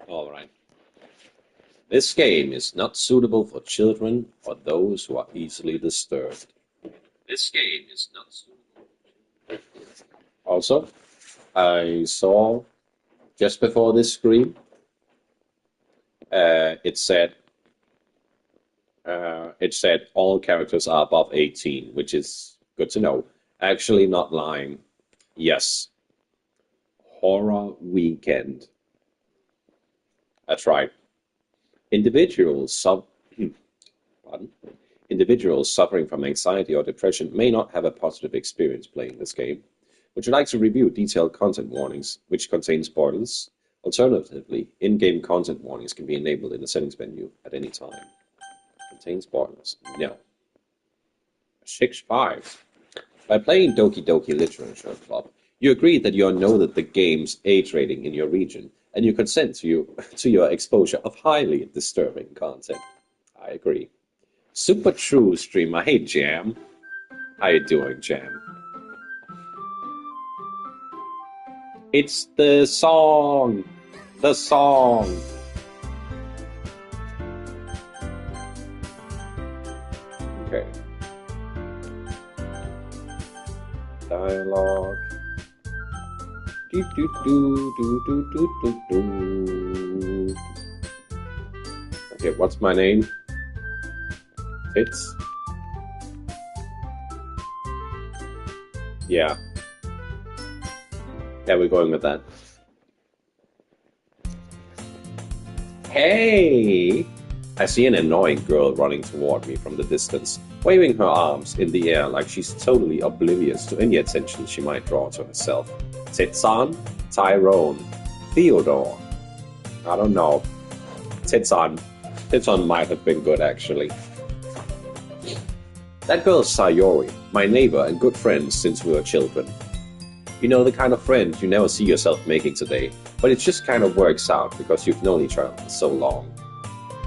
All right. This game is not suitable for children or those who are easily disturbed. This game is not suitable. Also, I saw just before this screen, it said all characters are above 18, which is good to know. Actually, not lying. Yes, horror weekend. That's right. Individuals pardon? Individuals suffering from anxiety or depression may not have a positive experience playing this game. Would you like to review detailed content warnings, which contain spoilers? Alternatively, in-game content warnings can be enabled in the settings menu at any time. Contain spoilers. No. 6.5. By playing Doki Doki Literature Club, you agree that you know that the game's age rating in your region, and you consent to your exposure of highly disturbing content. I agree. Super true streamer. Hey, Jam. How you doing, Jam? It's the song. The song. Okay. Dialogue. Do do do do do do do do. Okay, what's my name? Fitz? Yeah. Yeah, we're going with that. Hey! I see an annoying girl running toward me from the distance, waving her arms in the air like she's totally oblivious to any attention she might draw to herself. Tetsan? Tyrone? Theodore? I don't know. Tetsan. Tetsan might have been good, actually. That girl's Sayori, my neighbor and good friend since we were children. You know, the kind of friend you never see yourself making today, but it just kind of works out because you've known each other for so long.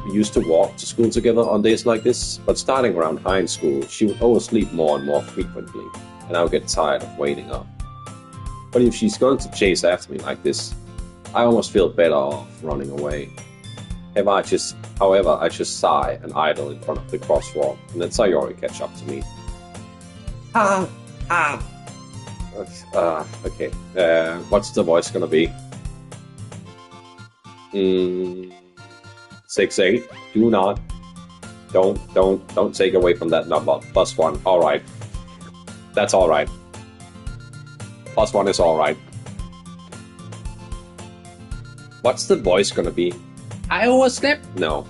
We used to walk to school together on days like this, but starting around high school, she would oversleep more and more frequently, and I would get tired of waiting up. But if she's going to chase after me like this, I almost feel better off running away. However, I just sigh and idle in front of the crosswalk, and then Sayori catch up to me. Okay. What's the voice gonna be? 6-8. Do not. Don't take away from that number. +1. All right. That's all right. +1 is all right. What's the voice gonna be? I overslept? No.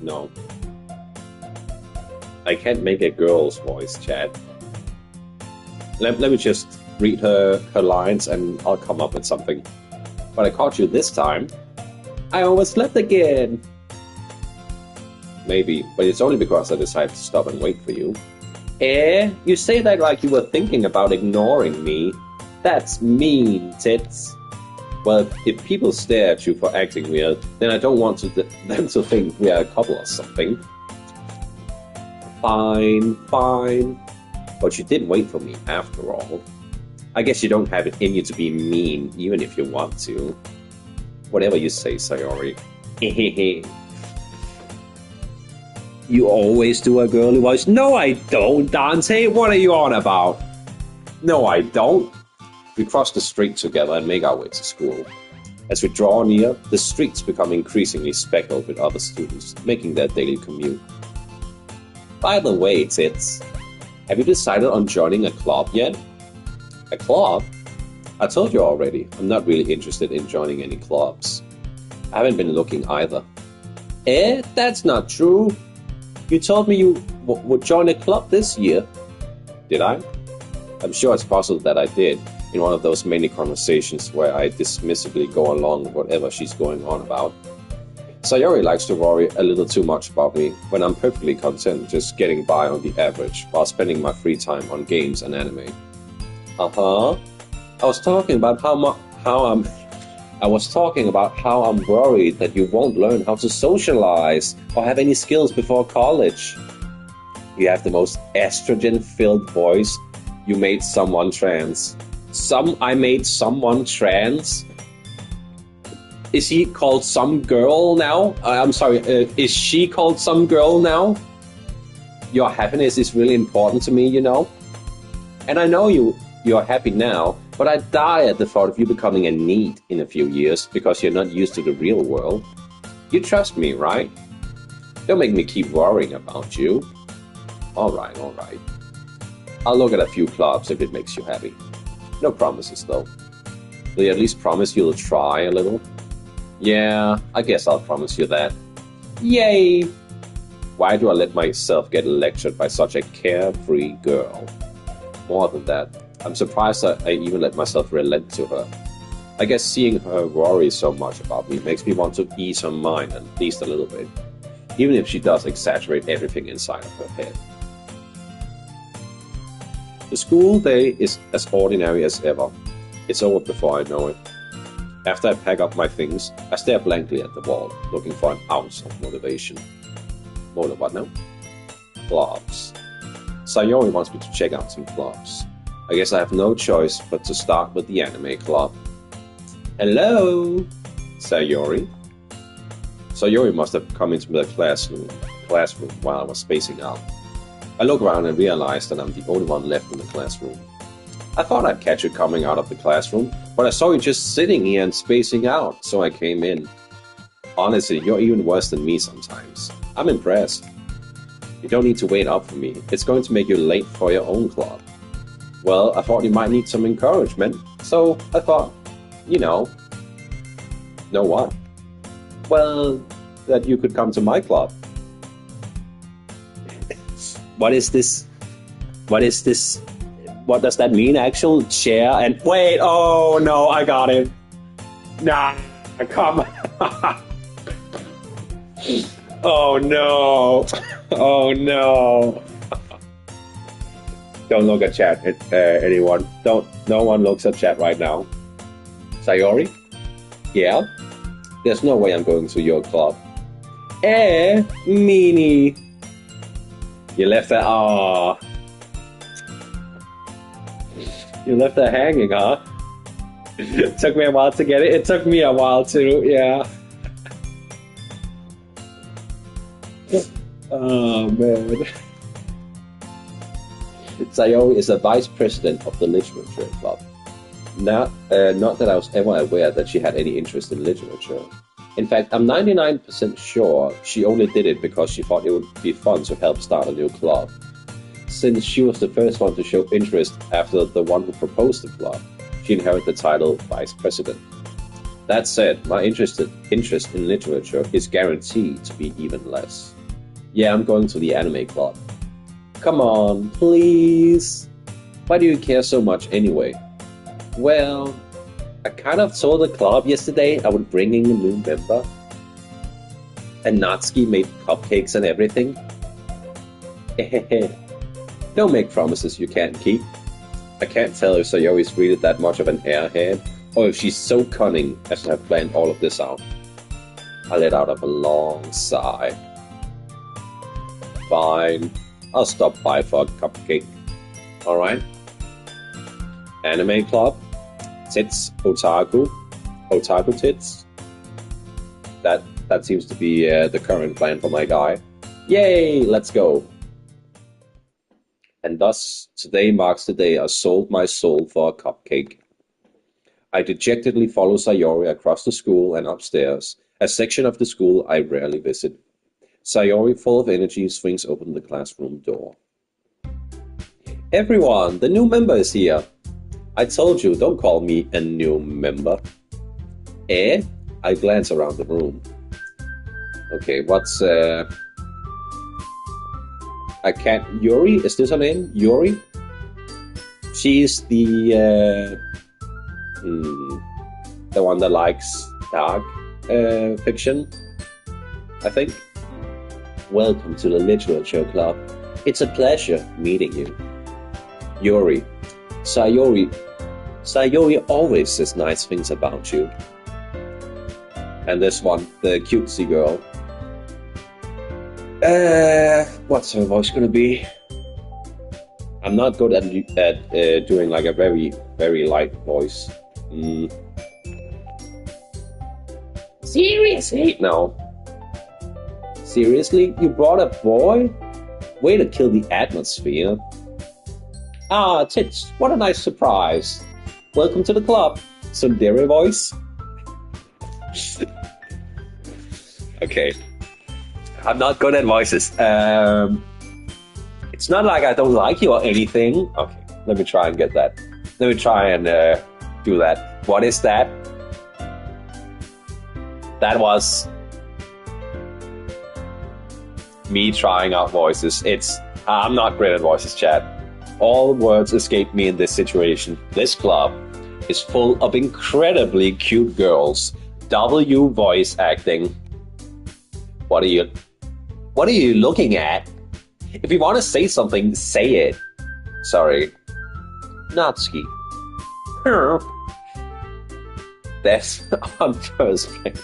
No. I can't make a girl's voice, Chad. Let me just read her lines and I'll come up with something. But I caught you this time. I overslept again. Maybe, but it's only because I decided to stop and wait for you. You say that like you were thinking about ignoring me. That's mean, Tits. Well, if people stare at you for acting weird, then I don't want them to think we are a couple or something. Fine. But you did wait for me after all. I guess you don't have it in you to be mean, even if you want to. Whatever you say, Sayori. You always do a girly voice. No, I don't, Dante. What are you on about? No, I don't. We cross the street together and make our way to school. As we draw near, the streets become increasingly speckled with other students, making their daily commute. By the way, Tits, have you decided on joining a club yet? A club? I told you already, I'm not really interested in joining any clubs. I haven't been looking either. That's not true. You told me you would join a club this year. Did I? I'm sure it's possible that I did, in one of those many conversations where I dismissively go along with whatever she's going on about. Sayori likes to worry a little too much about me when I'm perfectly content just getting by on the average while spending my free time on games and anime. I was talking about how I'm worried that you won't learn how to socialize or have any skills before college. You have the most estrogen-filled voice. You made someone trans. I made someone trans? Is he called some girl now? I'm sorry, is she called some girl now? Your happiness is really important to me, you know? And I know you're happy now, but I die at the thought of you becoming a need in a few years because you're not used to the real world. You trust me, right? Don't make me keep worrying about you. Alright. I'll look at a few clubs if it makes you happy. No promises, though. Will you at least promise you'll try a little? Yeah, I guess I'll promise you that. Yay! Why do I let myself get lectured by such a carefree girl? More than that, I'm surprised that I even let myself relent to her. I guess seeing her worry so much about me makes me want to ease her mind at least a little bit, even if she does exaggerate everything inside of her head. The school day is as ordinary as ever. It's over before I know it. After I pack up my things, I stare blankly at the wall, looking for an ounce of motivation. What now? Clubs. Sayori wants me to check out some clubs. I guess I have no choice but to start with the anime club. Hello, Sayori. Sayori must have come into the classroom while I was spacing out. I look around and realize that I'm the only one left in the classroom. I thought I'd catch you coming out of the classroom, but I saw you just sitting here and spacing out, so I came in. Honestly, you're even worse than me sometimes. I'm impressed. You don't need to wait up for me. It's going to make you late for your own club. Well, I thought you might need some encouragement, so I thought, know what? Well, that you could come to my club. What is this? What does that mean? Actual chair and wait, oh no, I got it. Nah, come on. Oh no. Oh no. Don't look at chat, anyone. No one looks at chat right now. Sayori? Yeah? There's no way I'm going to your club. Meanie. You left that, You left that hanging, huh? It took me a while to get it. It took me a while too, yeah. Oh, man. Sayori is the vice president of the Literature Club. Not that I was ever aware that she had any interest in literature. In fact, I'm 99% sure she only did it because she thought it would be fun to help start a new club. Since she was the first one to show interest after the one who proposed the club, she inherited the title Vice President. That said, my interest in literature is guaranteed to be even less. Yeah, I'm going to the anime club. Come on, please. Why do you care so much anyway? Well, I kind of told the club yesterday I would bring in a new member. And Natsuki made cupcakes and everything. Don't make promises you can't keep. I can't tell if Sayori's really that much of an airhead, or if she's so cunning as to have planned all of this out. I let out of a long sigh. Fine, I'll stop by for a cupcake. Alright? Anime club? Tits, otaku tits. That seems to be the current plan for my guy. Yay, let's go. And thus, today marks the day I sold my soul for a cupcake. I dejectedly follow Sayori across the school and upstairs, a section of the school I rarely visit. Sayori, full of energy, swings open the classroom door. Everyone, the new member is here. I told you, don't call me a new member. I glance around the room. Okay, what's I can't. Yuri? Is this her name? Yuri? She's the one that likes dark fiction. I think. Welcome to the Literature Club. It's a pleasure meeting you. Yuri. Sayori always says nice things about you. And this one, the cutesy girl. What's her voice gonna be? I'm not good at doing like a very, very light voice. Seriously? No. Seriously? You brought a boy? Way to kill the atmosphere. Ah, tits, what a nice surprise. Welcome to the club. Tsundere voice. Okay. I'm not good at voices. It's not like I don't like you or anything. Okay, let me try and get that. Let me try and do that. What is that? That was me trying out voices. I'm not great at voices, chat. All words escape me in this situation. This club is full of incredibly cute girls. W voice acting. What are you looking at? If you want to say something, say it. Sorry. Natsuki. That's on first place.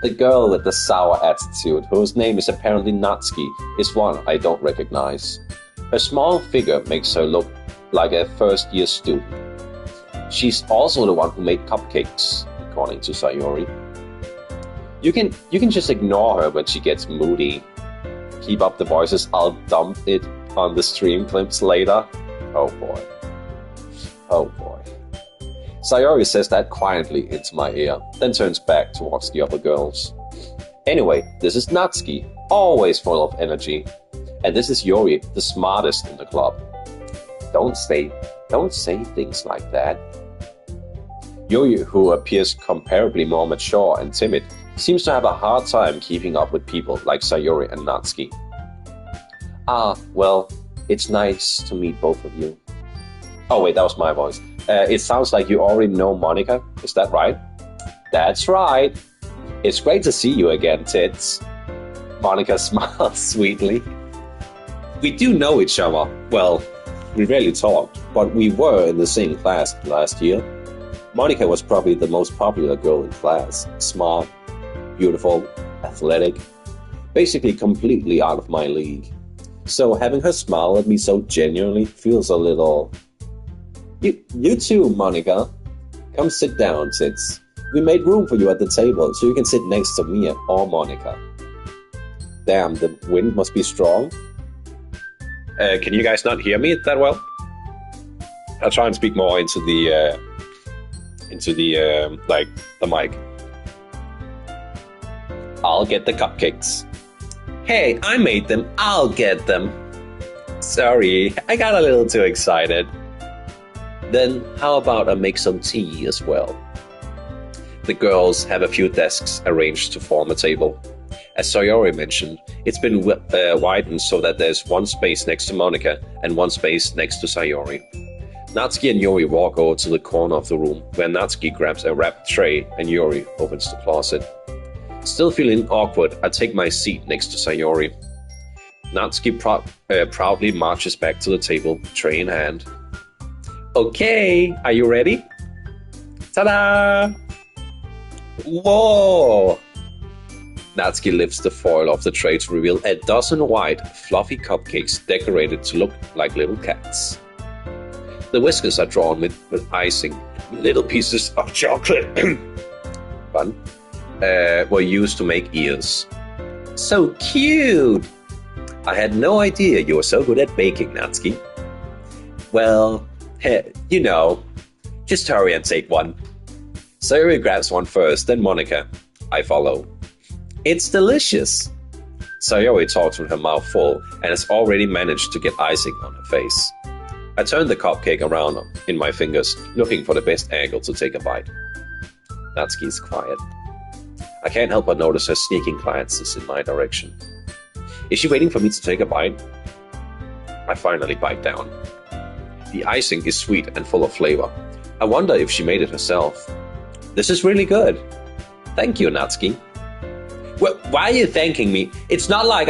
The girl with the sour attitude, whose name is apparently Natsuki, is one I don't recognize. Her small figure makes her look like a first-year student. She's also the one who made cupcakes, according to Sayori. You can just ignore her when she gets moody. Keep up the voices, I'll dump it on the stream clips later. Oh boy. Oh boy. Sayori says that quietly into my ear, then turns back towards the other girls. Anyway, this is Natsuki, always full of energy. And this is Yuri, the smartest in the club. Don't say things like that. Yuri, who appears comparably more mature and timid, seems to have a hard time keeping up with people like Sayori and Natsuki. Ah, well, it's nice to meet both of you. Oh wait, that was my voice. It sounds like you already know Monika, is that right? That's right. It's great to see you again, Tits. Monika smiles sweetly. We do know each other. Well, we rarely talked, but we were in the same class last year. Monika was probably the most popular girl in class. Smart, beautiful, athletic, basically completely out of my league. So having her smile at me so genuinely feels a little... You too, Monika. Come sit down, Tits. We made room for you at the table, so you can sit next to me or Monika. Damn, the wind must be strong. Can you guys not hear me that well? I'll try and speak more into the mic. I'll get the cupcakes. Hey, I made them. I'll get them. Sorry, I got a little too excited. Then how about I make some tea as well? The girls have a few desks arranged to form a table. As Sayori mentioned, it's been widened so that there's one space next to Monika and one space next to Sayori. Natsuki and Yuri walk over to the corner of the room, where Natsuki grabs a wrapped tray and Yuri opens the closet. Still feeling awkward, I take my seat next to Sayori. Natsuki proudly marches back to the table, tray in hand. Okay, are you ready? Ta-da! Whoa! Natsuki lifts the foil off the tray to reveal a dozen white, fluffy cupcakes decorated to look like little cats. The whiskers are drawn with icing. Little pieces of chocolate fun, were used to make ears. So cute! I had no idea you were so good at baking, Natsuki. Well, you know, just hurry and take one. Sayori grabs one first, then Monika. I follow. It's delicious! Sayori talks with her mouth full and has already managed to get icing on her face. I turn the cupcake around in my fingers, looking for the best angle to take a bite. Natsuki's quiet. I can't help but notice her sneaking glances in my direction. Is she waiting for me to take a bite? I finally bite down. The icing is sweet and full of flavor. I wonder if she made it herself. This is really good. Thank you, Natsuki. Why are you thanking me? It's not like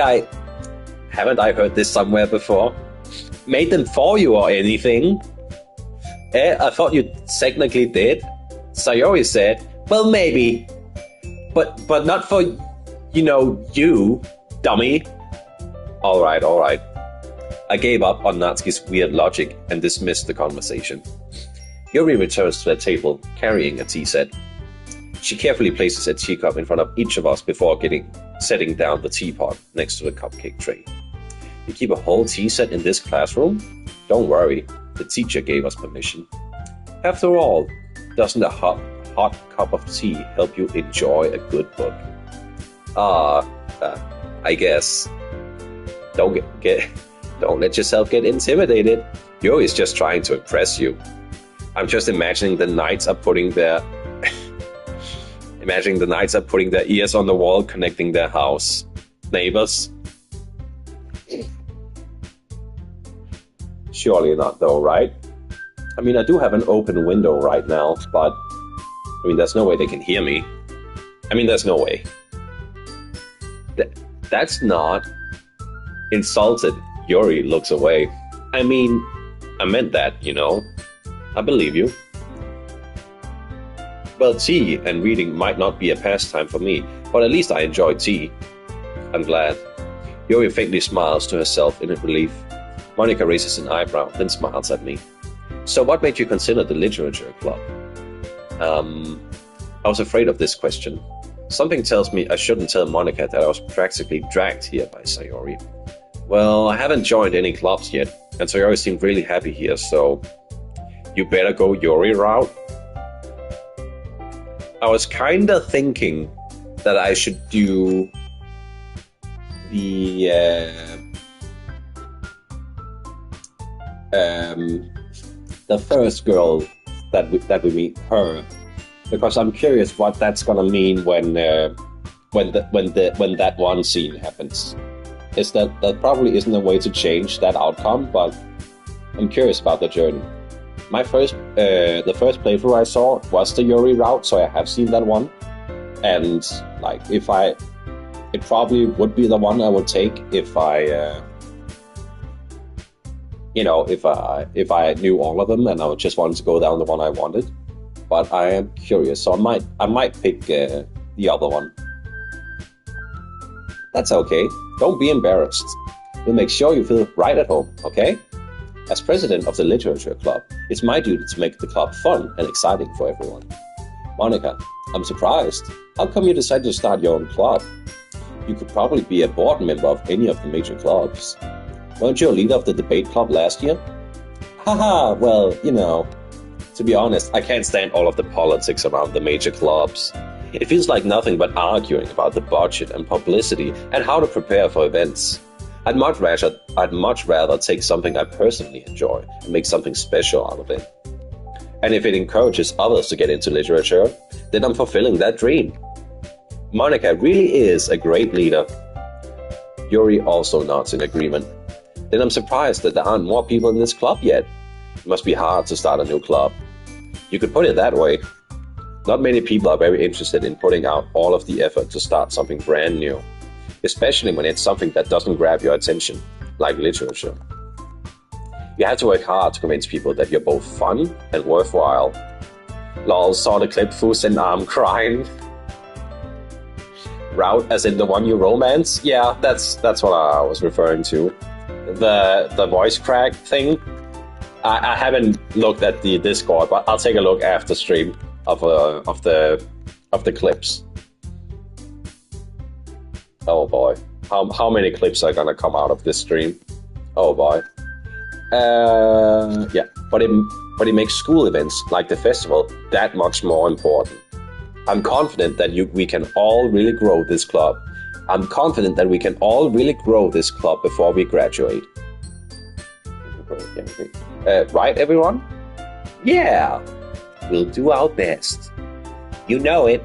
haven't I heard this somewhere before? Made them for you or anything? I thought you technically did. Sayori said, well, maybe. But not for, you, dummy. All right. I gave up on Natsuki's weird logic and dismissed the conversation. Yuri returns to the table, carrying a tea set. She carefully places a teacup in front of each of us before setting down the teapot next to the cupcake tray. You keep a whole tea set in this classroom? Don't worry, the teacher gave us permission. After all, doesn't a hot cup of tea help you enjoy a good book? I guess. Don't let yourself get intimidated. Yuri's just trying to impress you. I'm just imagining the knights are putting their ears on the wall, connecting their house. Neighbors? Surely not, though, right? I mean, I do have an open window right now, but there's no way they can hear me. There's no way. That's not insulted. Yuri looks away. I meant that, I believe you. Well, tea and reading might not be a pastime for me, but at least I enjoy tea. I'm glad. Yuri faintly smiles to herself in relief. Monica raises an eyebrow, then smiles at me. So what made you consider the literature club? I was afraid of this question. Something tells me I shouldn't tell Monica that I was practically dragged here by Sayori. Well, I haven't joined any clubs yet, and Sayori seemed really happy here, so you better go Yuri route. I was kinda thinking that I should do the first girl that we meet, her, because I'm curious what that's gonna mean when that one scene happens. That probably isn't a way to change that outcome, but I'm curious about the journey. The first playthrough I saw was the Yuri route, so I have seen that one, and it probably would be the one I would take if I knew all of them and I just wanted to go down the one I wanted. But I am curious, so I might pick the other one. That's okay. Don't be embarrassed. We'll make sure you feel right at home, okay? As president of the literature club, it's my duty to make the club fun and exciting for everyone. Monica, I'm surprised. How come you decided to start your own club? You could probably be a board member of any of the major clubs. Weren't you a leader of the debate club last year? Haha, well, to be honest, I can't stand all of the politics around the major clubs. It feels like nothing but arguing about the budget and publicity and how to prepare for events. I'd much rather take something I personally enjoy and make something special out of it. And if it encourages others to get into literature, then I'm fulfilling that dream. Monica really is a great leader. Yuri also nods in agreement. Then I'm surprised that there aren't more people in this club yet. It must be hard to start a new club. You could put it that way. Not many people are very interested in putting out all of the effort to start something brand new, especially when it's something that doesn't grab your attention, like literature. You have to work hard to convince people that you're both fun and worthwhile. Lol, saw the clip, Fu and arm crying. Route as in the one you romance? Yeah, that's what I was referring to. The voice crack thing. I haven't looked at the Discord, but I'll take a look after stream of the clips. Oh boy, how many clips are gonna come out of this stream? Oh boy. Yeah, but it makes school events like the festival that much more important. I'm confident that we can all really grow this club. Before we graduate. Right, everyone? Yeah, we'll do our best. You know it.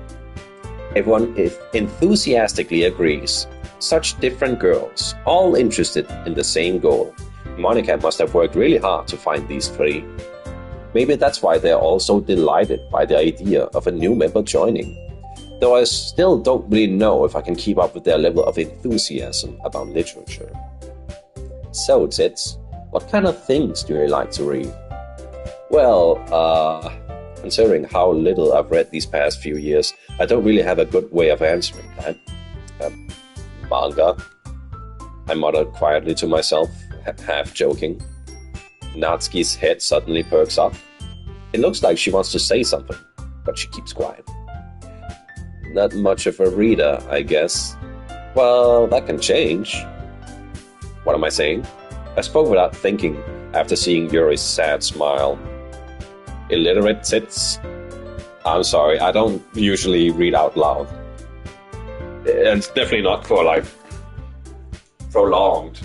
Everyone enthusiastically agrees. Such different girls, all interested in the same goal. Monica must have worked really hard to find these three. Maybe that's why they're all so delighted by the idea of a new member joining. though I still don't really know if I can keep up with their level of enthusiasm about literature. So, Tits, what kind of things do you like to read? Well, considering how little I've read these past few years, I don't really have a good way of answering that. Manga, I muttered quietly to myself, half joking. Natsuki's head suddenly perks up. It looks like she wants to say something, but she keeps quiet. Not much of a reader, I guess. Well, that can change. What am I saying? I spoke without thinking after seeing Yuri's sad smile. Illiterate Tits? I'm sorry, I don't usually read out loud. It's definitely not for like prolonged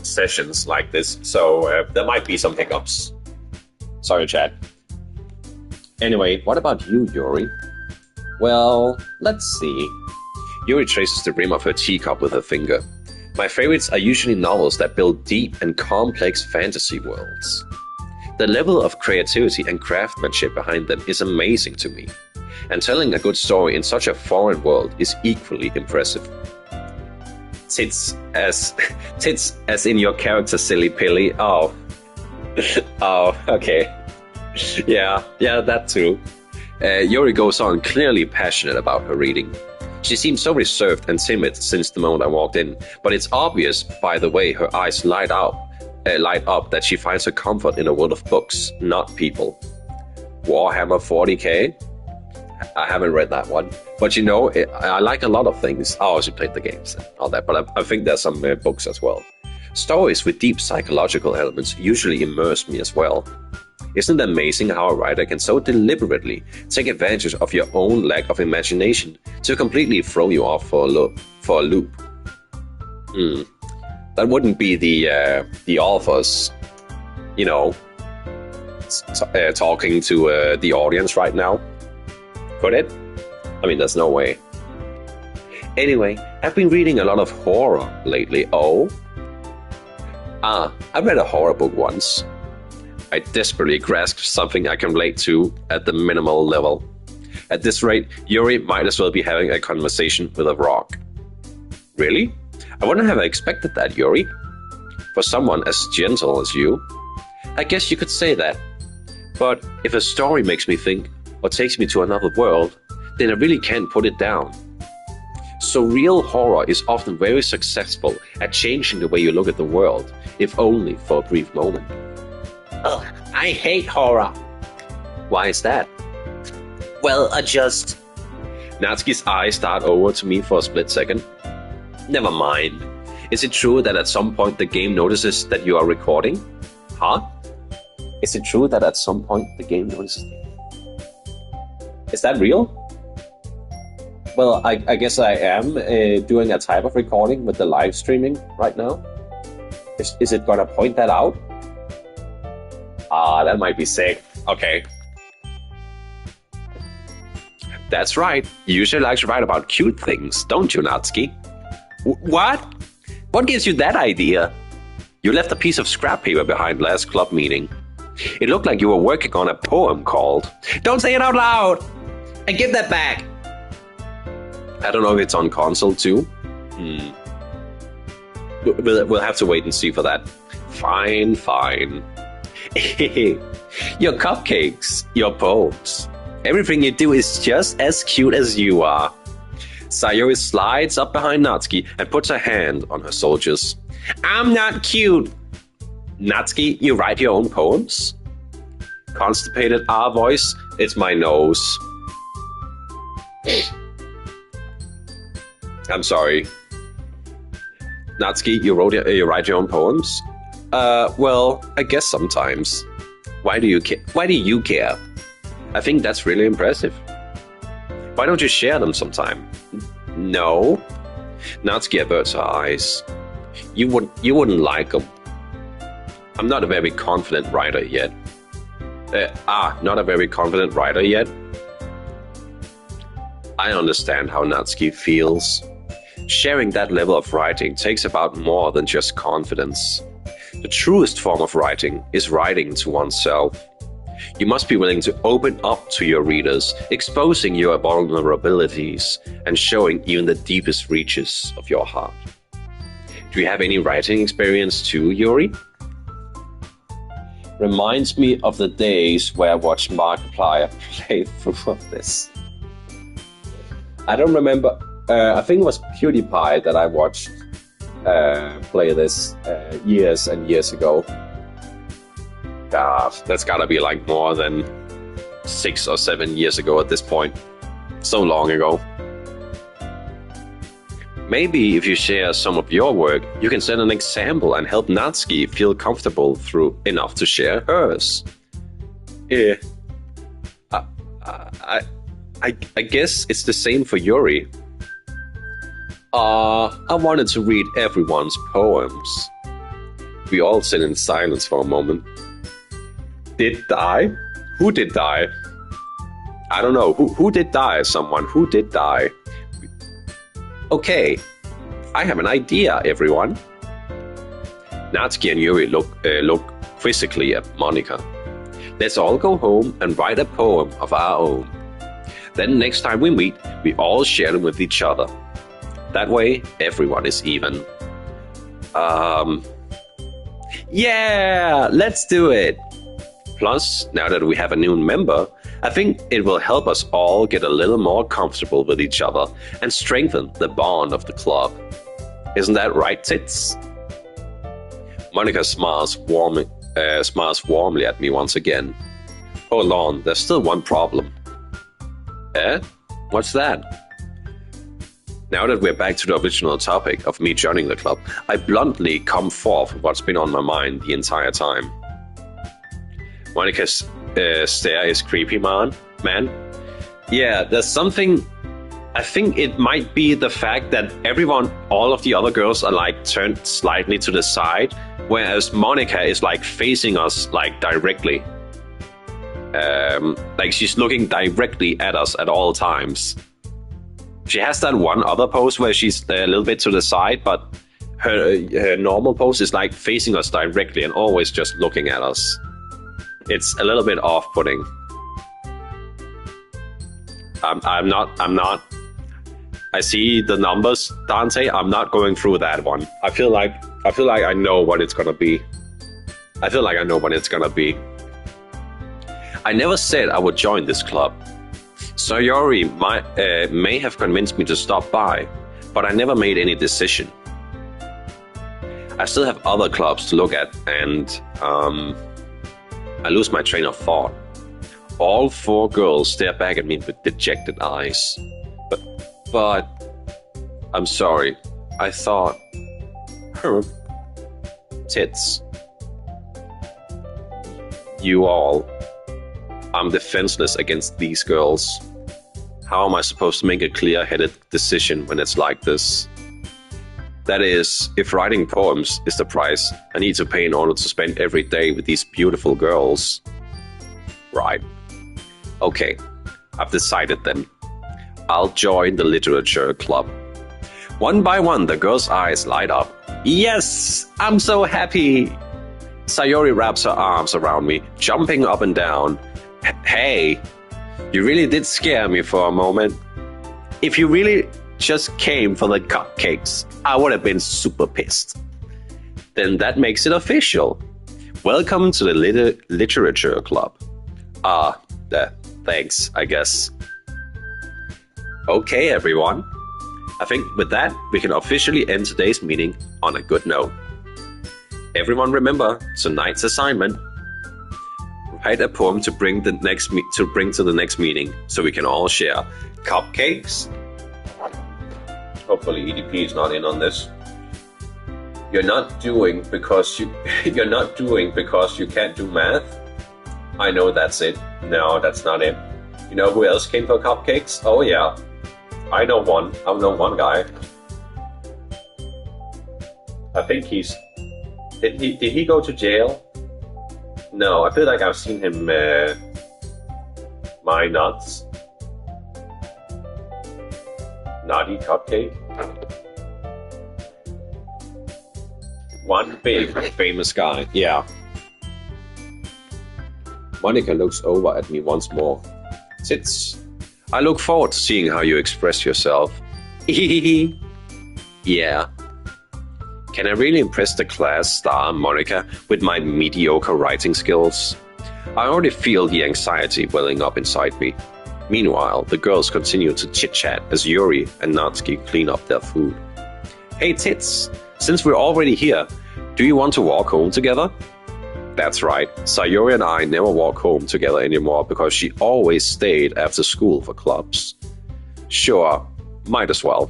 sessions like this, so there might be some hiccups. Sorry, chat. Anyway, what about you, Yuri? Well, let's see. Yuri traces the rim of her teacup with her finger. My favorites are usually novels that build deep and complex fantasy worlds. The level of creativity and craftsmanship behind them is amazing to me, and telling a good story in such a foreign world is equally impressive. Tits as in your character, silly pilly. Oh, okay. Yeah, that too. Yuri goes on, clearly passionate about her reading. She seems so reserved and timid since the moment I walked in, but it's obvious by the way her eyes light up that she finds her comfort in a world of books, not people. Warhammer 40k? I haven't read that one, but you know, I like a lot of things. I also played the games and all that, but I think there's some books as well. Stories with deep psychological elements usually immerse me as well. Isn't it amazing how a writer can so deliberately take advantage of your own lack of imagination to completely throw you off for a loop? That wouldn't be the authors, you know, talking to the audience right now, could it? I mean, there's no way. Anyway, I've been reading a lot of horror lately. Oh? I read a horror book once. I desperately grasped something I can relate to at the minimal level. At this rate, Yuri might as well be having a conversation with a rock. Really? I wouldn't have expected that, Yuri. For someone as gentle as you, I guess you could say that. But if a story makes me think or takes me to another world, then I really can't put it down. So real horror is often very successful at changing the way you look at the world, if only for a brief moment. Ugh, I hate horror. Why is that? Well, Natsuki's eyes start over to me for a split second. Never mind. Is it true that at some point the game notices that you are recording? Huh? Is it true that at some point the game notices... Is that real? Well, I guess I am doing a type of recording with the live streaming right now. Is it gonna point that out? That might be sick. Okay. That's right. You usually like to write about cute things, don't you, Natsuki? What? What gives you that idea? You left a piece of scrap paper behind last club meeting. It looked like you were working on a poem called... Don't say it out loud! And give that back! I don't know if it's on console too. We'll have to wait and see for that. Fine. Your cupcakes, your poems. Everything you do is just as cute as you are. Sayori slides up behind Natsuki and puts her hand on her shoulders. I'm not cute. Natsuki, you write your own poems? Constipated R voice, it's my nose. I'm sorry. Natsuki, you write your own poems? Well, I guess sometimes. Why do you care? I think that's really impressive. Why don't you share them sometime? No. Natsuki averts her eyes. You wouldn't like them. I'm not a very confident writer yet. Not a very confident writer yet? I understand how Natsuki feels. Sharing that level of writing takes about more than just confidence. The truest form of writing is writing to oneself. You must be willing to open up to your readers, exposing your vulnerabilities and showing even the deepest reaches of your heart. Do you have any writing experience too, Yuri? Reminds me of the days where I watched Markiplier play through of this. I don't remember. I think it was PewDiePie that I watched play this years and years ago. That's gotta be like more than 6 or 7 years ago at this point. So long ago. Maybe if you share some of your work, you can set an example and help Natsuki feel comfortable enough to share hers. Yeah. I guess it's the same for Yuri. I wanted to read everyone's poems. We all sit in silence for a moment. Did die? Who did die? I don't know. Who did die? Someone. Who did die? Okay, I have an idea, everyone. Natsuki and Yuri look quizzically at Monika. Let's all go home and write a poem of our own. Then next time we meet, we all share them with each other. That way, everyone is even. Yeah, let's do it. Plus, now that we have a new member, I think it will help us all get a little more comfortable with each other and strengthen the bond of the club. Isn't that right, Tits? Monika smiles warmly at me once again. Hold on, there's still one problem. Eh? What's that? Now that we're back to the original topic of me joining the club, I bluntly come forth with what's been on my mind the entire time. Monika's stare is creepy, man. Yeah, there's something. I think it might be the fact that all of the other girls are like turned slightly to the side, whereas Monika is like facing us like directly. Like she's looking directly at us at all times. She has that one other pose where she's a little bit to the side, but her normal pose is like facing us directly and always just looking at us. It's a little bit off-putting. I'm not. I see the numbers, Dante. I'm not going through that one. I feel like I know what it's gonna be. I never said I would join this club. Sayori may have convinced me to stop by, but I never made any decision. I still have other clubs to look at, and I lose my train of thought. All 4 girls stare back at me with dejected eyes. But I'm sorry. I thought tits. You all. I'm defenseless against these girls. How am I supposed to make a clear-headed decision when it's like this? That is, if writing poems is the price I need to pay in order to spend every day with these beautiful girls. Right. Okay, I've decided then. I'll join the literature club. One by one, the girls' eyes light up. Yes, I'm so happy. Sayori wraps her arms around me, jumping up and down. Hey, you really did scare me for a moment. If you really just came for the cupcakes, I would have been super pissed. Then that makes it official. Welcome to the literature club. Thanks, I guess. Okay, everyone. I think with that, we can officially end today's meeting on a good note. Everyone remember tonight's assignment. Write a poem to bring to the next meeting, so we can all share cupcakes. Hopefully, EDP is not in on this. You're not doing because you can't do math. I know that's it. No, that's not it. You know who else came for cupcakes? Oh yeah, I know one. I know one guy. I think Did he go to jail? No, I feel like I've seen him. My nuts. Naughty cupcake. One big famous guy. Yeah. Monica looks over at me once more. Tits. I look forward to seeing how you express yourself. Yeah. Can I really impress the class star, Monica, with my mediocre writing skills? I already feel the anxiety welling up inside me. Meanwhile, the girls continue to chit-chat as Yuri and Natsuki clean up their food. Hey Tits, since we're already here, do you want to walk home together? That's right, Sayori and I never walk home together anymore because she always stayed after school for clubs. Sure, might as well.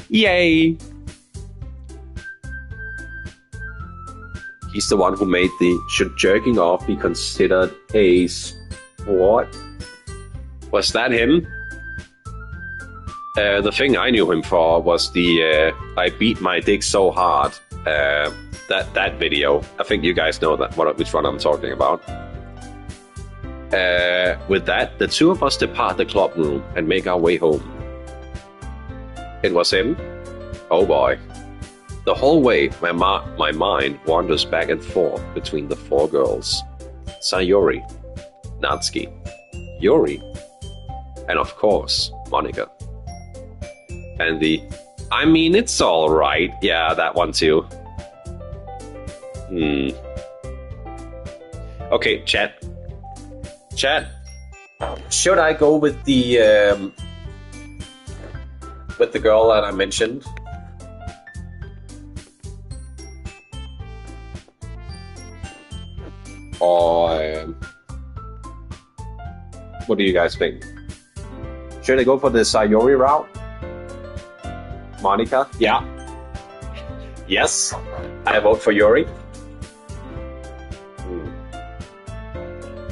Yay! He's the one who made the should jerking off be considered a sport? Was that him? The thing I knew him for was the I beat my dick so hard. That video. I think you guys know which one I'm talking about. With that, the two of us depart the club room and make our way home. It was him? Oh boy. The whole way, my mind wanders back and forth between the four girls. Sayori, Natsuki, Yuri, and of course, Monica. And I mean, it's alright. Yeah, that one too. Okay, chat. Should I go with the girl that I mentioned? Or what do you guys think? Should I go for the Sayori route? Monica? Yeah. Yes. I vote for Yuri.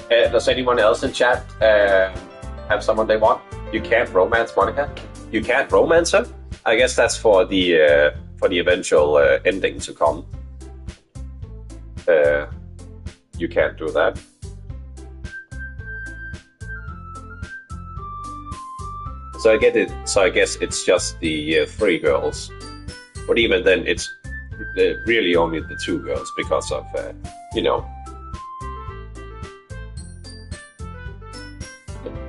Does anyone else in chat have someone they want? You can't romance Monica? You can't romance her? I guess that's for the eventual ending to come. You can't do that. So I get it. So I guess it's just the three girls, but even then, it's really only the two girls because of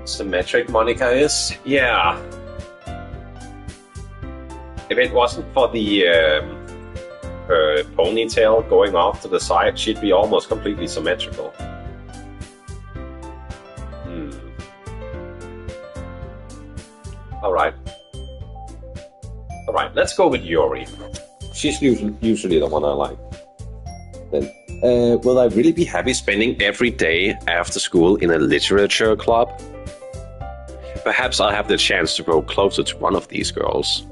symmetric Monica is. Yeah. If it wasn't for the her ponytail going off to the side, she'd be almost completely symmetrical. Alright, let's go with Yuri. She's usually the one I like. Then, will I really be happy spending every day after school in a literature club? Perhaps I'll have the chance to grow closer to one of these girls.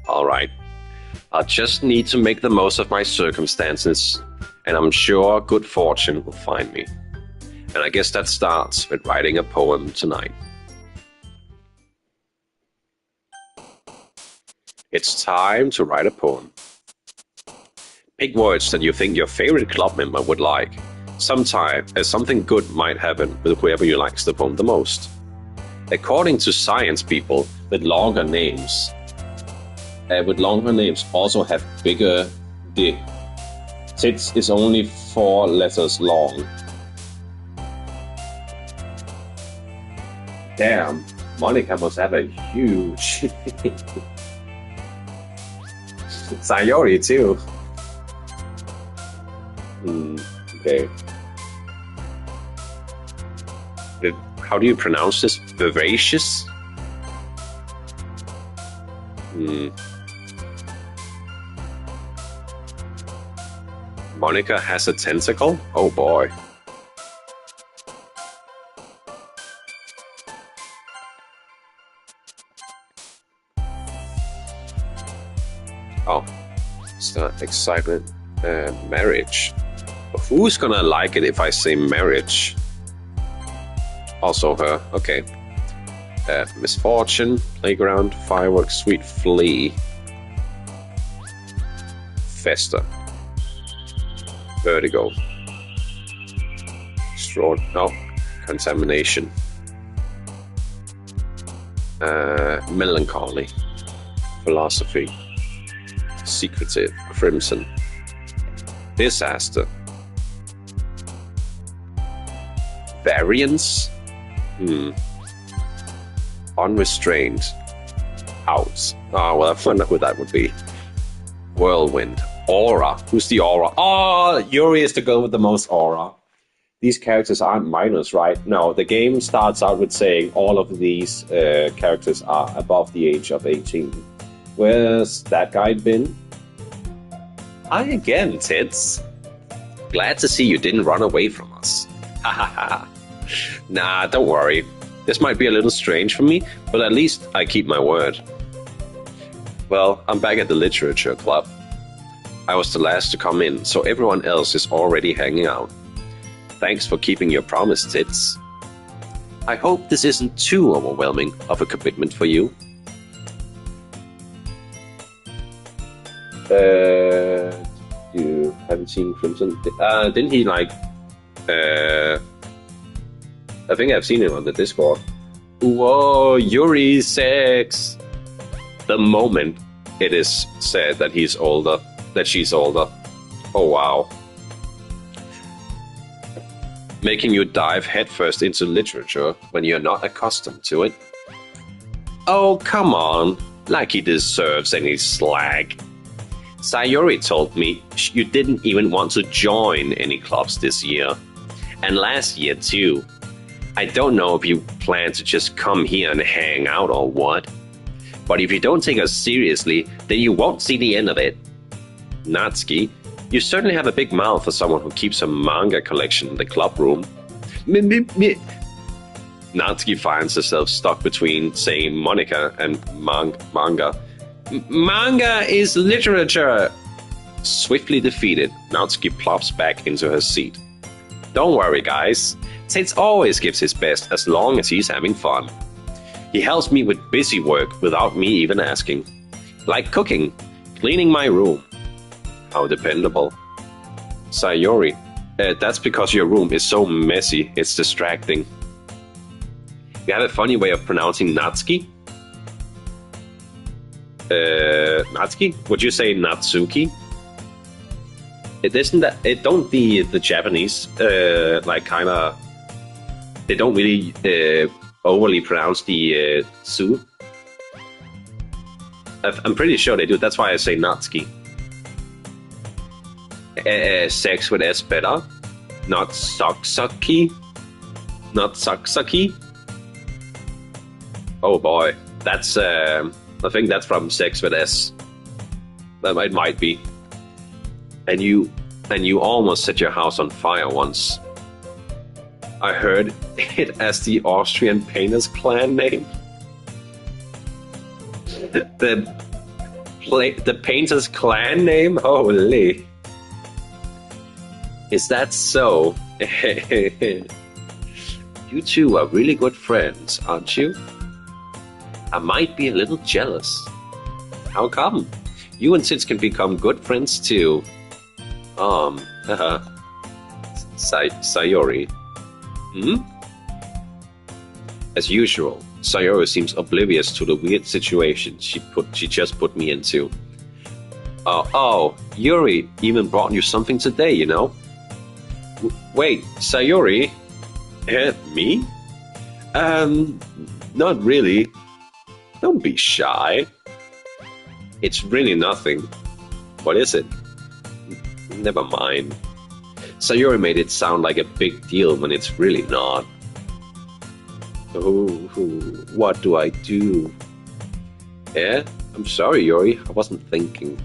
Alright, I'll just need to make the most of my circumstances, and I'm sure good fortune will find me. And I guess that starts with writing a poem tonight. It's time to write a poem. Pick words that you think your favorite club member would like. Something good might happen with whoever you likes the poem the most. According to science people with longer names also have bigger dick. Tits is only 4 letters long. Damn, Monica must have a huge Sayori too. Okay. How do you pronounce this? Vivacious? Monica has a tentacle? Oh boy. Oh, it's the excitement. Marriage. But who's gonna like it if I say marriage? Also her. Okay. Misfortune, playground, fireworks, sweet flea. Fester. Vertigo. Contamination. Melancholy. Philosophy. Secretive. Crimson. Disaster. Variance? Unrestrained. Out. Oh, well, I wonder who that would be. Whirlwind. Aura. Who's the aura? Oh, Yuri is the girl with the most aura. These characters aren't minors, right? No, the game starts out with saying all of these characters are above the age of 18. Where's that guy been? Hi again, Tits. Glad to see you didn't run away from us. Ha ha ha. Nah, don't worry. This might be a little strange for me, but at least I keep my word. Well, I'm back at the Literature Club. I was the last to come in, so everyone else is already hanging out. Thanks for keeping your promise, Tits. I hope this isn't too overwhelming of a commitment for you. You haven't seen Crimson? Didn't he like... I think I've seen him on the Discord. Whoa, Yuri sex! The moment it is said that he's older, that she's older. Oh wow. Making you dive headfirst into literature when you're not accustomed to it. Oh, come on. Like he deserves any slag. Sayori told me you didn't even want to join any clubs this year. And last year too. I don't know if you plan to just come here and hang out or what. But if you don't take us seriously, then you won't see the end of it. Natsuki, you certainly have a big mouth for someone who keeps a manga collection in the club room. Natsuki finds herself stuck between saying Monica and manga. Manga is literature! Swiftly defeated, Natsuki plops back into her seat. Don't worry, guys. Tits always gives his best as long as he's having fun. He helps me with busy work without me even asking. Like cooking, cleaning my room. How dependable. Sayori, that's because your room is so messy, it's distracting. You have a funny way of pronouncing Natsuki? Natsuki? Would you say Natsuki? Don't the Japanese, like kinda, they don't really overly pronounce the su? I'm pretty sure they do, that's why I say Natsuki. Sex with S better? Not Saksaki? Not Saksaki? Oh boy, that's, I think that's from Sex with S. It might be. And you almost set your house on fire once. I heard it as the Austrian painters clan name. The painters clan name? Holy. Is that so? You two are really good friends, aren't you? I might be a little jealous. How come? You and Tits can become good friends too. Sayori. As usual, Sayori seems oblivious to the weird situation she just put me into. Oh, Yuri even brought you something today, you know? Wait, Sayori? Me? Not really. Don't be shy. It's really nothing. What is it? Never mind. Sayori made it sound like a big deal when it's really not. Oh, what do I do? I'm sorry, Yuri. I wasn't thinking.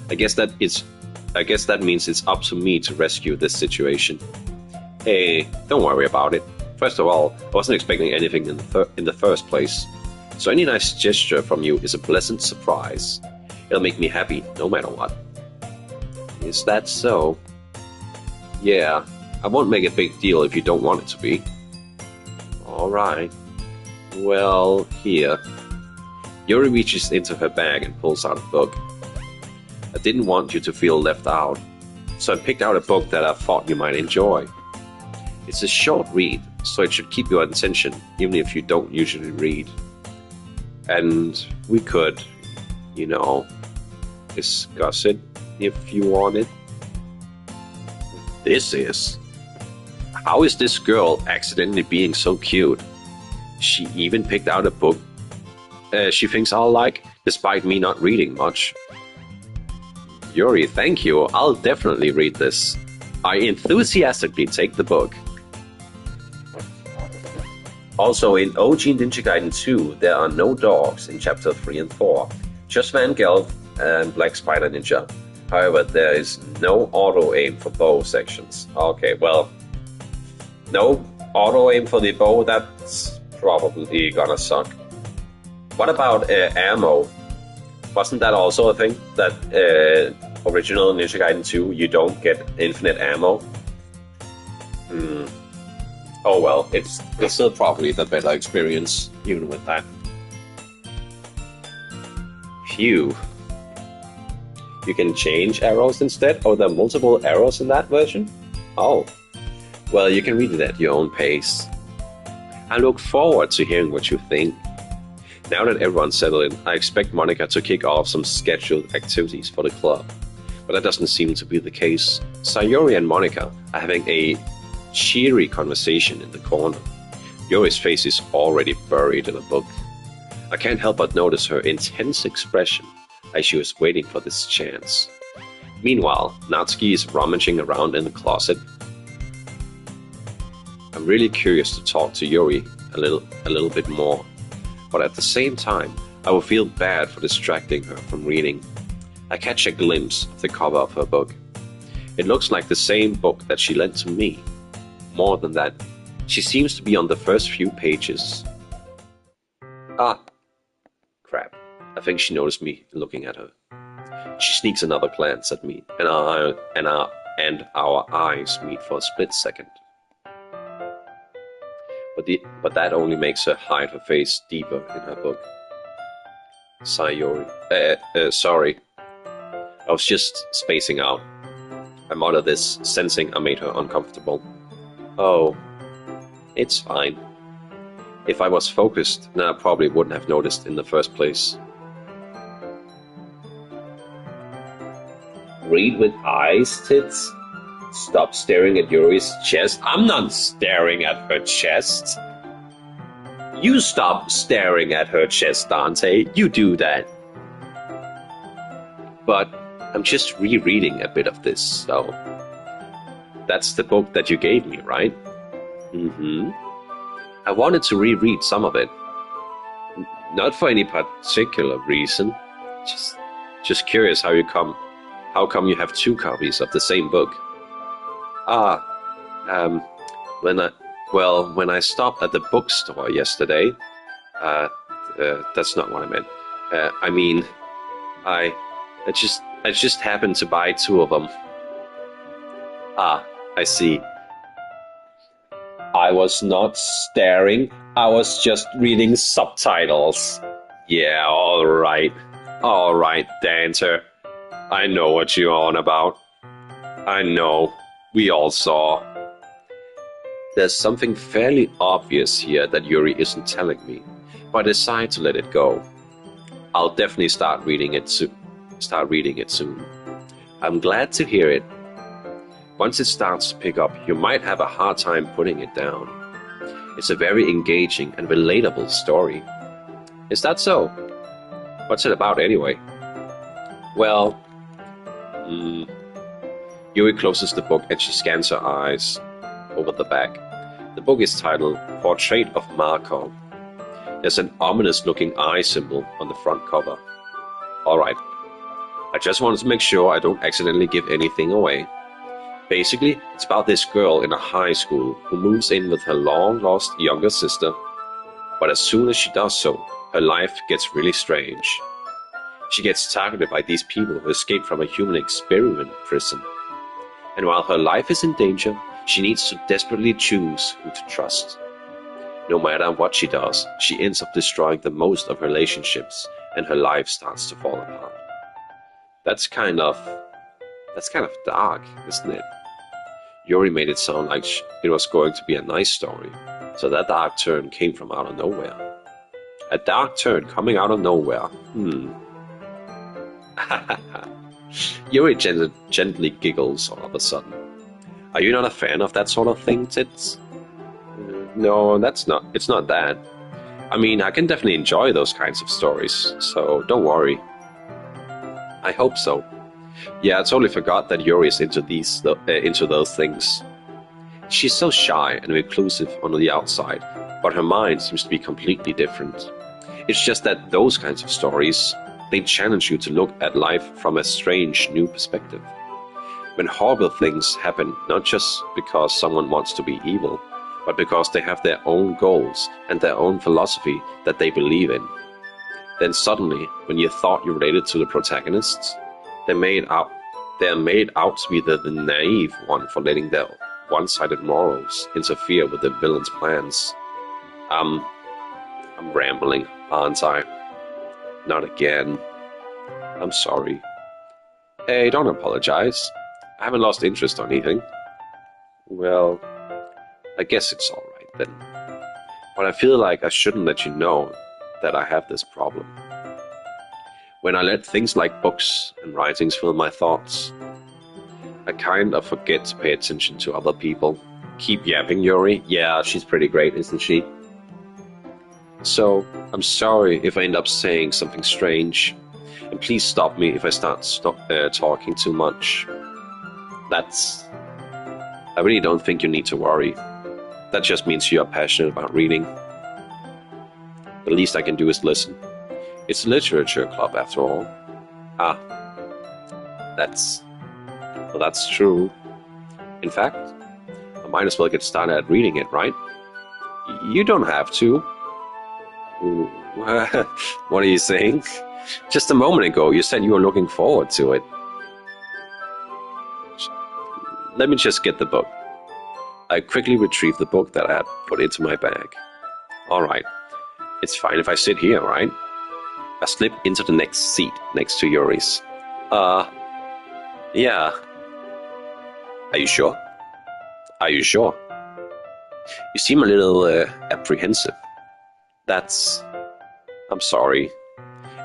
I guess that means it's up to me to rescue this situation. Hey, don't worry about it. First of all, I wasn't expecting anything in the first place. So any nice gesture from you is a pleasant surprise. It'll make me happy no matter what. Is that so? Yeah, I won't make a big deal if you don't want it to be. Alright. Well, here. Yuri reaches into her bag and pulls out a book. I didn't want you to feel left out, so I picked out a book that I thought you might enjoy. It's a short read, so it should keep your attention, even if you don't usually read. And we could, discuss it if you wanted. This is How is this girl accidentally being so cute? She even picked out a book she thinks I'll like, despite me not reading much. Yuri, thank you. I'll definitely read this. I enthusiastically take the book. Also, in OG Ninja Gaiden 2, there are no dogs in Chapter 3 and 4. Just Van Gelf and Black Spider Ninja. However, there is no auto-aim for bow sections. Okay, well, no auto-aim for the bow, that's probably gonna suck. What about ammo? Wasn't that also a thing? That original Ninja Gaiden 2, you don't get infinite ammo? Oh well, it's still probably the better experience, even with that. Phew. You can change arrows instead? Oh, there are multiple arrows in that version? Oh. Well, you can read it at your own pace. I look forward to hearing what you think. Now that everyone's settled in, I expect Monica to kick off some scheduled activities for the club. But that doesn't seem to be the case. Sayori and Monica are having a cheery conversation in the corner. Yuri's face is already buried in a book. I can't help but notice her intense expression as she was waiting for this chance. Meanwhile, Natsuki is rummaging around in the closet. I'm really curious to talk to Yuri a little bit more, but at the same time, I will feel bad for distracting her from reading. I catch a glimpse of the cover of her book. It looks like the same book that she lent to me. More than that, she seems to be on the first few pages. Ah, crap. I think she noticed me looking at her. She sneaks another glance at me, and our eyes meet for a split second. But that only makes her hide her face deeper in her book. Sayori. Sorry. I was just spacing out. I muttered this, sensing I made her uncomfortable. Oh, it's fine. If I was focused, then I probably wouldn't have noticed in the first place. Read with eyes, tits? Stop staring at Yuri's chest. I'm not staring at her chest. You stop staring at her chest, Dante. You do that. But I'm just rereading a bit of this, so... That's the book that you gave me, right? Mm-hmm. I wanted to reread some of it. Not for any particular reason. Just curious how come you have two copies of the same book? When I stopped at the bookstore yesterday, that's not what I meant. I just happened to buy two of them. Ah, I see. I was not staring, I was just reading subtitles. Yeah, alright, Dancer. I know what you're on about. I know, we all saw. There's something fairly obvious here that Yuri isn't telling me, but I decide to let it go. I'll definitely start reading it soon. I'm glad to hear it. Once it starts to pick up, you might have a hard time putting it down. It's a very engaging and relatable story. Is that so? What's it about anyway? Well, Yuri closes the book and she scans her eyes over the back. The book is titled Portrait of Marco. There's an ominous-looking eye symbol on the front cover. Alright, I just wanted to make sure I don't accidentally give anything away. Basically, it's about this girl in a high school who moves in with her long-lost younger sister. But as soon as she does so, her life gets really strange. She gets targeted by these people who escaped from a human experiment prison. And while her life is in danger, she needs to desperately choose who to trust. No matter what she does, she ends up destroying the most of her relationships, and her life starts to fall apart. That's kind of dark, isn't it? Yuri made it sound like it was going to be a nice story, so that dark turn came from out of nowhere. A dark turn coming out of nowhere. Yuri gently giggles all of a sudden. Are you not a fan of that sort of thing, Tits? No, it's not that. I mean, I can definitely enjoy those kinds of stories, so don't worry. I hope so. Yeah, I totally forgot that Yuri is into those things. She's so shy and reclusive on the outside, but her mind seems to be completely different. It's just that those kinds of stories, they challenge you to look at life from a strange new perspective. When horrible things happen, not just because someone wants to be evil, but because they have their own goals and their own philosophy that they believe in. Then suddenly, when you thought you related to the protagonists, they're made out to be the naive one for letting their one-sided morals interfere with the villain's plans. I'm rambling, aren't I? Not again. I'm sorry. Hey, don't apologize. I haven't lost interest or anything. Well, I guess it's alright then. But I feel like I shouldn't let you know that I have this problem. When I let things like books and writings fill my thoughts, I kind of forget to pay attention to other people. Keep yapping, Yuri. Yeah, she's pretty great, isn't she? So, I'm sorry if I end up saying something strange. And please stop me if I start talking too much. I really don't think you need to worry. That just means you are passionate about reading. The least I can do is listen. It's a literature club, after all. Ah, that's true. In fact, I might as well get started at reading it, right? You don't have to. What are you saying? Just a moment ago, you said you were looking forward to it. Let me just get the book. I quickly retrieved the book that I had put into my bag. Alright, it's fine if I sit here, right? I slip into the next seat next to Yuri's. Yeah. Are you sure? Are you sure? You seem a little apprehensive. I'm sorry.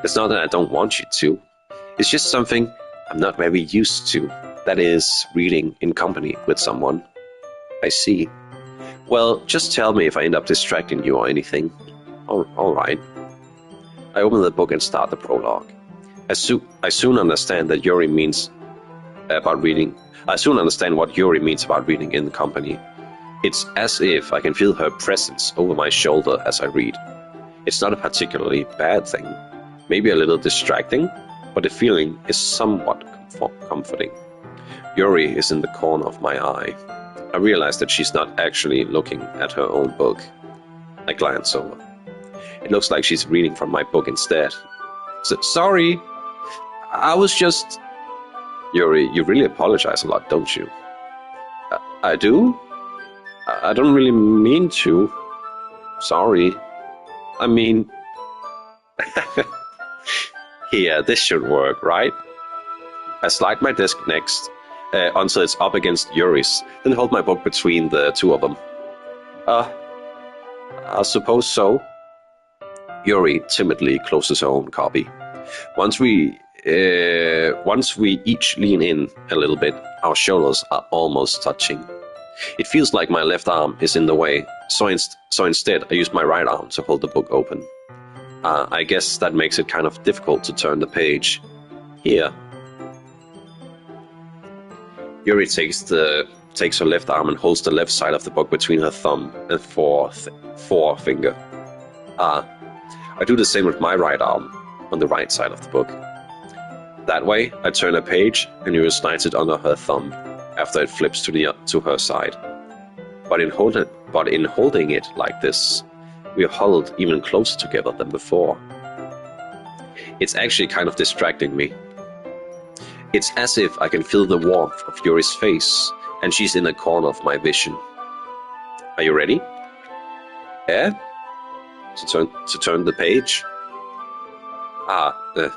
It's not that I don't want you to. It's just something I'm not very used to. That is, reading in company with someone. I see. Well, just tell me if I end up distracting you or anything. All right. I open the book and start the prologue. I soon understand that Yuri means about reading. I soon understand what Yuri means about reading in company. It's as if I can feel her presence over my shoulder as I read. It's not a particularly bad thing. Maybe a little distracting, but the feeling is somewhat comforting. Yuri is in the corner of my eye. I realize that she's not actually looking at her own book. I glance over. It looks like she's reading from my book instead. Sorry, I was just... Yuri, you really apologize a lot, don't you? I do? I don't really mean to. Sorry. I mean... Here, this should work, right? I slide my desk next until it's up against Yuri's, then hold my book between the two of them. I suppose so. Yuri timidly closes her own copy. Once we each lean in a little bit, our shoulders are almost touching. It feels like my left arm is in the way, so instead I use my right arm to hold the book open. I guess that makes it kind of difficult to turn the page. Here. Yuri takes her left arm and holds the left side of the book between her thumb and forefinger. I do the same with my right arm on the right side of the book. That way, I turn a page and Yuri slides it under her thumb after it flips to her side. But in holding it like this, we are huddled even closer together than before. It's actually kind of distracting me. It's as if I can feel the warmth of Yuri's face, and she's in the corner of my vision. Are you ready? Yeah? To turn the page?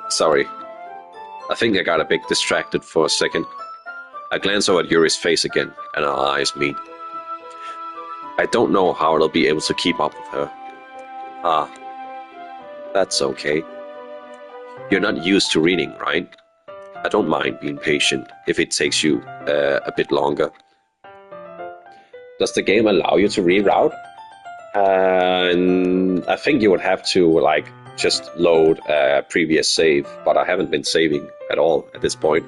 Sorry. I think I got a bit distracted for a second. I glance over at Yuri's face again, and our eyes meet. I don't know how I'll be able to keep up with her. That's okay. You're not used to reading, right? I don't mind being patient if it takes you a bit longer. Does the game allow you to reroute? And I think you would have to like just load a previous save, but I haven't been saving at all at this point.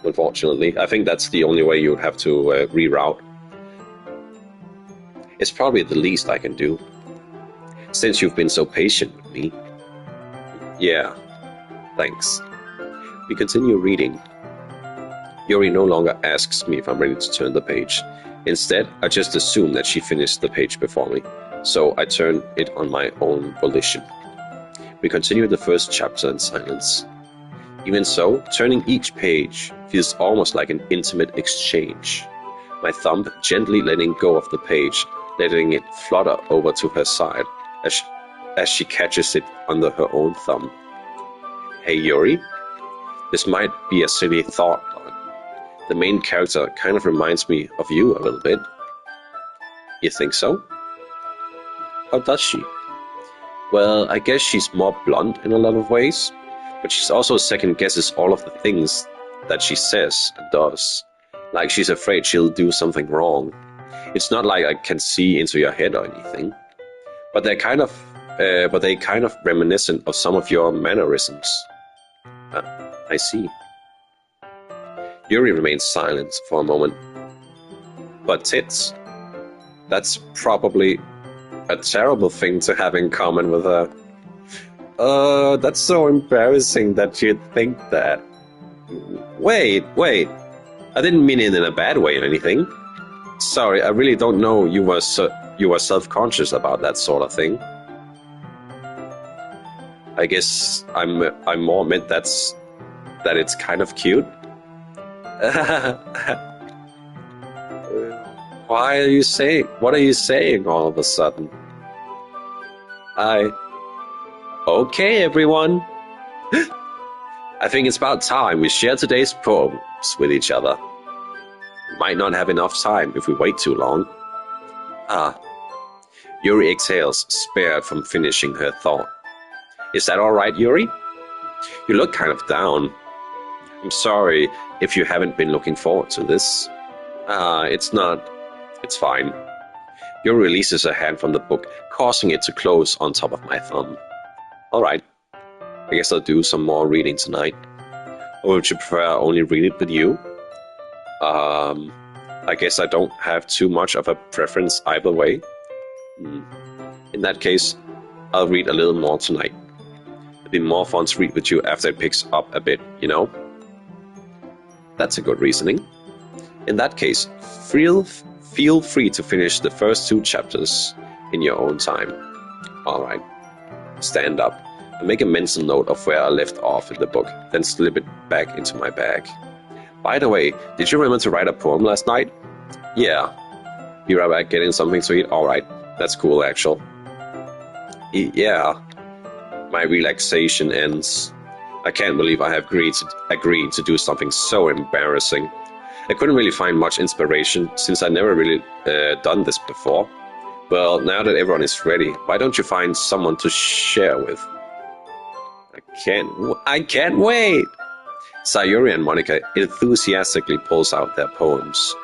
Unfortunately, I think that's the only way you would have to reroute. It's probably the least I can do, since you've been so patient with me. Yeah, thanks. We continue reading. Yuri no longer asks me if I'm ready to turn the page. Instead, I just assume that she finished the page before me, so I turn it on my own volition. We continue the first chapter in silence. Even so, turning each page feels almost like an intimate exchange. My thumb gently letting go of the page, letting it flutter over to her side as she catches it under her own thumb. Hey Yuri, this might be a silly thought, but the main character kind of reminds me of you a little bit. You think so? How does she? Well, I guess she's more blunt in a lot of ways, but she's also second guesses all of the things that she says and does. Like she's afraid she'll do something wrong. It's not like I can see into your head or anything, but they kind of reminiscent of some of your mannerisms. I see. Yuri remains silent for a moment. But tits? That's probably a terrible thing to have in common with her. That's so embarrassing that you'd think that. Wait. I didn't mean it in a bad way or anything. Sorry, I really don't know you were self-conscious about that sort of thing. I guess I'm more meant that it's kind of cute. What are you saying all of a sudden? Okay, everyone. I think it's about time we share today's poems with each other. We might not have enough time if we wait too long. Yuri exhales, spared from finishing her thought. Is that all right, Yuri? You look kind of down. I'm sorry if you haven't been looking forward to this. It's not. It's fine. Yuri releases her hand from the book, causing it to close on top of my thumb. All right. I guess I'll do some more reading tonight. Or would you prefer I only read it with you? I guess I don't have too much of a preference either way. In that case, I'll read a little more tonight. It'll be more fun to read with you after it picks up a bit, you know? That's a good reasoning. In that case, feel free to finish the first 2 chapters in your own time. Alright. Stand up and make a mental note of where I left off in the book, then slip it back into my bag. By the way, did you remember to write a poem last night? Yeah. Be right back getting something to eat? Alright. That's cool, actually. Yeah. My relaxation ends. I can't believe I have agreed to do something so embarrassing. I couldn't really find much inspiration since I never really done this before. Well, now that everyone is ready, why don't you find someone to share with? I can't wait! Sayuri and Monica enthusiastically pulls out their poems.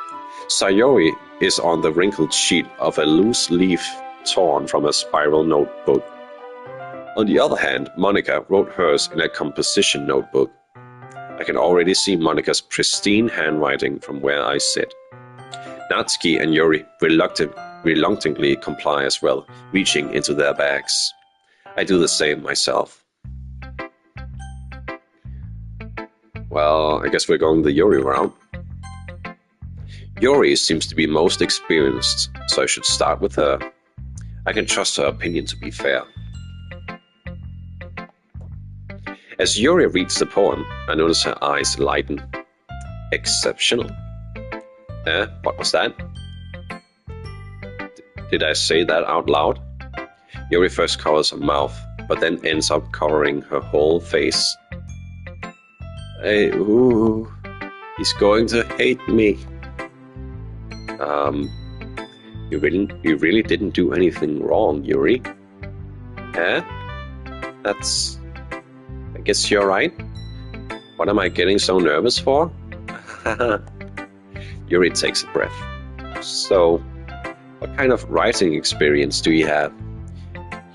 Sayuri is on the wrinkled sheet of a loose leaf torn from a spiral notebook. On the other hand, Monica wrote hers in a composition notebook. I can already see Monica's pristine handwriting from where I sit. Natsuki and Yuri reluctantly comply as well, reaching into their bags. I do the same myself. Well, I guess we're going the Yuri route. Yuri seems to be most experienced, so I should start with her. I can trust her opinion to be fair. As Yuri reads the poem, I notice her eyes lighten. Exceptional. What was that? Did I say that out loud? Yuri first covers her mouth, but then ends up covering her whole face. He's going to hate me. You really didn't do anything wrong, Yuri. I guess you're right. What am I getting so nervous for? Yuri takes a breath. So, what kind of writing experience do you have?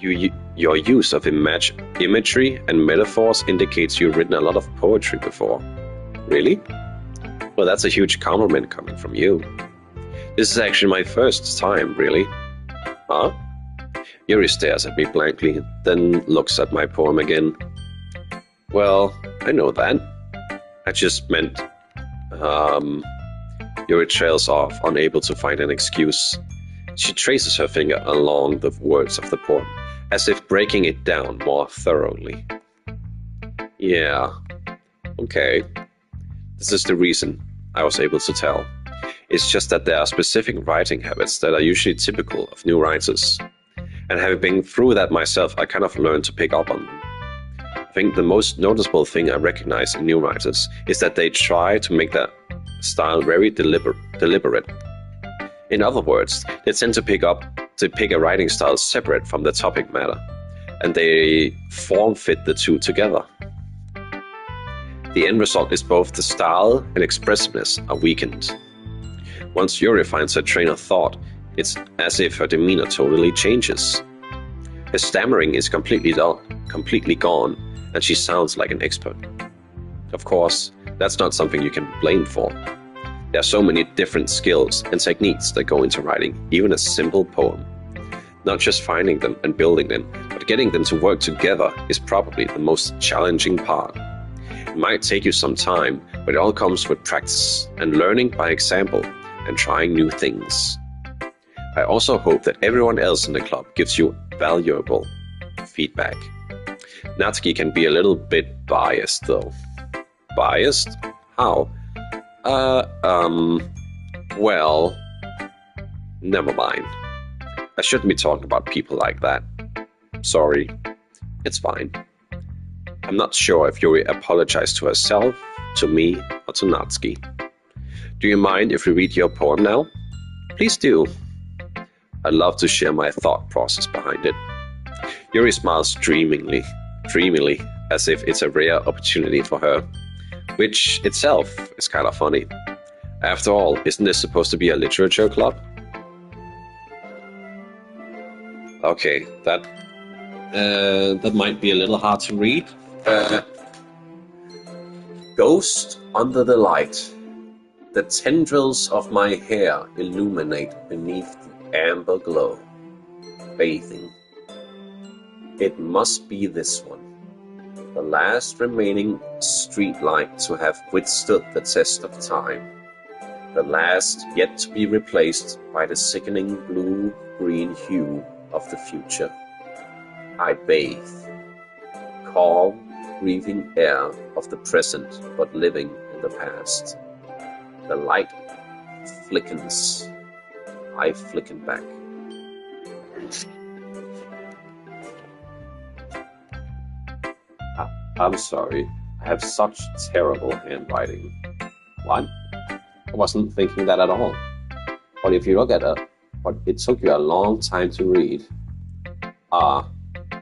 Your use of imagery and metaphors indicates you've written a lot of poetry before. Really? Well, that's a huge compliment coming from you. This is actually my first time, really. Huh? Yuri stares at me blankly, then looks at my poem again. Well, I know that. I just meant... Yuri trails off, unable to find an excuse. She traces her finger along the words of the poem, as if breaking it down more thoroughly. Yeah, okay. This is the reason I was able to tell. It's just that there are specific writing habits that are usually typical of new writers. And having been through that myself, I kind of learned to pick up on them. I think the most noticeable thing I recognize in new writers is that they try to make their style very deliberate. In other words, they tend to pick a writing style separate from the topic matter, and they form fit the two together. The end result is both the style and expressiveness are weakened. Once Yuri finds her train of thought, it's as if her demeanor totally changes. Her stammering is completely gone, and she sounds like an expert. Of course, that's not something you can be blamed for. There are so many different skills and techniques that go into writing even a simple poem. Not just finding them and building them, but getting them to work together is probably the most challenging part. It might take you some time, but it all comes with practice and learning by example and trying new things. I also hope that everyone else in the club gives you valuable feedback. Natsuki can be a little bit biased though. Biased? How? Well, never mind. I shouldn't be talking about people like that. Sorry. It's fine. I'm not sure if Yuri apologized to herself, to me, or to Natsuki. Do you mind if we read your poem now? Please do. I'd love to share my thought process behind it. Yuri smiles dreamily, as if it's a rare opportunity for her, which itself is kind of funny. After all, isn't this supposed to be a literature club? Okay, that might be a little hard to read. Ghost under the light. The tendrils of my hair illuminate beneath the amber glow. Bathing. It must be this one. The last remaining street light to have withstood the test of time. The last yet to be replaced by the sickening blue-green hue of the future. I bathe. Calm, breathing air of the present, but living in the past. The light flickens. I flicken back. I'm sorry. I have such terrible handwriting. What? I wasn't thinking that at all. But if you look at it, but it took you a long time to read.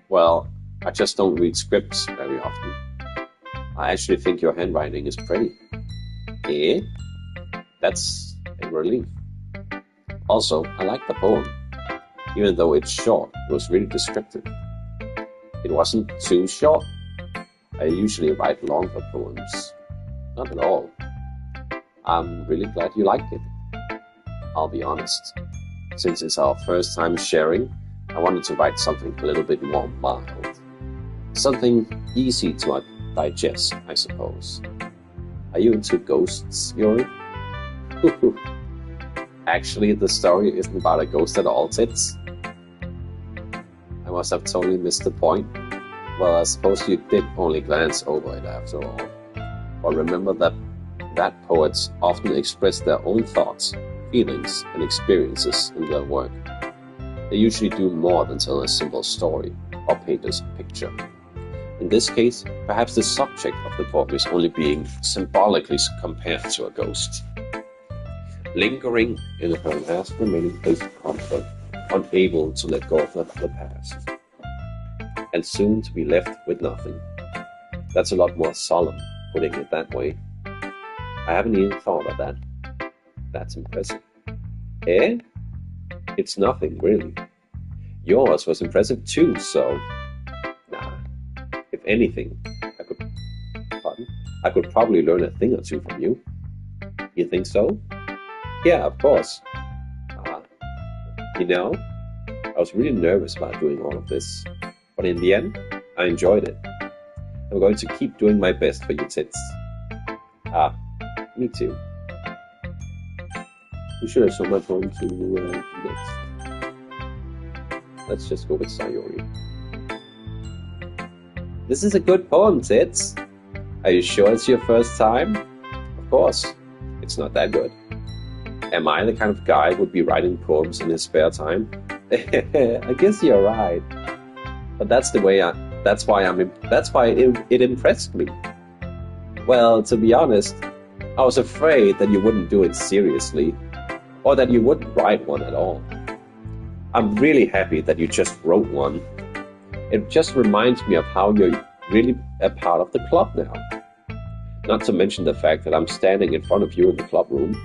Well, I just don't read scripts very often. I actually think your handwriting is pretty. Eh? That's a relief. Also, I like the poem. Even though it's short, it was really descriptive. It wasn't too short. I usually write longer poems. Not at all. I'm really glad you liked it. I'll be honest. Since it's our first time sharing, I wanted to write something a little bit more mild. Something easy to digest, I suppose. Are you into ghosts, Yuri? Actually, the story isn't about a ghost at all, Tits. I must have totally missed the point. Well, I suppose you did only glance over it after all. But remember that poets often express their own thoughts, feelings, and experiences in their work. They usually do more than tell a simple story or paint us a picture. In this case, perhaps the subject of the poem is only being symbolically compared to a ghost. Lingering in her last remaining place of comfort, unable to let go of the past, and soon to be left with nothing. That's a lot more solemn, putting it that way. I haven't even thought of that. That's impressive. Eh? It's nothing, really. Yours was impressive too, so... Nah. If anything, I could... Pardon? I could probably learn a thing or two from you. You think so? Yeah, of course. You know, I was really nervous about doing all of this. But in the end, I enjoyed it. I'm going to keep doing my best for you, Tits. Me too. Who should I show my poem to next? Let's just go with Sayori. This is a good poem, Tits. Are you sure it's your first time? Of course, it's not that good. Am I the kind of guy who would be writing poems in his spare time? I guess you're right. But that's why it impressed me. Well, to be honest, I was afraid that you wouldn't do it seriously, or that you wouldn't write one at all. I'm really happy that you just wrote one. It just reminds me of how you're really a part of the club now. Not to mention the fact that I'm standing in front of you in the club room.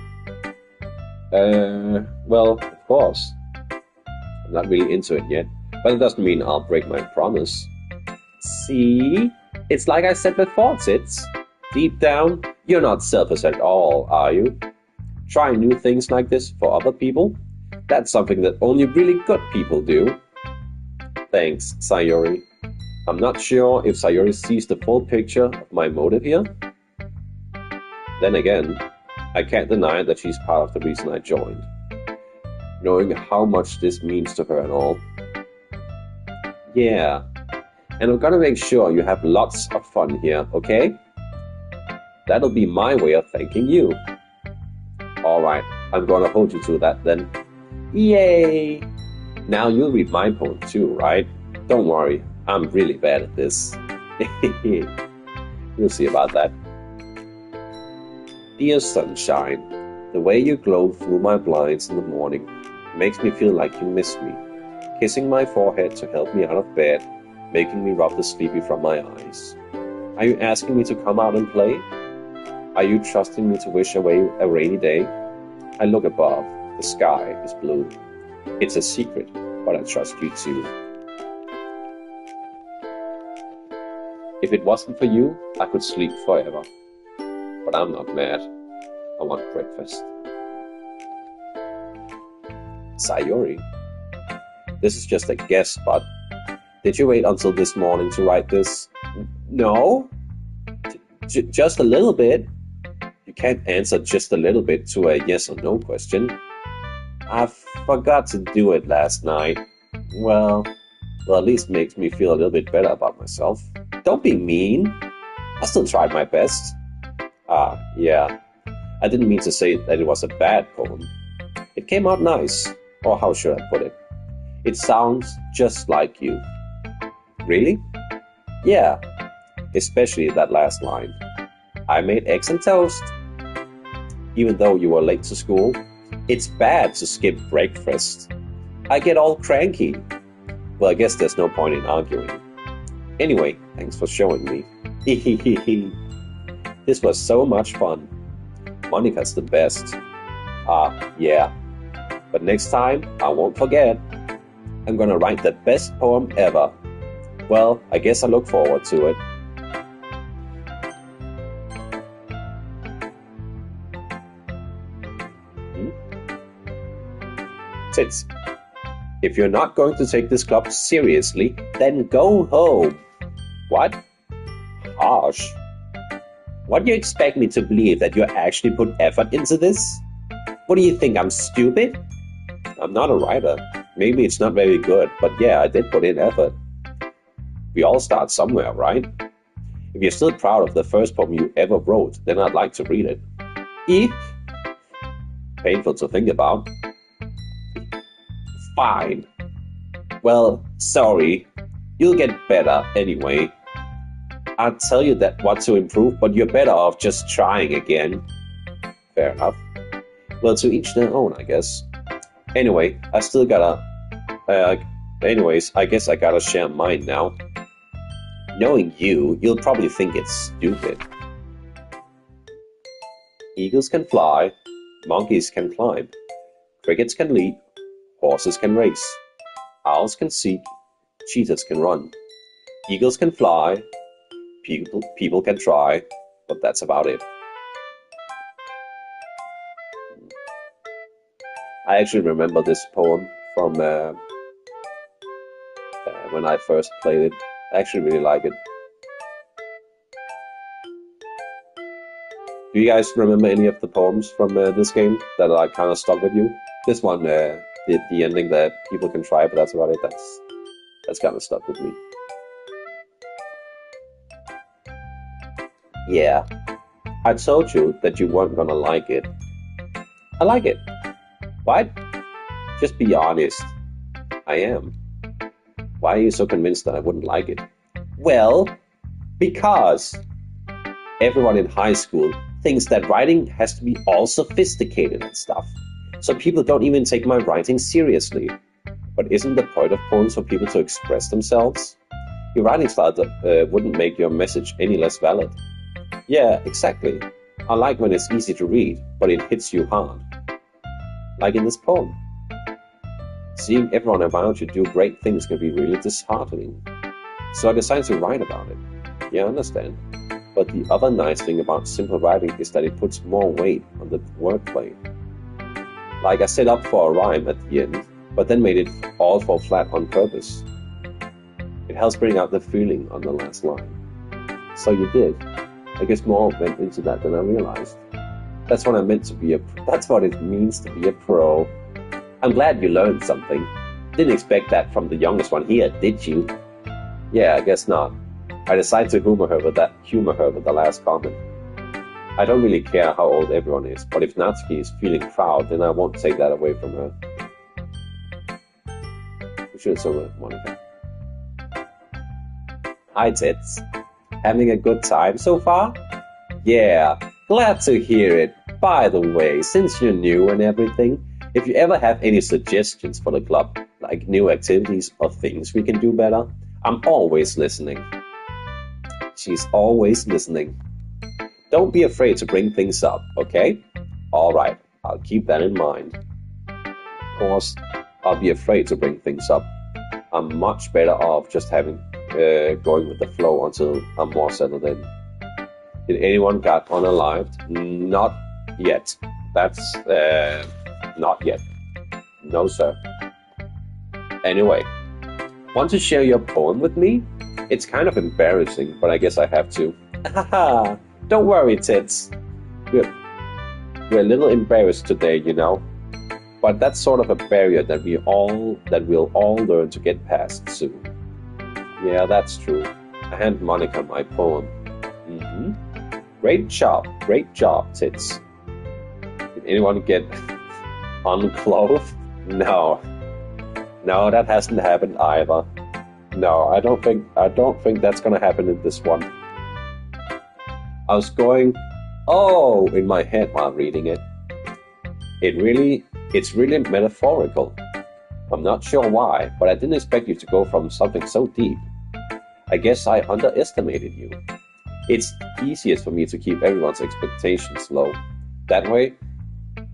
Well, of course. I'm not really into it yet, but it doesn't mean I'll break my promise. See? It's like I said before, Tits. Deep down, you're not selfish at all, are you? Trying new things like this for other people? That's something that only really good people do. Thanks, Sayori. I'm not sure if Sayori sees the full picture of my motive here. Then again, I can't deny that she's part of the reason I joined. Knowing how much this means to her and all. Yeah, and I'm gonna make sure you have lots of fun here, okay? That'll be my way of thanking you. Alright, I'm gonna hold you to that then. Yay! Now you'll read my poem too, right? Don't worry, I'm really bad at this. You'll see about that. Dear sunshine, the way you glow through my blinds in the morning makes me feel like you miss me, kissing my forehead to help me out of bed, making me rub the sleepy from my eyes. Are you asking me to come out and play? Are you trusting me to wish away a rainy day? I look above, the sky is blue. It's a secret, but I trust you too. If it wasn't for you, I could sleep forever. But I'm not mad. I want breakfast. Sayori. This is just a guess, but did you wait until this morning to write this? No? Just a little bit? You can't answer just a little bit to a yes or no question. I forgot to do it last night. Well, at least makes me feel a little bit better about myself. Don't be mean. I still tried my best. Yeah. I didn't mean to say that it was a bad poem. It came out nice. Or how should I put it? It sounds just like you. Really? Yeah. Especially that last line. I made eggs and toast. Even though you were late to school, it's bad to skip breakfast. I get all cranky. Well, I guess there's no point in arguing. Anyway, thanks for showing me. This was so much fun. Monica's the best. Yeah. But next time, I won't forget. I'm gonna write the best poem ever. Well, I guess I look forward to it. Tits. If you're not going to take this club seriously, then go home. What? Harsh. What do you expect me to believe, that you actually put effort into this? What do you think, I'm stupid? I'm not a writer. Maybe it's not very good, but yeah, I did put in effort. We all start somewhere, right? If you're still proud of the first poem you ever wrote, then I'd like to read it. Eek. Painful to think about. Fine. Well, sorry. You'll get better anyway. I'll tell you that what to improve, but you're better off just trying again. Fair enough. Well, to each their own, I guess. Anyway, I still gotta... anyways, I guess I gotta share mine now. Knowing you, you'll probably think it's stupid. Eagles can fly, Monkeys can climb. Crickets can leap. Horses can race. Owls can seek. Cheetahs can run. Eagles can fly. People can try. But that's about it. I actually remember this poem from when I first played it. I actually really like it. Do you guys remember any of the poems from this game that are kind of stuck with you? This one, the ending that people can try, but that's about it. That's kind of stuck with me. Yeah, I told you that you weren't gonna like it. I like it. What? Just be honest. I am. Why are you so convinced that I wouldn't like it? Well, because everyone in high school thinks that writing has to be all sophisticated and stuff. So people don't even take my writing seriously. But isn't the point of poems for people to express themselves? Your writing style wouldn't make your message any less valid. Yeah, exactly. I like when it's easy to read, but it hits you hard. Like in this poem. Seeing everyone around you do great things can be really disheartening. So I decided to write about it. Yeah, I understand. But the other nice thing about simple writing is that it puts more weight on the wordplay. Like I set up for a rhyme at the end, but then made it all fall flat on purpose. It helps bring out the feeling on the last line. So you did. I guess more went into that than I realized. That's what that's what it means to be a pro. I'm glad you learned something. Didn't expect that from the youngest one here, did you? Yeah, I guess not. I decided to humor her with the last comment. I don't really care how old everyone is, but if Natsuki is feeling proud, then I won't take that away from her. We should have sung it, Monica. Hi, Tits. Having a good time so far? Yeah, glad to hear it. By the way, since you're new and everything, if you ever have any suggestions for the club, like new activities or things we can do better, I'm always listening. She's always listening. Don't be afraid to bring things up, okay? Alright, I'll keep that in mind. Of course, I'll be afraid to bring things up. I'm much better off just going with the flow until I'm more settled in. Did anyone get unalived? Not yet. That's not yet. No, sir. Anyway, want to share your poem with me? It's kind of embarrassing, but I guess I have to. Haha, don't worry, Tits. We're a little embarrassed today, you know. But that's sort of a barrier that we'll all learn to get past soon. Yeah, that's true. I hand Monica my poem. Great job, Tits. Did anyone get unclothed? No, that hasn't happened either. No, I don't think that's gonna happen in this one. I was going, oh, in my head while reading it. It's really metaphorical. I'm not sure why, but I didn't expect you to go from something so deep. I guess I underestimated you. It's easiest for me to keep everyone's expectations low. That way,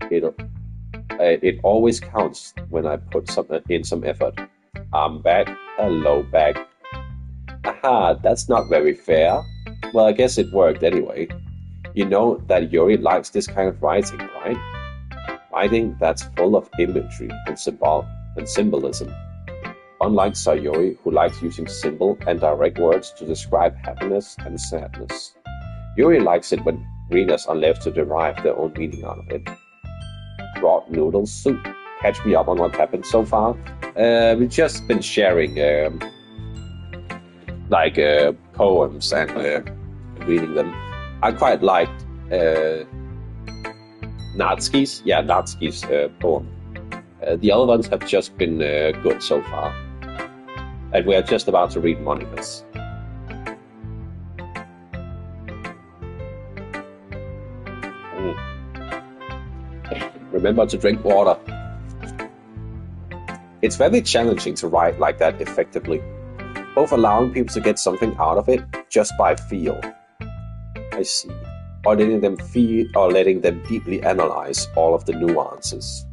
it always counts when I put in some effort. I'm back. Hello, back. Aha, that's not very fair. Well, I guess it worked anyway. You know that Yuri likes this kind of writing, right? Writing that's full of imagery and symbolism. Unlike Sayori, who likes using simple and direct words to describe happiness and sadness. Yuri likes it when readers are left to derive their own meaning out of it. Raw noodle soup. Catch me up on what happened so far. We've just been sharing poems and reading them. I quite liked Natsuki's poem. The other ones have just been good so far. And we're just about to read Monica's. Remember to drink water. It's very challenging to write like that effectively, both allowing people to get something out of it just by feel. I see. or letting them deeply analyze all of the nuances.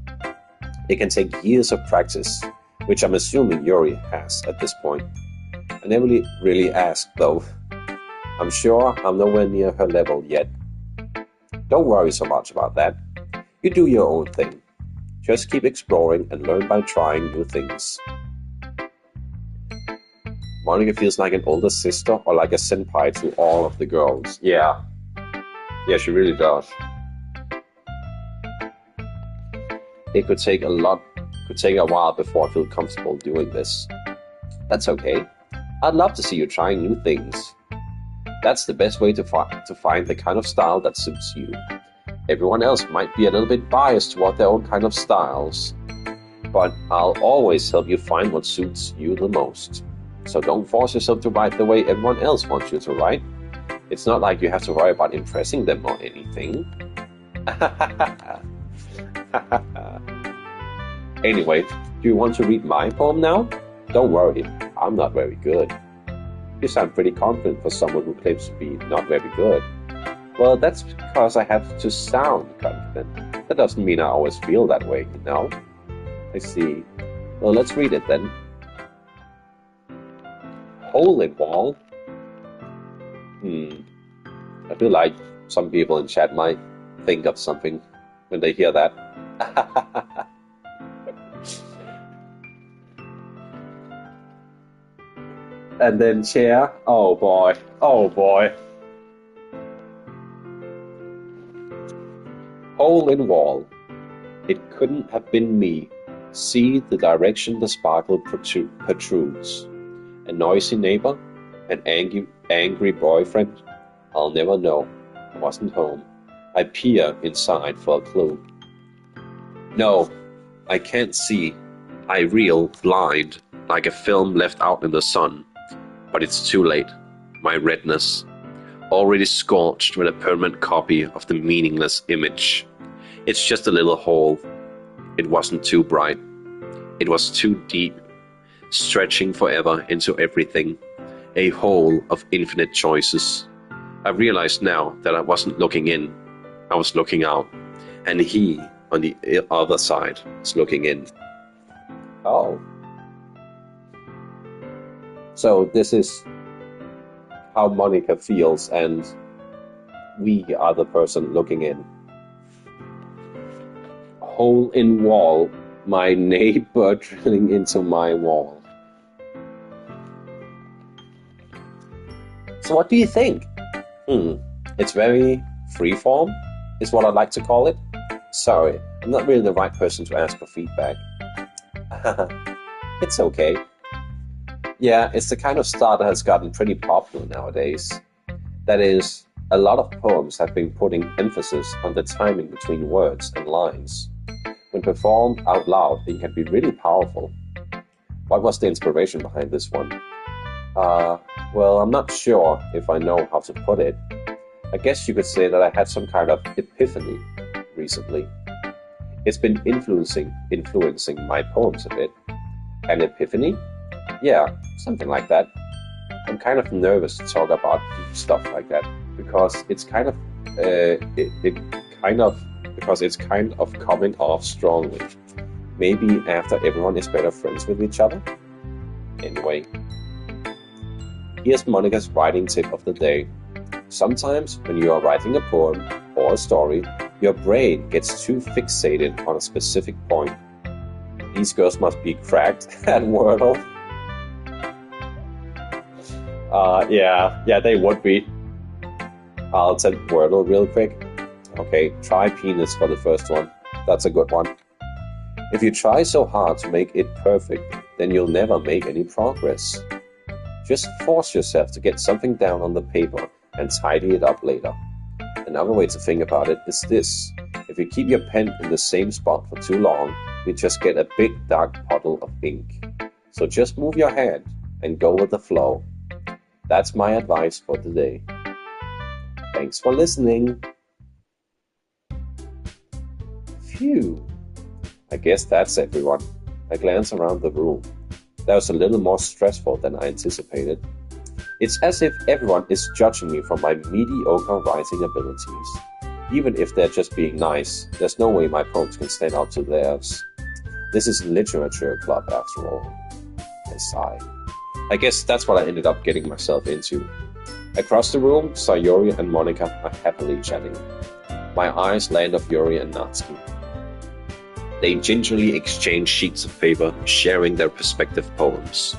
It can take years of practice, which I'm assuming Yuri has at this point. I never really asked though. I'm sure I'm nowhere near her level yet. Don't worry so much about that. You do your own thing. Just keep exploring and learn by trying new things. Monica feels like an older sister or like a senpai to all of the girls. Yeah, she really does. It could take a while before I feel comfortable doing this. That's okay. I'd love to see you trying new things. That's the best way to find the kind of style that suits you. Everyone else might be a little bit biased toward their own kind of styles, but I'll always help you find what suits you the most. So don't force yourself to write the way everyone else wants you to write. It's not like you have to worry about impressing them or anything. Anyway, do you want to read my poem now? Don't worry, I'm not very good. You sound pretty confident for someone who claims to be not very good. Well, that's because I have to sound confident. That doesn't mean I always feel that way, you know? I see. Well, let's read it then. Hole in wall? I feel like some people in chat might think of something when they hear that. And then chair. Oh boy. Hole in wall. It couldn't have been me. See the direction the sparkle protrudes. A noisy neighbor? An angry boyfriend? I'll never know. I wasn't home. I peer inside for a clue. No, I can't see. I reel blind, like a film left out in the sun. But it's too late. My redness, already scorched with a permanent copy of the meaningless image. It's just a little hole. It wasn't too bright. It was too deep, stretching forever into everything. A hole of infinite choices. I realized now that I wasn't looking in. I was looking out. And he, on the other side, is looking in. Oh. So this is how Monica feels, and we are the person looking in. Hole in wall, my neighbor drilling into my wall. So what do you think? It's very freeform, is what I'd like to call it. Sorry, I'm not really the right person to ask for feedback. It's okay. Yeah, it's the kind of style that has gotten pretty popular nowadays. That is, a lot of poems have been putting emphasis on the timing between words and lines. When performed out loud, it can be really powerful. What was the inspiration behind this one? Well, I'm not sure if I know how to put it. I guess you could say that I had some kind of epiphany recently. It's been influencing my poems a bit. An epiphany? Yeah, something like that. I'm kind of nervous to talk about stuff like that because it's kind of coming off strongly. Maybe after everyone is better friends with each other. Anyway, here's Monica's writing tip of the day. Sometimes when you are writing a poem or a story, your brain gets too fixated on a specific point. These girls must be cracked at Wordle. Yeah, they would be. I'll tell Wordle real quick. Okay, try penis for the first one. That's a good one. If you try so hard to make it perfect, then you'll never make any progress. Just force yourself to get something down on the paper and tidy it up later. Another way to think about it is this. If you keep your pen in the same spot for too long, you just get a big dark puddle of ink. So just move your hand and go with the flow. That's my advice for today. Thanks for listening. Phew. I guess that's everyone. I glance around the room. That was a little more stressful than I anticipated. It's as if everyone is judging me from my mediocre writing abilities. Even if they're just being nice, there's no way my poems can stand up to theirs. This is a literature club after all. I sigh. I guess that's what I ended up getting myself into. Across the room, Sayori and Monica are happily chatting. My eyes land on Yuri and Natsuki. They gingerly exchange sheets of paper, sharing their respective poems.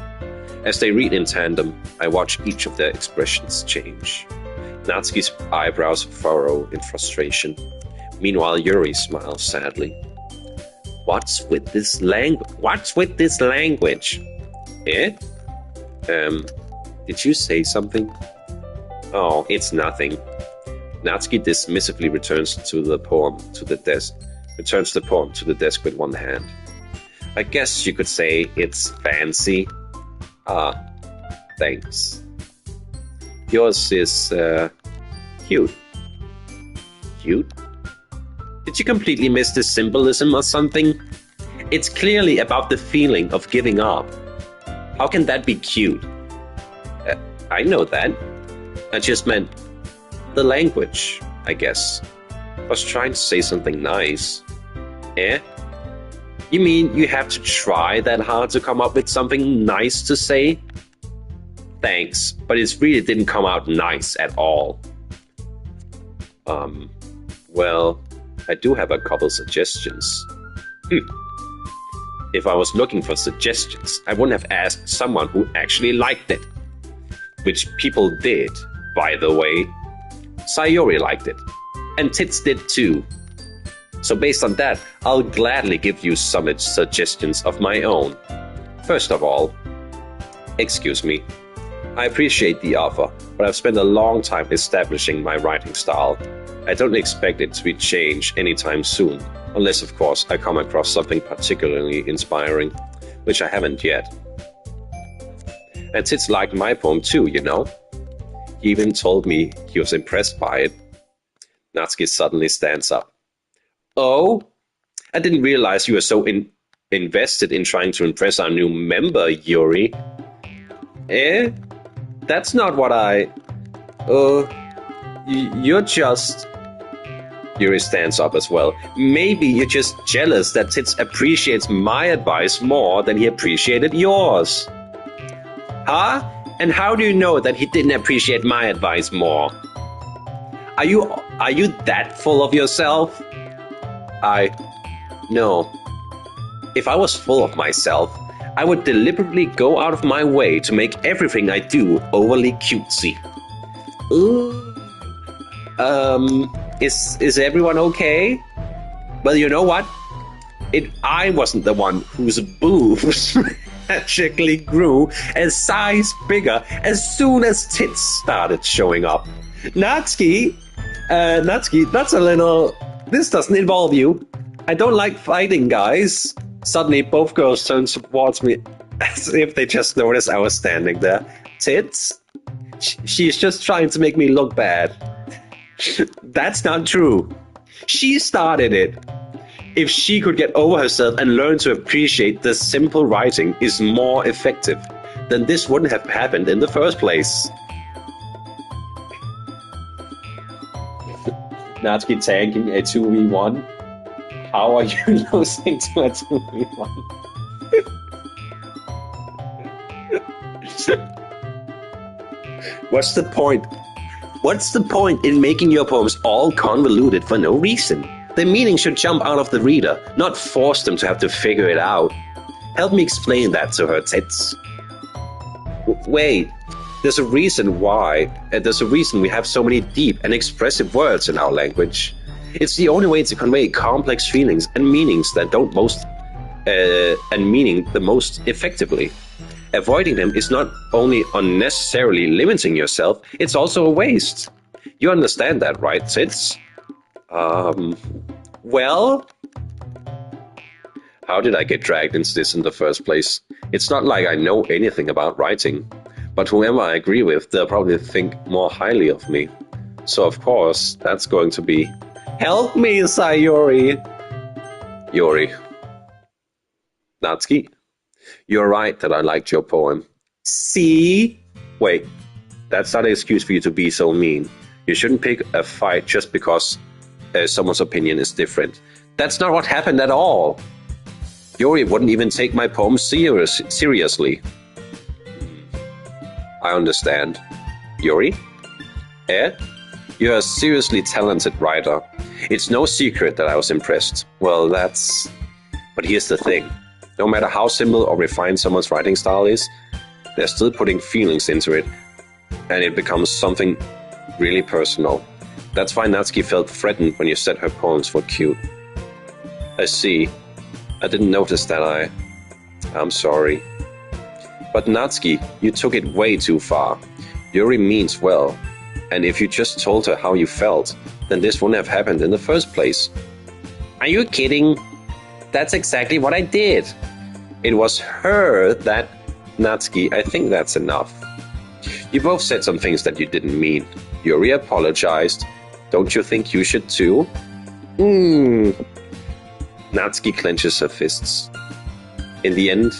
As they read in tandem, I watch each of their expressions change. Natsuki's eyebrows furrow in frustration. Meanwhile, Yuri smiles sadly. What's with this language? Eh? Did you say something? Oh, it's nothing. Natsuki dismissively returns the poem to the desk with one hand. I guess you could say it's fancy. Ah, thanks. Yours is, cute. Cute? Did you completely miss the symbolism or something? It's clearly about the feeling of giving up. How can that be cute? I know that. I just meant the language, I guess. I was trying to say something nice. Eh? You mean you have to try that hard to come up with something nice to say? Thanks, but it really didn't come out nice at all. Well, I do have a couple suggestions. If I was looking for suggestions, I wouldn't have asked someone who actually liked it. Which people did, by the way. Sayori liked it. And Tits did too. So based on that, I'll gladly give you some suggestions of my own. First of all, excuse me. I appreciate the offer, but I've spent a long time establishing my writing style. I don't expect it to be changed anytime soon, unless of course I come across something particularly inspiring, which I haven't yet. And Tits liked my poem too, you know. He even told me he was impressed by it. Natsuki suddenly stands up. Oh? I didn't realize you were so invested in trying to impress our new member, Yuri. Eh? That's not what I... You're just... Yuri stands up as well. Maybe you're just jealous that Tits appreciates my advice more than he appreciated yours. Huh? And how do you know that he didn't appreciate my advice more? Are you that full of yourself? No. If I was full of myself, I would deliberately go out of my way to make everything I do overly cutesy. Is everyone okay? Well, you know what? I wasn't the one whose boobs magically grew a size bigger as soon as Tits started showing up. Natsuki, that's a little... This doesn't involve you. I don't like fighting, guys. Suddenly, both girls turned towards me as if they just noticed I was standing there. Tits? She's just trying to make me look bad. That's not true. She started it. If she could get over herself and learn to appreciate the simple writing is more effective, then this wouldn't have happened in the first place. Natsuki tanking a 2v1. How are you losing to a 2v1? What's the point? What's the point in making your poems all convoluted for no reason? The meaning should jump out of the reader, not force them to have to figure it out. Help me explain that to her, Tits. Wait, there's a reason why. There's a reason we have so many deep and expressive words in our language. It's the only way to convey complex feelings and meanings that don't meaning the most effectively. Avoiding them is not only unnecessarily limiting yourself, it's also a waste. You understand that, right, Tits? Well? How did I get dragged into this in the first place? It's not like I know anything about writing, but whoever I agree with, they'll probably think more highly of me. So of course, that's going to be... Help me, Sayori! Yuri. Natsuki, you're right that I liked your poem. See? Wait, That's not an excuse for you to be so mean. You shouldn't pick a fight just because someone's opinion is different. That's not what happened at all. Yuri wouldn't even take my poems seriously. I understand. Yuri? You're a seriously talented writer. It's no secret that I was impressed. Well, But here's the thing. No matter how simple or refined someone's writing style is, they're still putting feelings into it, and it becomes something really personal. That's why Natsuki felt threatened when you said her poems were cute. I see. I didn't notice that. I'm sorry. But Natsuki, you took it way too far. Yuri means well, and if you just told her how you felt, then this wouldn't have happened in the first place. Are you kidding? That's exactly what I did. It was her that... Natsuki, I think that's enough. You both said some things that you didn't mean. Yuri apologized. Don't you think you should too? Natsuki clenches her fists. In the end,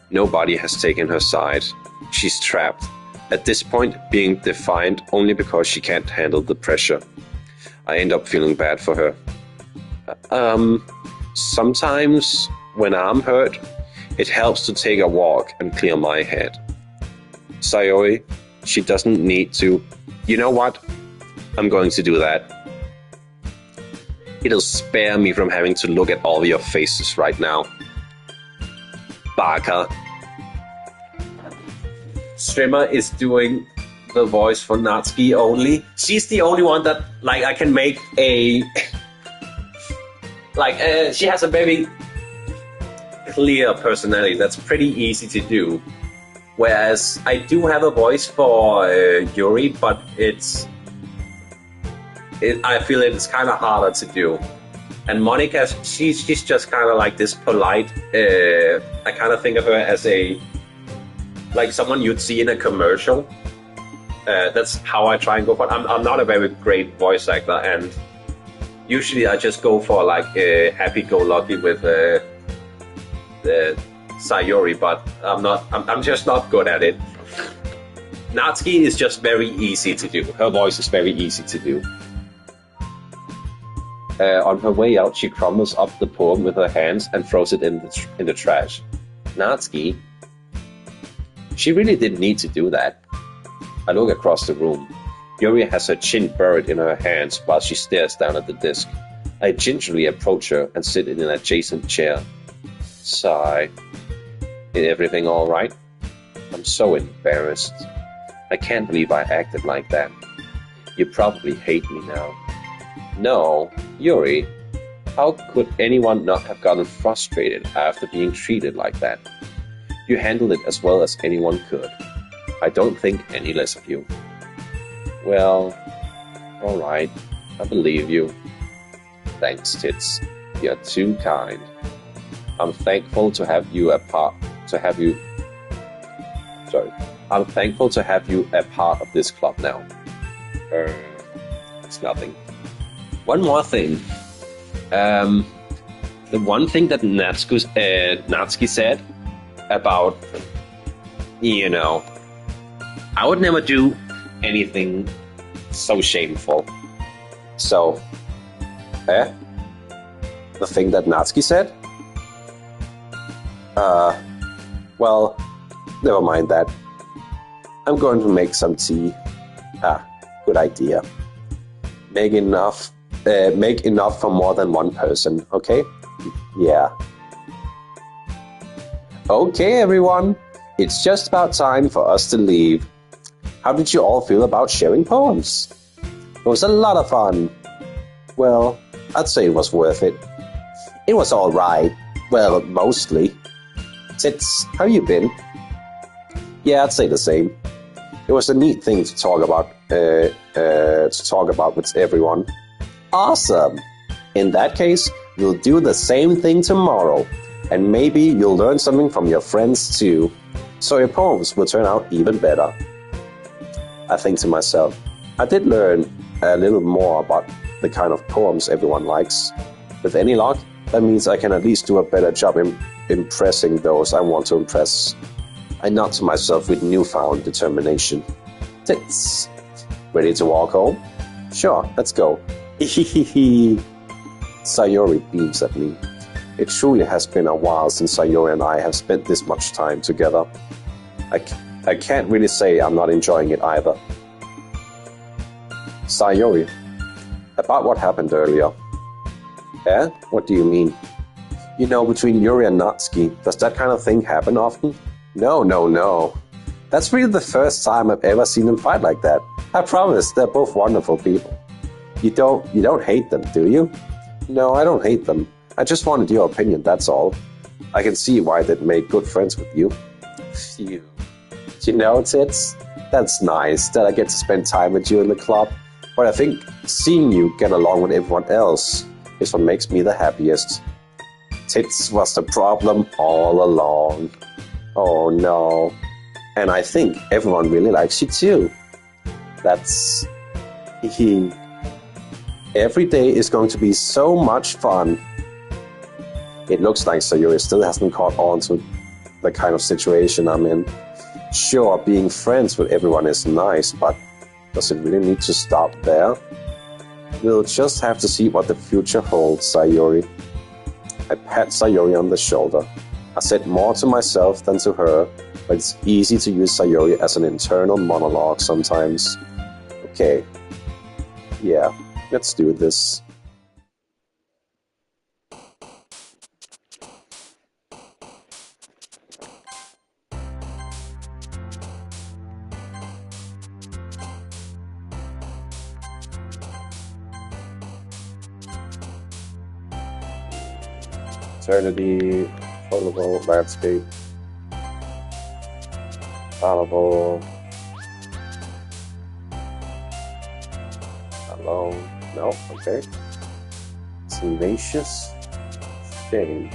nobody has taken her side. She's trapped. At this point, being defiant only because she can't handle the pressure. I end up feeling bad for her. Sometimes, when I'm hurt, it helps to take a walk and clear my head. Sayori, she doesn't need to. You know what? I'm going to do that. It'll spare me from having to look at all your faces right now. Baka. Streamer is doing the voice for Natsuki only. She's the only one that, I can make a... she has a very clear personality that's pretty easy to do. Whereas I do have a voice for Yuri, but I feel it's kind of harder to do. And Monica, she's just kind of like this polite. I kind of think of her as someone you'd see in a commercial. That's how I try and go for it. I'm not a very great voice actor, and usually I just go for happy-go-lucky with Sayori, but I'm just not good at it. Natsuki is just very easy to do. Her voice is very easy to do. On her way out, she crumbles up the poem with her hands and throws it in the trash. Natsuki? She really didn't need to do that. I look across the room. Yuri has her chin buried in her hands while she stares down at the desk. I gingerly approach her and sit in an adjacent chair. Sigh. Is everything all right? I'm so embarrassed. I can't believe I acted like that. You probably hate me now. No, Yuri. How could anyone not have gotten frustrated after being treated like that? You handled it as well as anyone could. I don't think any less of you. Well, all right. I believe you. Thanks, Tits. You're too kind. I'm thankful to have you a part of this club now. It's nothing. One more thing. The one thing that Natsuki said about, I would never do anything so shameful. So, the thing that Natsuki said? Well, never mind that. I'm going to make some tea. Good idea. Make enough for more than one person, okay? Yeah. Okay, everyone. It's just about time for us to leave. How did you all feel about sharing poems? It was a lot of fun. Well, I'd say it was worth it. It was all right. Well, mostly. Tits, how you been? Yeah, I'd say the same. It was a neat thing to talk about with everyone. Awesome! In that case, we'll do the same thing tomorrow, and maybe you'll learn something from your friends too, so your poems will turn out even better. I think to myself, I did learn a little more about the kind of poems everyone likes. With any luck, that means I can at least do a better job impressing those I want to impress. I nod to myself with newfound determination. Tits. Ready to walk home? Sure, let's go. Hehehe. Sayori beams at me. It truly has been a while since Sayori and I have spent this much time together. I can't really say I'm not enjoying it either. Sayori, about what happened earlier. Eh? What do you mean? You know, between Yuri and Natsuki, does that kind of thing happen often? No. That's really the first time I've ever seen them fight like that. I promise, they're both wonderful people. You don't hate them, do you? No, I don't hate them. I just wanted your opinion, that's all. I can see why they'd make good friends with you. Phew. You know, Tits, that's nice that I get to spend time with you in the club. But I think seeing you get along with everyone else is what makes me the happiest. Tits was the problem all along. Oh no. And I think everyone really likes you too. That's... Every day is going to be so much fun. It looks like Sayori still hasn't caught on to the kind of situation I'm in. Sure, being friends with everyone is nice, but does it really need to stop there? We'll just have to see what the future holds, Sayori. I pat Sayori on the shoulder. I said more to myself than to her, but it's easy to use Sayori as an internal monologue sometimes. Okay. Yeah, let's do this. Eternity, foldable, landscape, fallible, alone, no, okay. Tenacious, shame,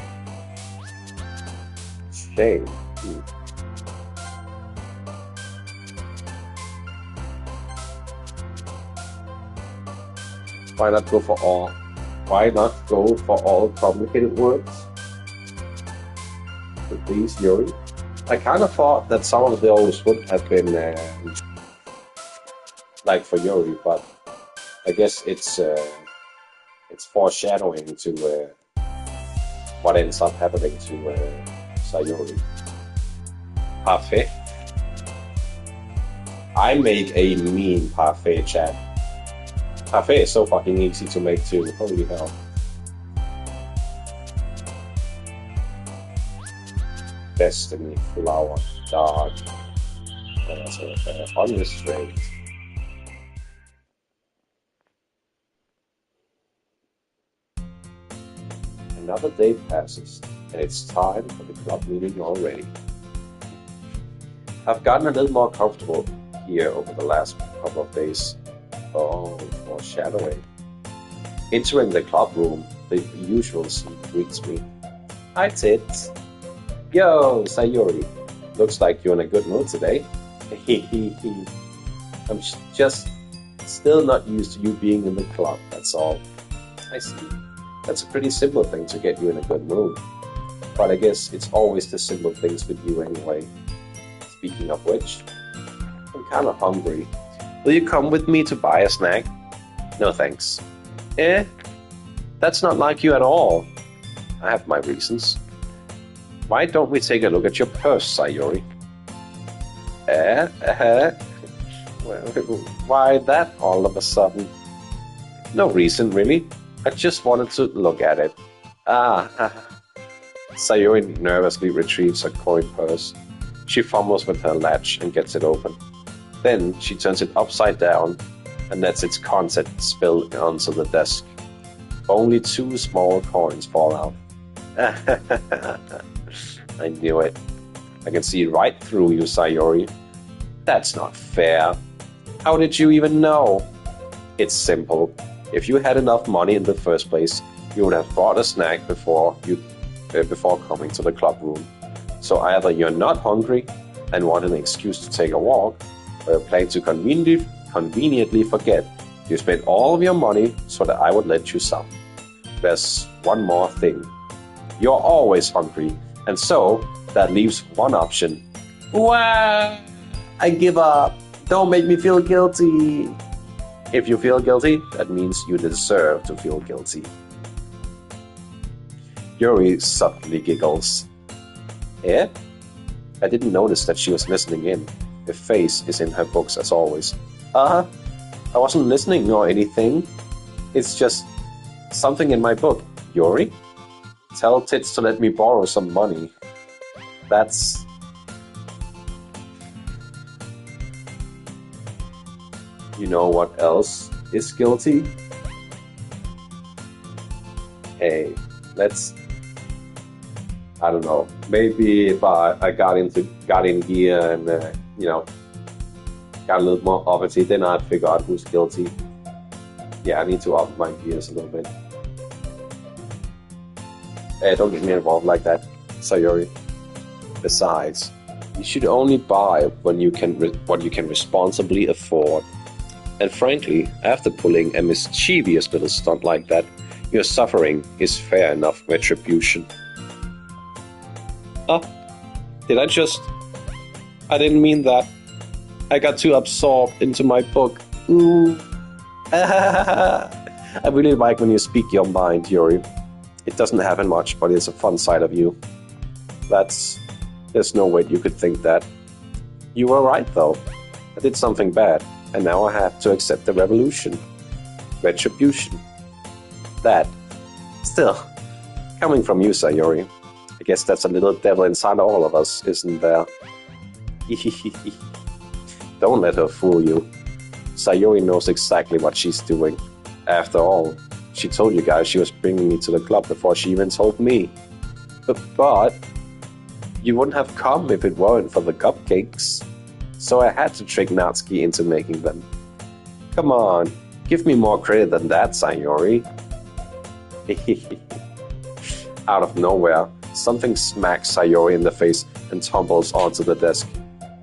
Why not go for all? Why not go for all complicated words? With these, Yuri. I kind of thought that some of those would have been like for Yuri, but I guess it's foreshadowing to what ends up happening to Sayori. Parfait. I make a mean parfait chat. Parfait is so fucking easy to make too. Holy hell. Destiny, flower, dark. Unrestrained. Another day passes, and it's time for the club meeting already. I've gotten a little more comfortable here over the last couple of days. Oh, foreshadowing. Entering the club room, the usual scene greets me. Hi, Tits. Yo, Sayori. Looks like you're in a good mood today. I'm just still not used to you being in the club, that's all. I see. That's a pretty simple thing to get you in a good mood. But I guess it's always the simple things with you anyway. Speaking of which, I'm kind of hungry. Will you come with me to buy a snack? No thanks. That's not like you at all. I have my reasons. Why don't we take a look at your purse, Sayori? Well, why that all of a sudden? No reason, really. I just wanted to look at it. Sayori nervously retrieves her coin purse. She fumbles with her latch and gets it open. Then she turns it upside down and lets its contents spill onto the desk. Only 2 small coins fall out. I knew it. I can see right through you, Sayori. That's not fair. How did you even know? It's simple. If you had enough money in the first place, you would have bought a snack before coming to the club room. So either you're not hungry and want an excuse to take a walk, or you plan to conveniently forget you spent all of your money so that I would lend you some. There's one more thing. You're always hungry, and so that leaves one option. Wow! I give up. Don't make me feel guilty. If you feel guilty, that means you deserve to feel guilty. Yuri suddenly giggles. Eh? I didn't notice that she was listening in. Her face is in her books as always. I wasn't listening or anything. It's just something in my book. Yuri? Tell Tits to let me borrow some money. That's... You know what else is guilty? Hey, let's... I don't know. Maybe if I got in here and got a little more poverty, then I'd figure out who's guilty. Yeah, I need to up my gears a little bit. Hey, don't get me involved like that, Sayori. Besides, you should only buy when you can what you can responsibly afford. And frankly, after pulling a mischievous little stunt like that, your suffering is fair enough retribution. Did I just... I didn't mean that. I got too absorbed into my book. Ooh. I really like when you speak your mind, Yuri. It doesn't happen much, but it's a fun side of you. There's no way you could think that. You were right, though. I did something bad, and now I have to accept the revolution. Retribution. That. Still, coming from you, Sayori, I guess that's a little devil inside all of us, isn't there? Don't let her fool you. Sayori knows exactly what she's doing. After all, she told you guys she was bringing me to the club before she even told me. But you wouldn't have come if it weren't for the cupcakes. So I had to trick Natsuki into making them. Come on, give me more credit than that, Sayori. Out of nowhere, something smacks Sayori in the face and tumbles onto the desk.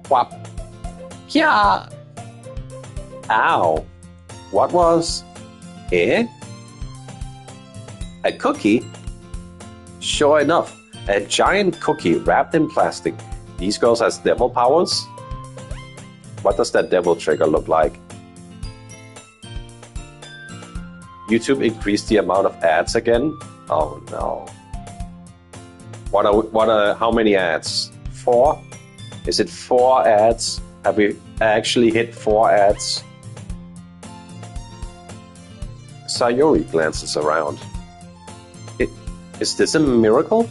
Whap! Yeah! Ow! What was? Eh? A cookie? Sure enough, a giant cookie wrapped in plastic. These girls has devil powers? What does that devil trigger look like? YouTube increased the amount of ads again? Oh no. How many ads? 4? Is it 4 ads? Have we actually hit 4 ads? Sayori glances around. Is this a miracle?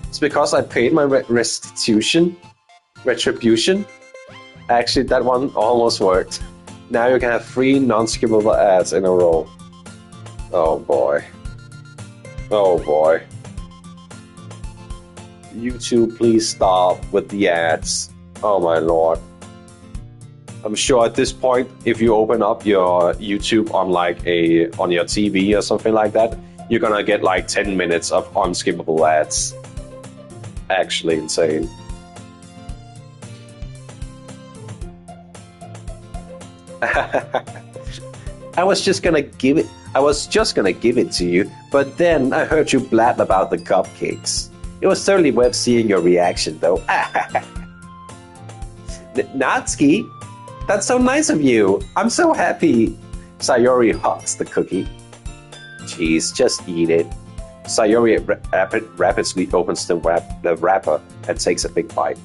It's because I paid my restitution? Retribution? Actually, that one almost worked. Now you can have 3 non-skippable ads in a row. Oh boy. Oh boy. YouTube, please stop with the ads. Oh my lord. I'm sure at this point, if you open up your YouTube on on your TV or something like that, you're gonna get like 10 minutes of unskippable ads. Actually insane. I was just gonna give it to you, but then I heard you blab about the cupcakes. It was certainly worth seeing your reaction, though. Natsuki, that's so nice of you. I'm so happy. Sayori hugs the cookie. Jeez, just eat it. Sayori rapidly opens the wrapper and takes a big bite.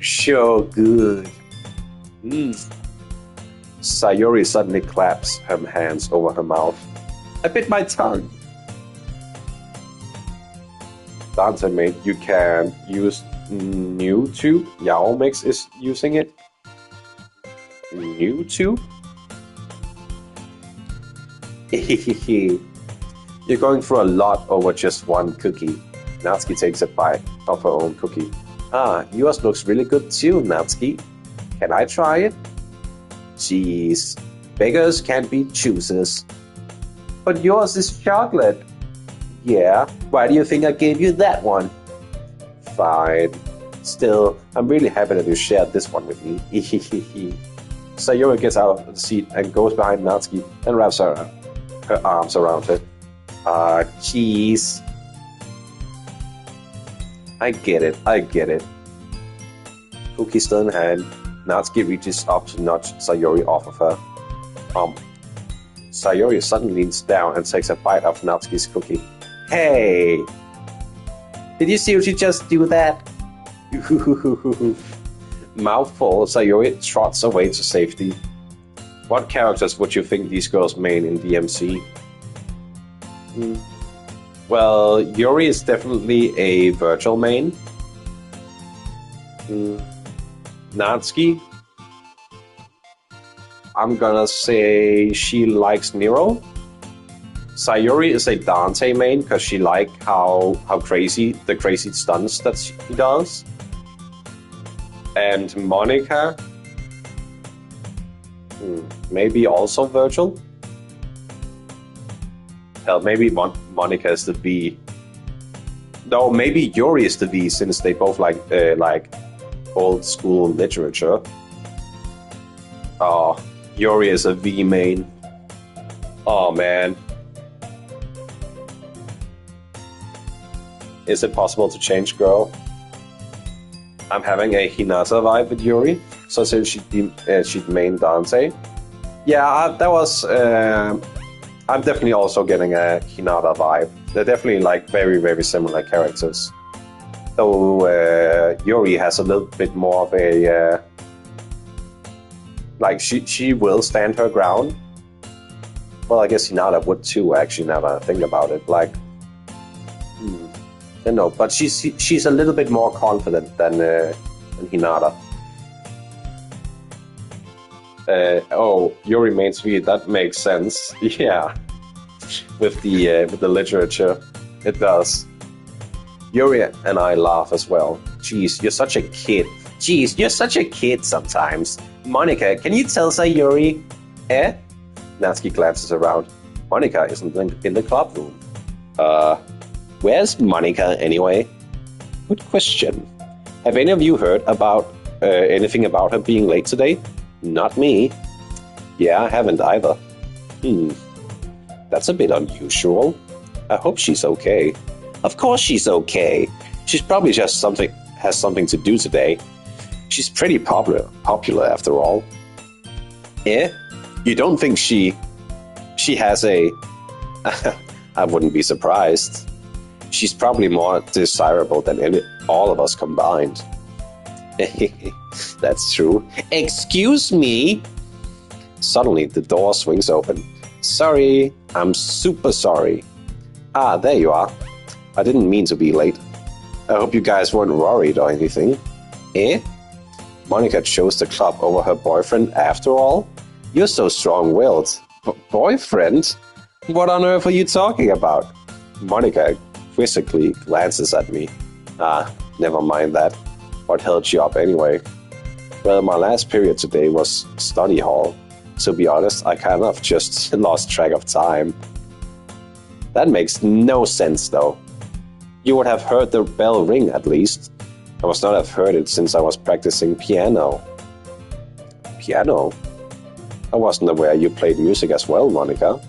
So good. Sayori suddenly claps her hands over her mouth. I bit my tongue. Dante mate, you can use YouTube. Yao Mix is using it. YouTube? You're going through a lot over just one cookie. Natsuki takes a bite of her own cookie. Yours looks really good too, Natsuki. Can I try it? Jeez, beggars can't be choosers. But yours is chocolate. Yeah, why do you think I gave you that one? Fine. Still, I'm really happy that you shared this one with me. Sayori gets out of the seat and goes behind Natsuki and wraps her arms around her. Jeez. I get it. Cookie still in hand. Natsuki reaches up to nudge Sayori off of her. Sayori suddenly leans down and takes a bite of Natsuki's cookie. Hey! Did you seriously just do that? Mouthful, Sayori trots away to safety. What characters would you think these girls main in DMC? Well, Yuri is definitely a Virgil main. Natsuki, I'm gonna say she likes Nero. Sayori is a Dante main because she like how crazy the crazy stunts that he does. And Monica, maybe also Virgil. Hell, maybe Monica is the V. No, maybe Yuri is the V since they both like old school literature. Oh, Yuri is a V main. Oh man. Is it possible to change girl? I'm having a Hinata vibe with Yuri, so since she'd main Dante. Yeah, that was. I'm definitely also getting a Hinata vibe. They're definitely like very, very similar characters. Though Yuri has a little bit more of a like she will stand her ground. Well, I guess Hinata would too. Actually, now that I think about it, like, no, but she's a little bit more confident than Hinata. Oh, Yuri main V. That makes sense. Yeah, with the literature, it does. Yuri and I laugh as well. Jeez, you're such a kid. Jeez, you're such a kid sometimes. Monica, can you tell Sayori? Eh? Natsuki glances around. Monica isn't in the club room. Where's Monica anyway? Good question. Have any of you heard about anything about her being late today? Not me. Yeah, I haven't either. That's a bit unusual. I hope she's okay. Of course she's okay. She's probably just has something to do today. She's pretty popular after all. Eh? You don't think she has a... I wouldn't be surprised. She's probably more desirable than all of us combined. That's true. Excuse me? Suddenly, the door swings open. Sorry, I'm super sorry. Ah, there you are. I didn't mean to be late. I hope you guys weren't worried or anything. Eh? Monica chose the club over her boyfriend after all? You're so strong-willed. Boyfriend? What on earth are you talking about? Monica quizzically glances at me. Ah, never mind that. What held you up anyway? Well, my last period today was study hall. To be honest, I kind of just lost track of time. That makes no sense, though. You would have heard the bell ring, at least. I must not have heard it since I was practicing piano. Piano? I wasn't aware you played music as well, Monica.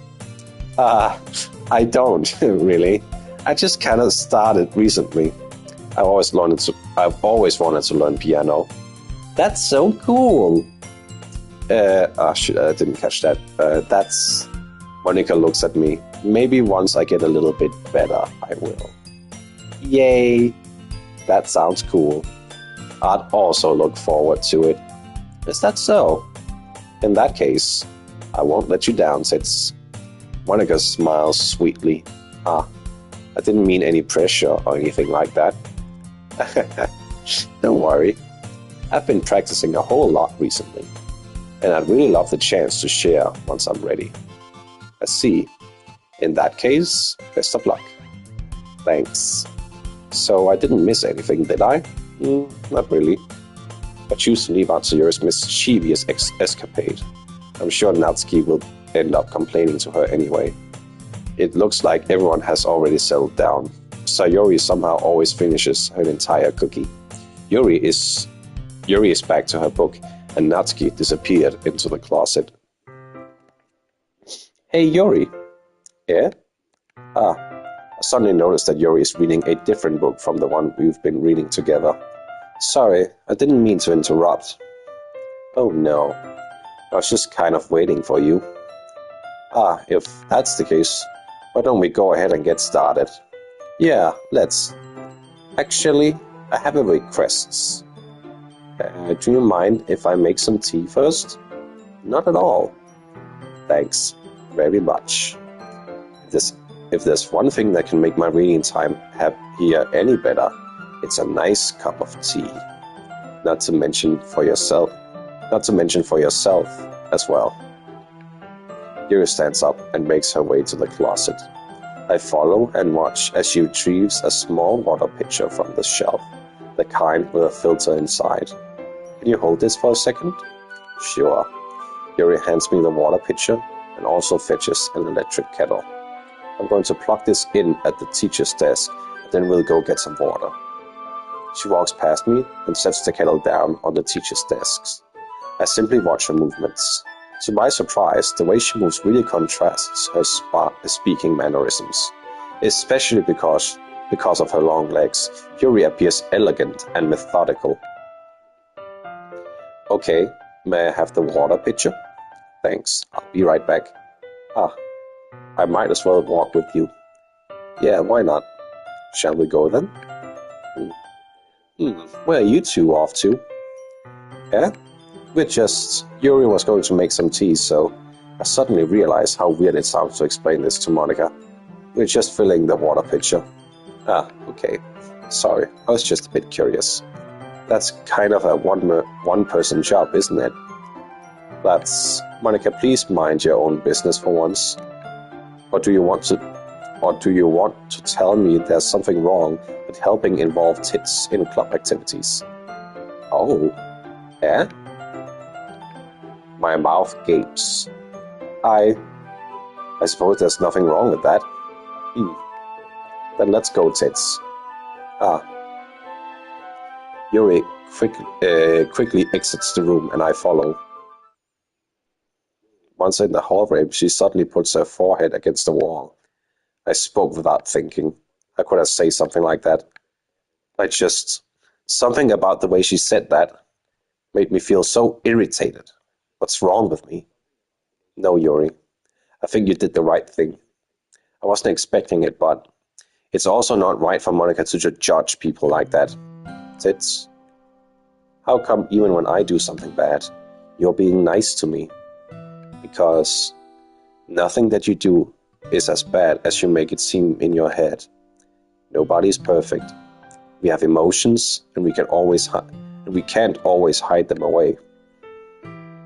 I don't, really. I just kind of started recently. I've always wanted to learn piano. That's so cool. Shit, I didn't catch that. That's... Monica looks at me. Maybe once I get a little bit better, I will. Yay! That sounds cool. I'd also look forward to it. Is that so? In that case, I won't let you down, Sits. Monica smiles sweetly. I didn't mean any pressure or anything like that. Don't worry. I've been practicing a whole lot recently, and I'd really love the chance to share once I'm ready. I see. In that case, best of luck. Thanks. So I didn't miss anything, did I? Not really. I choose to leave out Sayori's mischievous escapade. I'm sure Natsuki will end up complaining to her anyway. It looks like everyone has already settled down. Sayori somehow always finishes her entire cookie. Yuri is back to her book, and Natsuki disappeared into the closet. Hey, Yuri. Yeah? I suddenly noticed that Yuri is reading a different book from the one we've been reading together. Sorry, I didn't mean to interrupt. Oh no, I was just kind of waiting for you. If that's the case, why don't we go ahead and get started? Yeah, let's. Actually, I have a request. Do you mind if I make some tea first? Not at all. Thanks very much. If there's one thing that can make my reading time here any better, it's a nice cup of tea. Not to mention for yourself as well. Yuri stands up and makes her way to the closet. I follow and watch as she retrieves a small water pitcher from the shelf, the kind with a filter inside. Can you hold this for a second? Sure. Yuri hands me the water pitcher and also fetches an electric kettle. I'm going to plug this in at the teacher's desk, then we'll go get some water. She walks past me and sets the kettle down on the teacher's desks. I simply watch her movements. To my surprise, the way she moves really contrasts her speaking mannerisms. Especially because of her long legs, Yuri appears elegant and methodical. Okay, may I have the water pitcher? Thanks, I'll be right back. I might as well walk with you. Yeah, why not? Shall we go then? Where are you two off to? Yeah? Yuri was going to make some tea, so I suddenly realized how weird it sounds to explain this to Monica. We're just filling the water pitcher. Okay. Sorry, I was just a bit curious. That's kind of a one-person job, isn't it? Monica, please mind your own business for once. Or do you want to tell me there's something wrong with helping involve tits in club activities? Oh, yeah? My mouth gapes. I suppose there's nothing wrong with that. Then let's go, tits. Yuri quickly exits the room and I follow. Once in the hallway, she suddenly puts her forehead against the wall. I spoke without thinking. How could I say something like that? Something about the way she said that made me feel so irritated. What's wrong with me? No, Yuri. I think you did the right thing. I wasn't expecting it, but it's also not right for Monica to judge people like that. Tits. How come even when I do something bad, you're being nice to me? Because nothing that you do is as bad as you make it seem in your head. Nobody's perfect. We have emotions, and we can't always hide them away.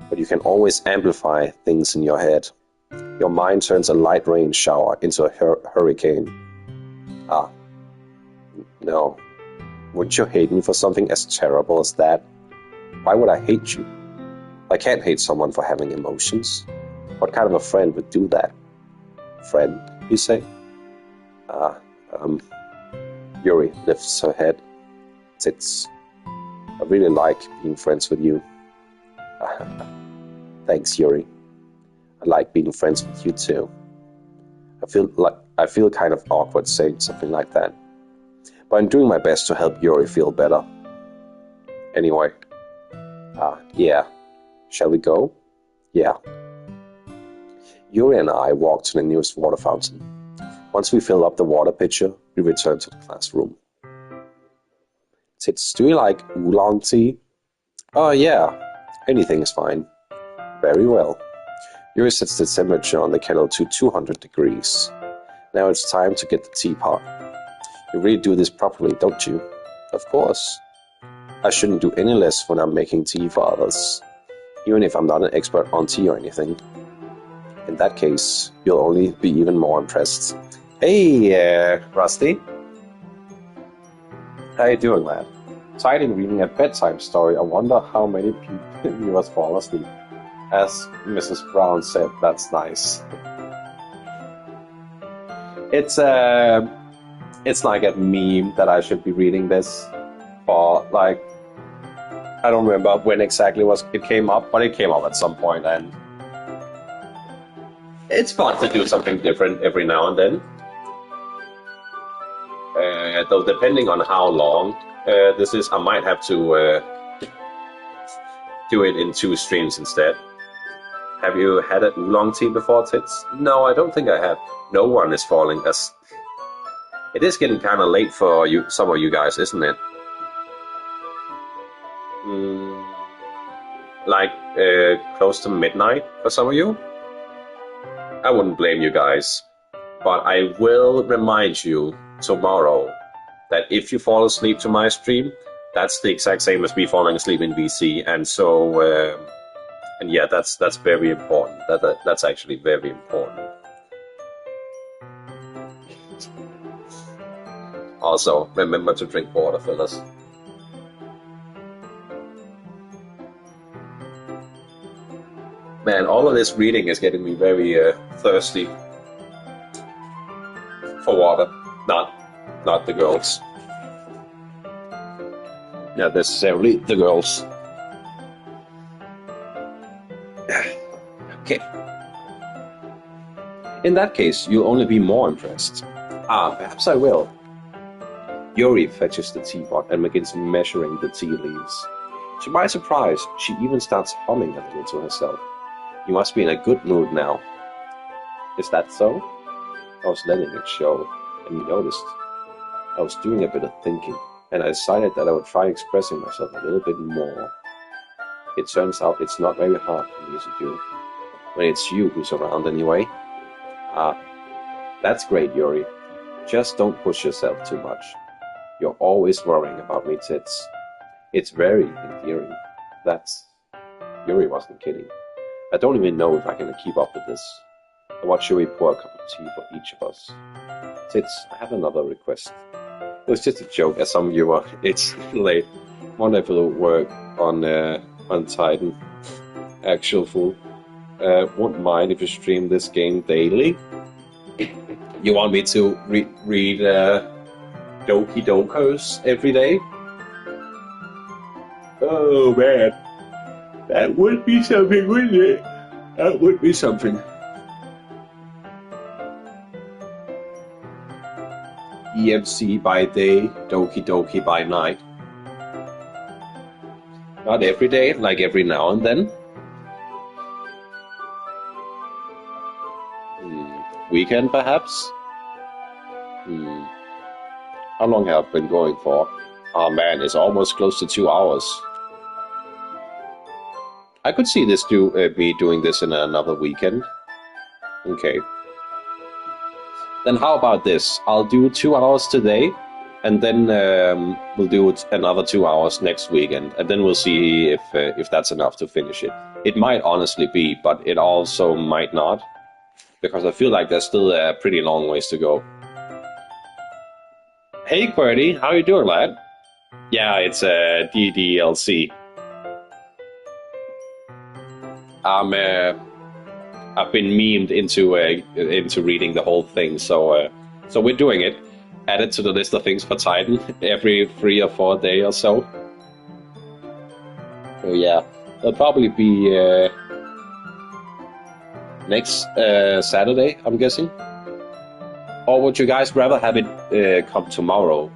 But you can always amplify things in your head. Your mind turns a light rain shower into a hurricane. No. Wouldn't you hate me for something as terrible as that? Why would I hate you? I can't hate someone for having emotions. What kind of a friend would do that? Friend, you say? Yuri lifts her head. Tits. I really like being friends with you. Thanks, Yuri. I like being friends with you too. I feel kind of awkward saying something like that. But I'm doing my best to help Yuri feel better. Anyway. Yeah. Shall we go? Yeah. Yuri and I walk to the nearest water fountain. Once we fill up the water pitcher, we return to the classroom. Tits, do you like oolong tea? Oh yeah, anything is fine. Very well. Yuri sets the temperature on the kettle to 200 degrees. Now it's time to get the teapot. You really do this properly, don't you? Of course. I shouldn't do any less when I'm making tea for others, even if I'm not an expert on tea or anything. In that case, you'll only be even more impressed. Hey, Rusty. How you doing, lad? Tired reading a bedtime story. I wonder how many people viewers fall asleep. As Mrs. Brown said, that's nice. It's like a meme that I should be reading this for, like, I don't remember when exactly it came up, but it came up at some point, and it's fun to do something different every now and then. Though depending on how long this is, I might have to do it in 2 streams instead. Have you had an oolong tea before, Tits? No, I don't think I have. No one is falling asleep. It is getting kind of late for you, some of you guys, isn't it? Like close to midnight for some of you? I wouldn't blame you guys. But I will remind you tomorrow that if you fall asleep to my stream, that's the exact same as me falling asleep in VC. And so, and yeah, that's very important. That's actually very important. Also, remember to drink water, fellas. Man, all of this reading is getting me very thirsty for water. Not the girls. Not necessarily the girls. Okay. In that case, you'll only be more impressed. Perhaps I will. Yuri fetches the teapot and begins measuring the tea leaves. To my surprise, she even starts humming a little to herself. You must be in a good mood now. Is that so? I was letting it show, and you noticed. I was doing a bit of thinking, and I decided that I would try expressing myself a little bit more. It turns out it's not very hard for me to do, when it's you who's around anyway. That's great, Yuri. Just don't push yourself too much. You're always worrying about me, Tits. It's very endearing. Yuri wasn't kidding. I don't even know if I can keep up with this. What should we pour a cup of tea for each of us? Tits, I have another request. It was just a joke, as some of you are. It's late. Wonderful work on Titan. Actual fool. Won't mind if you stream this game daily. You want me to read Doki Dokos every day? Oh man, that would be something, wouldn't it? That would be something. EMC by day, Doki Doki by night. Not every day, like every now and then. Weekend, perhaps? How long have I been going for? Oh man, it's almost close to 2 hours. I could see this me doing this in another weekend. Okay. Then how about this? I'll do 2 hours today, and then we'll do another 2 hours next weekend, and then we'll see if that's enough to finish it. It might honestly be, but it also might not, because I feel like there's still a pretty long ways to go. Hey QWERTY, how you doing, lad? Yeah, it's DDLC. I've been memed into reading the whole thing, so we're doing it. Add it to the list of things for Titan every 3 or 4 days or so. So yeah, it'll probably be next Saturday, I'm guessing. Or would you guys rather have it come tomorrow?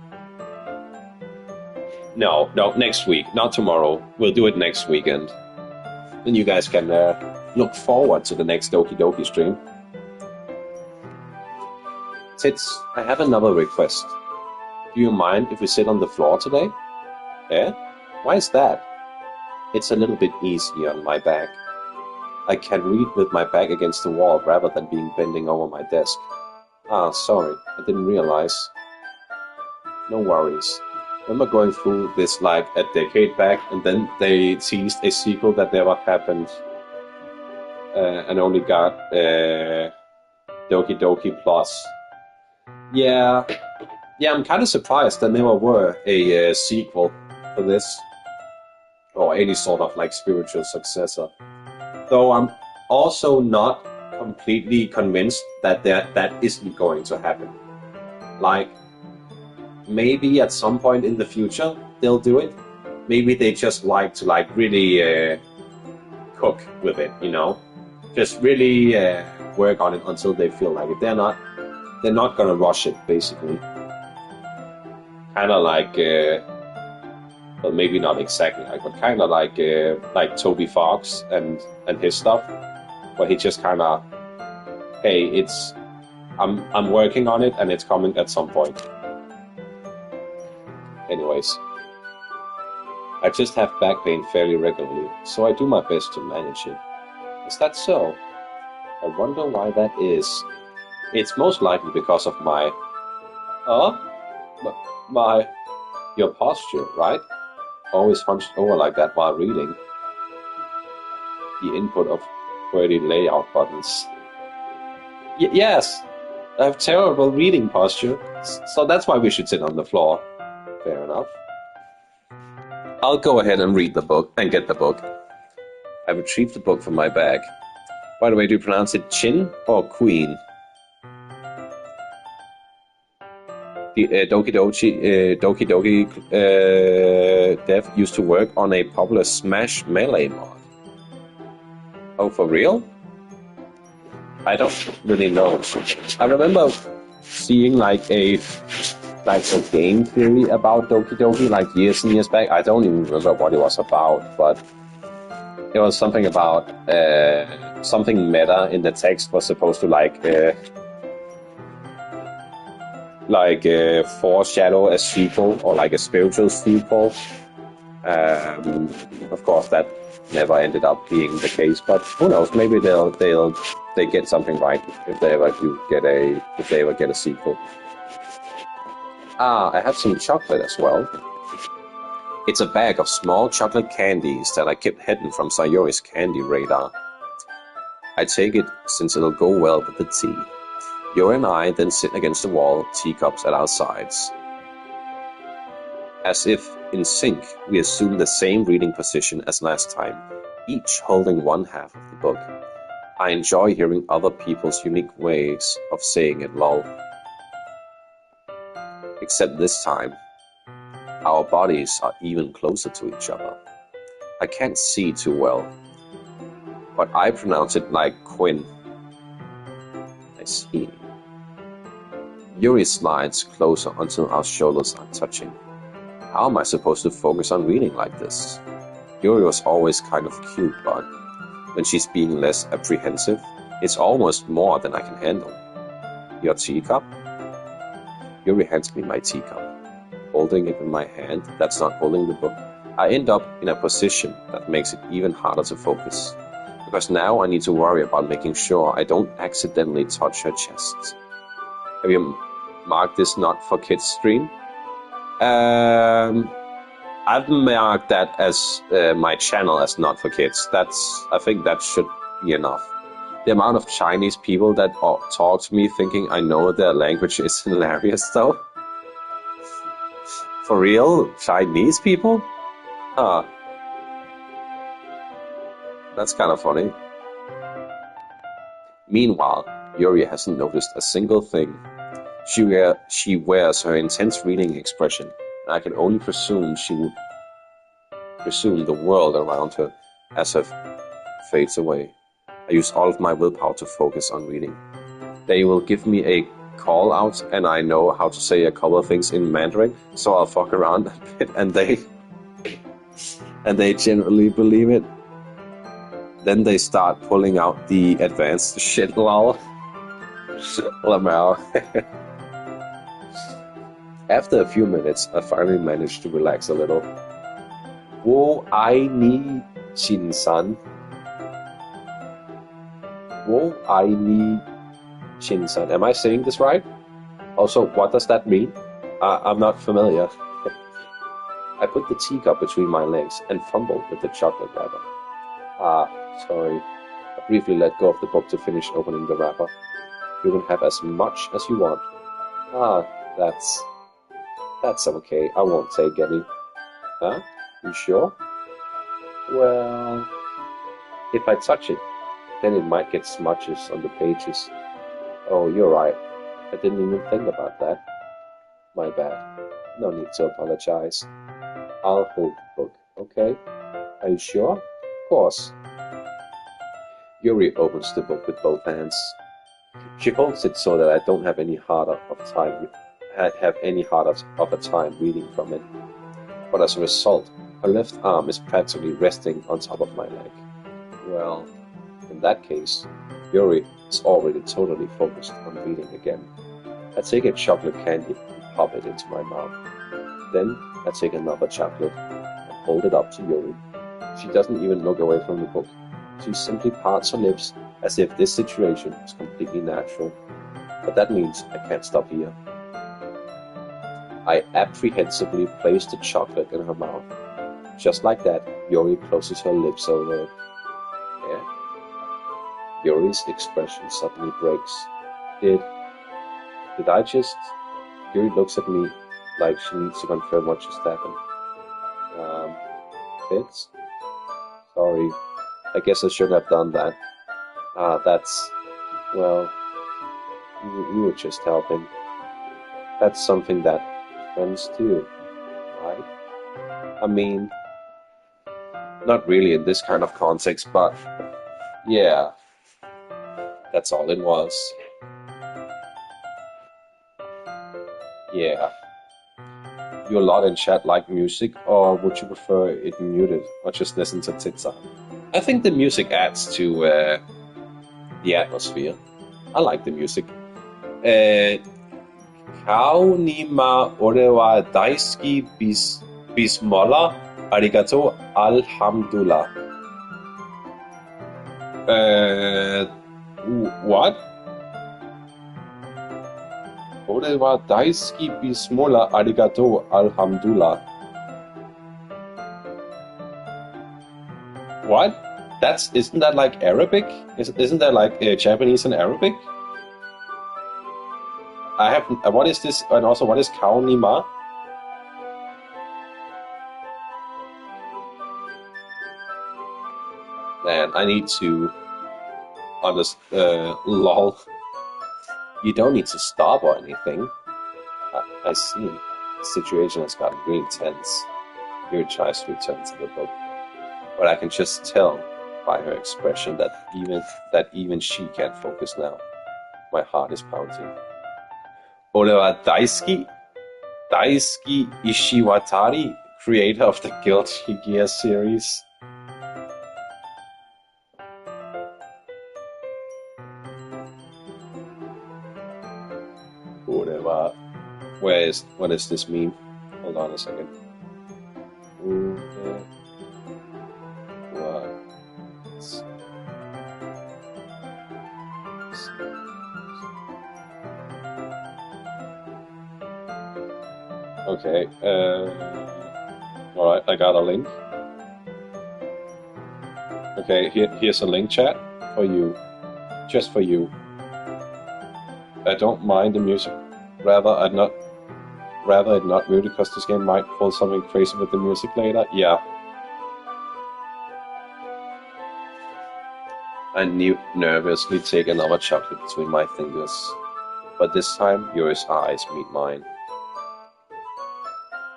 No, next week, not tomorrow. We'll do it next weekend. Then you guys can look forward to the next Doki Doki stream. Tits, I have another request. Do you mind if we sit on the floor today? Eh? Why is that? It's a little bit easier on my back. I can read with my back against the wall rather than being bending over my desk. Sorry, I didn't realize. No worries. Remember going through this like a decade back, and then they teased a sequel that never happened, and only got Doki Doki Plus. Yeah, I'm kind of surprised there never were a sequel for this, or any sort of like spiritual successor. Though I'm also not completely convinced that that isn't going to happen. Like, maybe at some point in the future they'll do it. Maybe they just like to like really cook with it, you know, just really work on it until they feel like it. They're not gonna rush it, basically. Kind of like well, maybe not exactly like, but kind of like Toby Fox and his stuff, where he just kind of, hey, I'm working on it and it's coming at some point. Anyways, I just have back pain fairly regularly, so I do my best to manage it. Is that so? I wonder why that is. It's most likely because of your posture, right? Always hunched over like that while reading. The input of QWERTY layout buttons. Yes, I have terrible reading posture, so that's why we should sit on the floor. Fair enough. I'll go ahead and read the book and get the book. I retrieved the book from my bag. By the way, do you pronounce it Chin or Queen? The Doki Doki dev used to work on a popular Smash Melee mod. Oh, for real? I don't really know. I remember seeing like a game theory about Doki Doki like years and years back. I don't even remember what it was about, but it was something about something meta in the text was supposed to foreshadow a sequel or like a spiritual sequel. Of course, that never ended up being the case, but who knows? Maybe they get something right if they ever get a sequel. I have some chocolate as well. It's a bag of small chocolate candies that I kept hidden from Sayori's candy radar. I take it since it'll go well with the tea. Yuri and I then sit against the wall, teacups at our sides. As if in sync, we assume the same reading position as last time, each holding one half of the book. I enjoy hearing other people's unique ways of saying it, lol. Except this time, our bodies are even closer to each other. I can't see too well, but I pronounce it like Quinn. I see. Yuri slides closer until our shoulders are touching. How am I supposed to focus on reading like this? Yuri was always kind of cute, but when she's being less apprehensive, it's almost more than I can handle. Your teacup? Yuri hands me my teacup. Holding it in my hand, that's not holding the book. I end up in a position that makes it even harder to focus. Because now I need to worry about making sure I don't accidentally touch her chest. Have you marked this not for kids stream? I've marked that as my channel as not for kids. I think that should be enough. The amount of Chinese people that talk to me thinking I know their language is hilarious though. For real? Chinese people? Huh. That's kind of funny. Meanwhile, Yuri hasn't noticed a single thing. She wears her intense reading expression, and I can only presume she would presume the world around her as her fades away. I use all of my willpower to focus on reading. They will give me a call out, and I know how to say a couple of things in Mandarin, so I'll fuck around a bit, and they generally believe it. Then they start pulling out the advanced shit, lol. Lamau. After a few minutes, I finally managed to relax a little. Wo ai ni chin san. Wo ai ni chin san. Am I saying this right? Also, what does that mean? I'm not familiar. I put the teacup between my legs and fumbled with the chocolate wrapper. Sorry. I briefly let go of the book to finish opening the wrapper. You can have as much as you want. That's okay. I won't take any. Huh? You sure? Well, if I touch it, then it might get smudges on the pages. Oh, you're right. I didn't even think about that. My bad. No need to apologize. I'll hold the book, okay? Are you sure? Of course. Yuri opens the book with both hands. She holds it so that I don't have any harder of a time reading from it. but as a result, her left arm is practically resting on top of my leg. Well, in that case, Yuri is already totally focused on reading again. I take a chocolate candy and pop it into my mouth. Then I take another chocolate and hold it up to Yuri. She doesn't even look away from the book. She simply parts her lips as if this situation is completely natural. But that means I can't stop here. I apprehensively place the chocolate in her mouth. Just like that, Yuri closes her lips over it. Yeah. Yuri's expression suddenly breaks. Did I just... Yuri looks at me like she needs to confirm what just happened. Fits? Sorry. I guess I shouldn't have done that. Well, you were just helping. That's something that friends do, right? I mean, not really in this kind of context, but yeah, that's all it was. Yeah. You a lot in chat like music, or would you prefer it muted, or just listen to Titsa? I think the music adds to the atmosphere. I like the music. Kaunima orewa daisuki bismola arigato alhamdulillah. What? Orewa daisuki bismola arigato alhamdulillah. What? Isn't that like Arabic? Isn't that like Japanese and Arabic? What is this? And also, what is Kaunima? Man, I need to understand. Lol. You don't need to stop or anything. I see. The situation has gotten really tense. Yuri tries to return to the book, but I can just tell by her expression that even she can't focus now. My heart is pounding. Orewa Daisuki Ishiwatari, creator of the Guilty Gear series. Orewa. What does this mean? Hold on a second. Okay, alright, I got a link. Okay, here's a link, chat, for you. Just for you. I don't mind the music. Rather it not muted because this game might pull something crazy with the music later. Yeah. I nervously take another chocolate between my fingers. But this time, Yuri's eyes meet mine.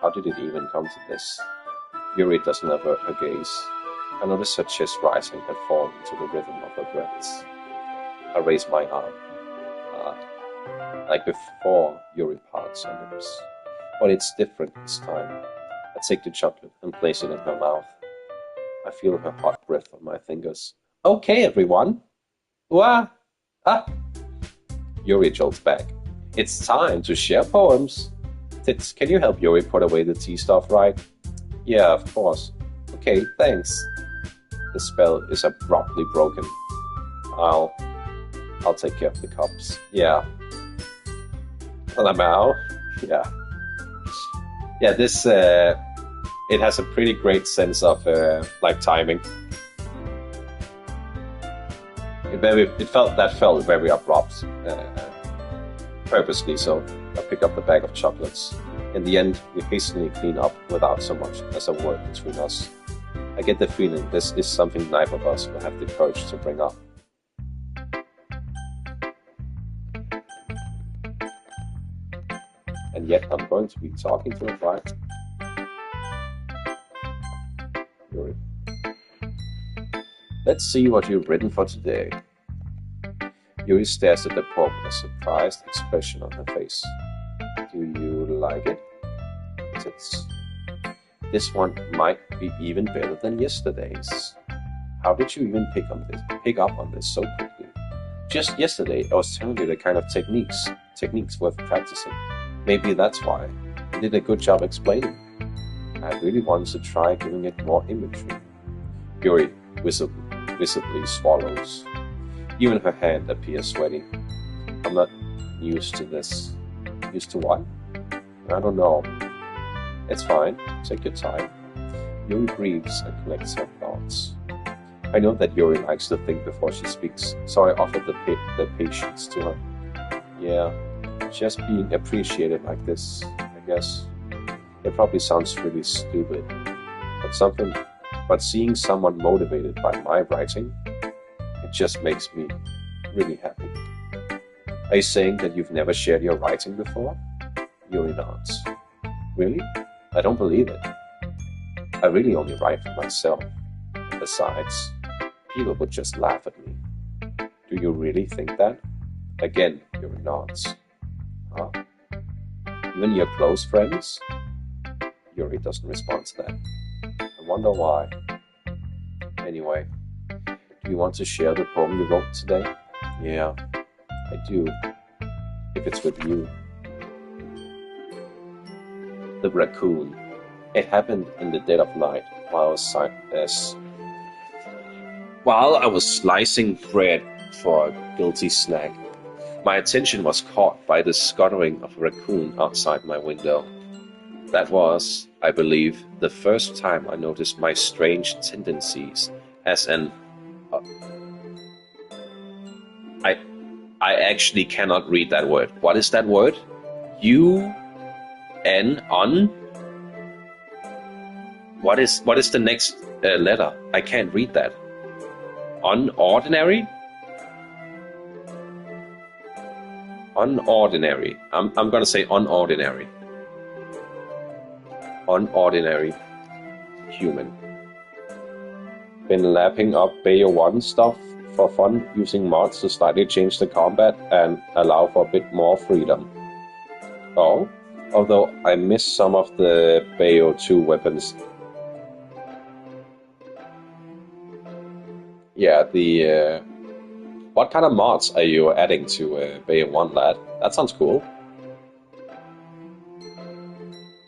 How did it even come to this? Yuri doesn't avert her gaze. I notice her chest rising and falling to the rhythm of her breaths. I raise my arm. Like before, Yuri parts her lips. But it's different this time. I take the chocolate and place it in her mouth. I feel her hot breath on my fingers. Okay, everyone. Wah! Ah! Yuri jolts back. It's time to share poems. Tits, can you help Yuri put away the tea stuff, right? Yeah, of course. Okay, thanks. The spell is abruptly broken. I'll take care of the cups. Yeah. Lamau. Yeah. Yeah, this it has a pretty great sense of like timing. It felt very abrupt, purposely so. I pick up the bag of chocolates. In the end, we hastily clean up without so much as a word between us. I get the feeling this is something neither of us will have the courage to bring up. And yet I'm going to be talking to him, right? Yuri. Let's see what you've written for today. Yuri stares at the poem with a surprised expression on her face. Do you like it? This one might be even better than yesterday's. How did you even pick up on this so quickly? Just yesterday, I was telling you the kind of techniques worth practicing. Maybe that's why. You did a good job explaining. I really wanted to try giving it more imagery. Yuri visibly swallows. Even her hand appears sweaty. I'm not used to this. Used to what? I don't know. It's fine. Take your time. Yuri breathes and collects her thoughts. I know that Yuri likes to think before she speaks, so I offered the patience to her. Yeah, just being appreciated like this, I guess. It probably sounds really stupid, but seeing someone motivated by my writing, it just makes me really happy. Are you saying that you've never shared your writing before? Yuri nods. Really? I don't believe it. I really only write for myself. Besides, people would just laugh at me. Do you really think that? Again, Yuri nods. Huh? Even your close friends? Yuri doesn't respond to that. I wonder why. Anyway, do you want to share the poem you wrote today? Yeah, I do. If it's with you. The raccoon. It happened in the dead of night while I was slicing bread for a guilty snack. My attention was caught by the scuttling of a raccoon outside my window. That was, I believe, the first time I noticed my strange tendencies as an... I actually cannot read that word. What is that word? U-N-on? What is the next letter? I can't read that. Unordinary? Unordinary. I'm gonna say unordinary. Unordinary human. Been lapping up Bayo 1 stuff for fun, using mods to slightly change the combat and allow for a bit more freedom. Oh, although I miss some of the Bayo 2 weapons. Yeah, what kind of mods are you adding to Bayo 1, lad? That sounds cool.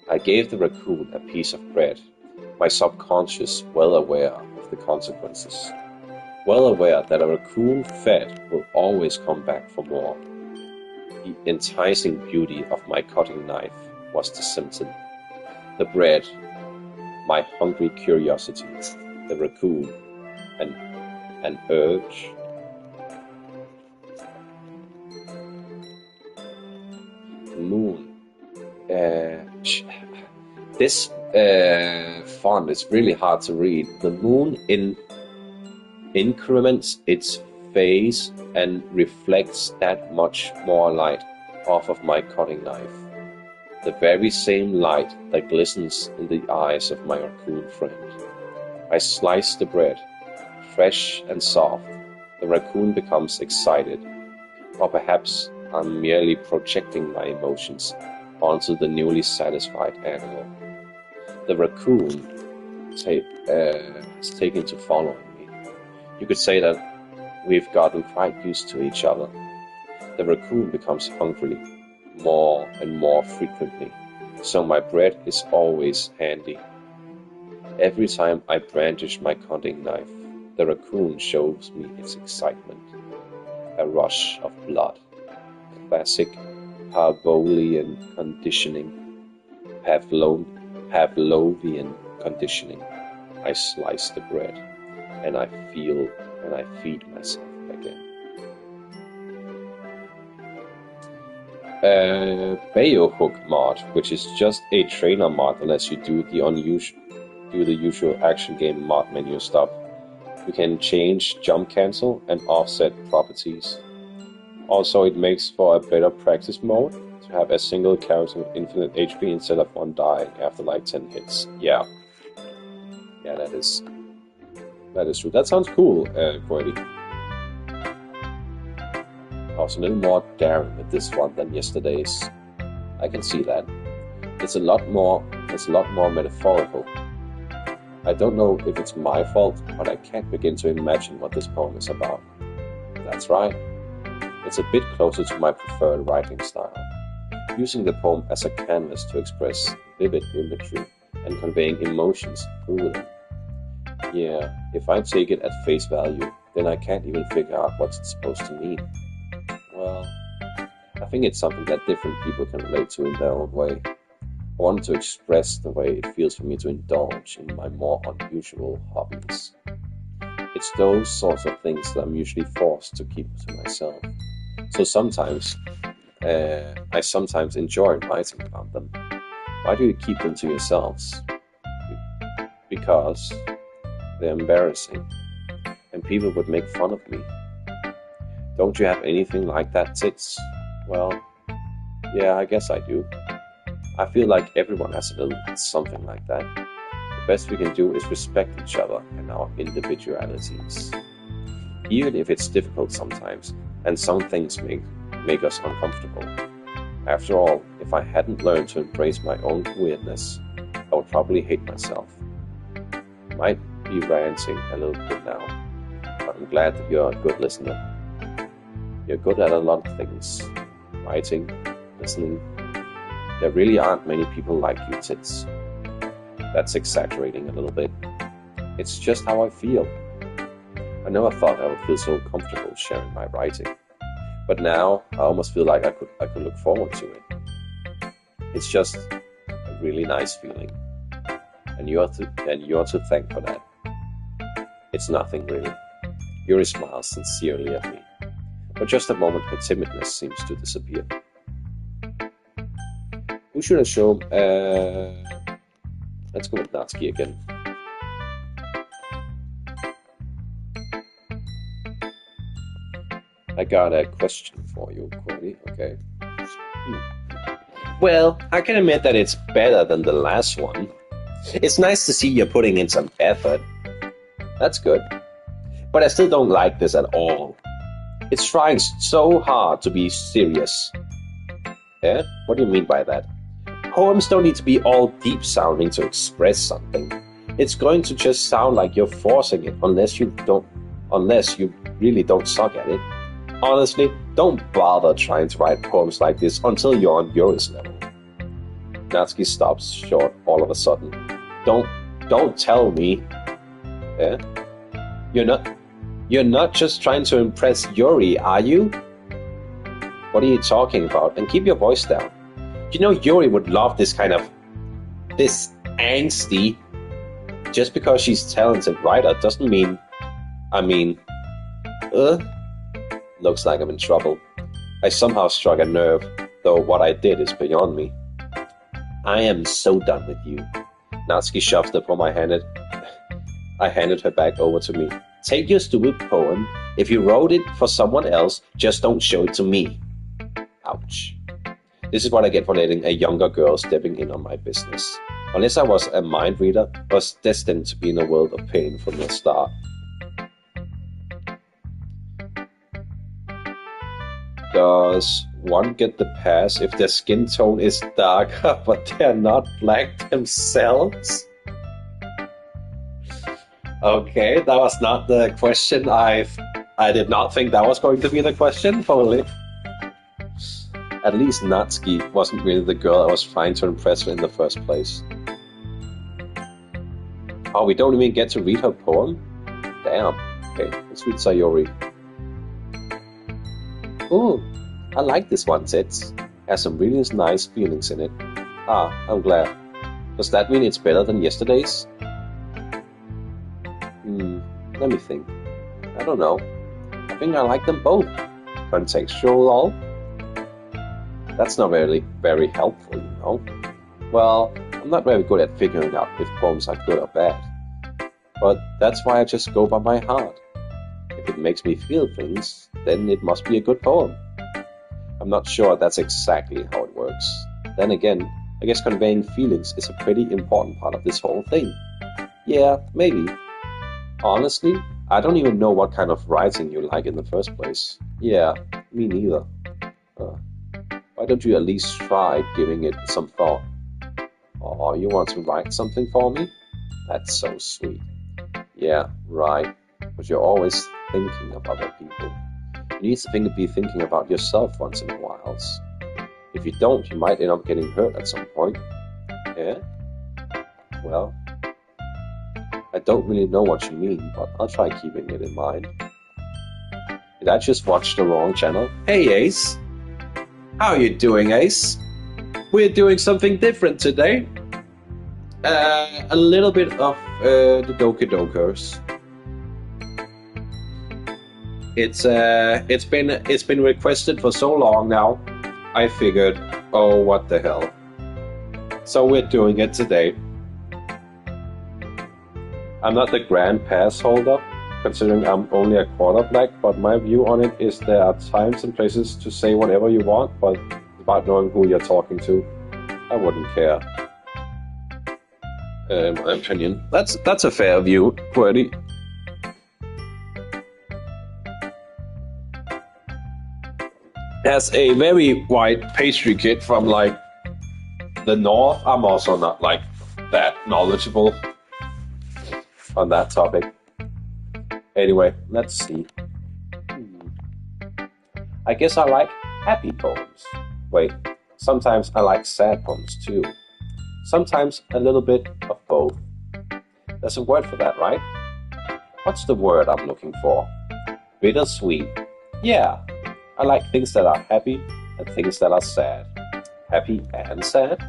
I gave the raccoon a piece of bread, my subconscious well aware of the consequences. Well aware that a raccoon fed will always come back for more. The enticing beauty of my cutting knife was the symptom. The bread, my hungry curiosity, the raccoon, an urge. Moon. This font is really hard to read. The moon increments its phase and reflects that much more light off of my cutting knife. The very same light that glistens in the eyes of my raccoon friend. I slice the bread, fresh and soft. The raccoon becomes excited, or perhaps I'm merely projecting my emotions onto the newly satisfied animal. The raccoon has taken to following me. You could say that we've gotten quite used to each other. The raccoon becomes hungry more and more frequently, so my bread is always handy. Every time I brandish my cutting knife, the raccoon shows me its excitement. A rush of blood. Classic Pavlovian conditioning. Pavlovian conditioning. I slice the bread, and I feed myself again. Bayo hook mod, which is just a trainer mod unless you do the usual action game mod menu stuff. You can change jump cancel and offset properties. Also, it makes for a better practice mode to have a single character with infinite HP instead of one dying after like 10 hits. Yeah, that is true. That sounds cool, Quirty. I was a little more daring with this one than yesterday's. I can see that. It's a lot more metaphorical. I don't know if it's my fault, but I can't begin to imagine what this poem is about. That's right. It's a bit closer to my preferred writing style, using the poem as a canvas to express vivid imagery and conveying emotions through them. Yeah, if I take it at face value, then I can't even figure out what it's supposed to mean. Well, I think it's something that different people can relate to in their own way. I wanted to express the way it feels for me to indulge in my more unusual hobbies. It's those sorts of things that I'm usually forced to keep to myself. So I sometimes enjoy writing about them. Why do you keep them to yourselves? Because they're embarrassing, and people would make fun of me. Don't you have anything like that, Tits? Well, yeah, I guess I do. I feel like everyone has a little something like that. The best we can do is respect each other and our individualities. Even if it's difficult sometimes, and some things make us uncomfortable. After all, if I hadn't learned to embrace my own weirdness, I would probably hate myself. Might be ranting a little bit now, but I'm glad that you're a good listener. You're good at a lot of things. Writing, listening. There really aren't many people like you, Tits. That's exaggerating a little bit. It's just how I feel. I never thought I would feel so comfortable sharing my writing. But now I almost feel like I could look forward to it. It's just a really nice feeling. And you're to thank for that. It's nothing really. Yuri smiles sincerely at me. For just a moment her timidness seems to disappear. Who should I show? Let's go with Natsuki again. I got a question for you, Cody. Okay. Well, I can admit that it's better than the last one. It's nice to see you're putting in some effort. That's good. But I still don't like this at all. It's trying so hard to be serious. Yeah? What do you mean by that? Poems don't need to be all deep sounding to express something. It's going to just sound like you're forcing it unless you really don't suck at it. Honestly, don't bother trying to write poems like this until you're on Yuri's level. Natsuki stops short all of a sudden. Don't tell me. Yeah? You're not just trying to impress Yuri, are you? What are you talking about? And keep your voice down. You know Yuri would love this angsty. Just because she's a talented writer doesn't mean... Looks like I'm in trouble. I somehow struck a nerve, though what I did is beyond me. I am so done with you. Natsuki shoved the poem I handed her back over to me. Take your stupid poem. If you wrote it for someone else, just don't show it to me. Ouch. This is what I get for letting a younger girl stepping in on my business. Unless I was a mind reader, I was destined to be in a world of pain from the start. Does one get the pass if their skin tone is darker but they're not black themselves? Okay, that was not the question. I did not think that was going to be the question, probably. At least Natsuki wasn't really the girl I was trying to impress in the first place. Oh, we don't even get to read her poem? Damn. Okay, let's read Sayori. Ooh, I like this one, Tits. Has some really nice feelings in it. Ah, I'm glad. Does that mean it's better than yesterday's? Let me think. I don't know. I think I like them both. Contextual all. That's not really very helpful, you know. Well, I'm not very good at figuring out if poems are good or bad. But that's why I just go by my heart. If it makes me feel things, then it must be a good poem. I'm not sure that's exactly how it works. Then again, I guess conveying feelings is a pretty important part of this whole thing. Yeah, maybe. Honestly, I don't even know what kind of writing you like in the first place. Yeah, me neither. Why don't you at least try giving it some thought? Oh, you want to write something for me? That's so sweet. Yeah, right. But you're always thinking of other people. You need to be thinking about yourself once in a while. If you don't, you might end up getting hurt at some point. Yeah? Well, I don't really know what you mean, but I'll try keeping it in mind. Did I just watch the wrong channel? Hey Ace! How are you doing, Ace? We're doing something different today. A little bit of the Doki Dokers. It's been requested for so long now. I figured, oh, what the hell. So we're doing it today. I'm not the grand pass holder, considering I'm only a quarter black, but my view on it is there are times and places to say whatever you want, but about knowing who you're talking to, I wouldn't care. My opinion. That's a fair view, Qwerty. As a very white pastry kid from like the north, I'm also not like that knowledgeable on that topic. Anyway, let's see. I guess I like happy poems. Wait, sometimes I like sad poems too. Sometimes a little bit of both. There's a word for that, right? What's the word I'm looking for? Bittersweet. Yeah, I like things that are happy and things that are sad. Happy and sad?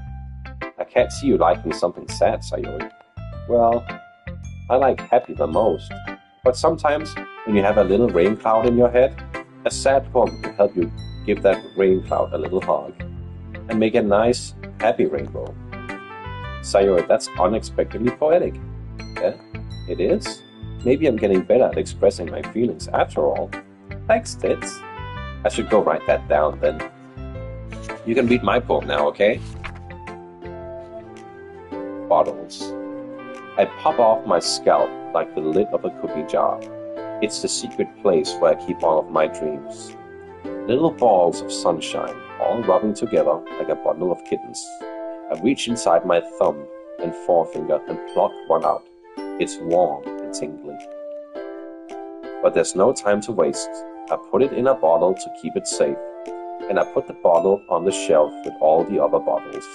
I can't see you liking something sad, Sayori. Well, I like happy the most. But sometimes, when you have a little rain cloud in your head, a sad poem can help you give that rain cloud a little hug and make a nice, happy rainbow. Sayori, that's unexpectedly poetic. Yeah, it is. Maybe I'm getting better at expressing my feelings after all. Thanks, Tits. I should go write that down then. You can read my poem now, okay? Bottles. I pop off my scalp like the lid of a cookie jar. It's the secret place where I keep all of my dreams. Little balls of sunshine, all rubbing together like a bundle of kittens. I reach inside my thumb and forefinger and pluck one out. It's warm and tingly. But there's no time to waste. I put it in a bottle to keep it safe, and I put the bottle on the shelf with all the other bottles.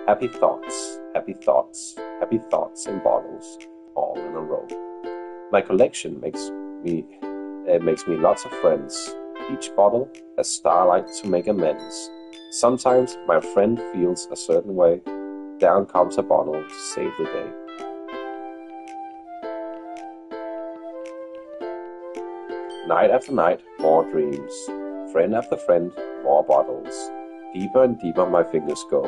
Happy thoughts, happy thoughts, happy thoughts in bottles, all in a row. My collection makes me lots of friends. Each bottle has starlight to make amends. Sometimes my friend feels a certain way. Down comes a bottle to save the day. Night after night, more dreams. Friend after friend, more bottles. Deeper and deeper my fingers go,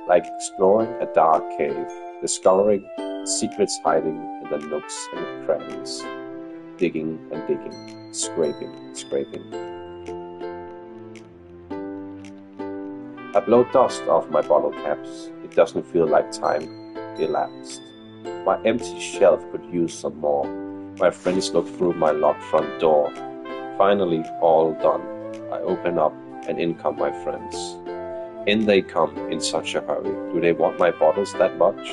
like exploring a dark cave, discovering secrets hiding in the nooks and crannies. Digging and digging, scraping and scraping. I blow dust off my bottle caps. It doesn't feel like time elapsed. My empty shelf could use some more. My friends look through my locked front door. Finally, all done. I open up, and in come my friends. In they come in such a hurry. Do they want my bottles that much?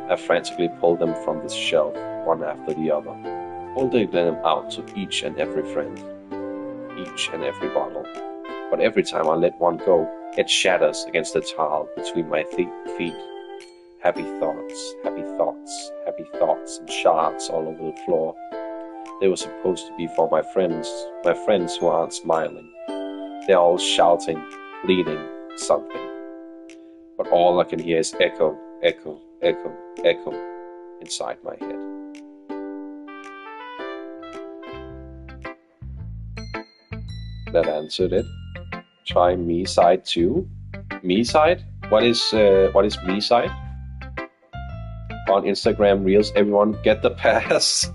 I frantically pull them from the shelf, one after the other, holding them out to each and every friend, each and every bottle. But every time I let one go, it shatters against the tile between my feet. Happy thoughts, happy thoughts, happy thoughts, and shards all over the floor. They were supposed to be for my friends who aren't smiling. They're all shouting, pleading, something. But all I can hear is echo, echo, echo, echo inside my head. That answered it. Try me side too. Me side? What is me side? On Instagram Reels, everyone get the pass.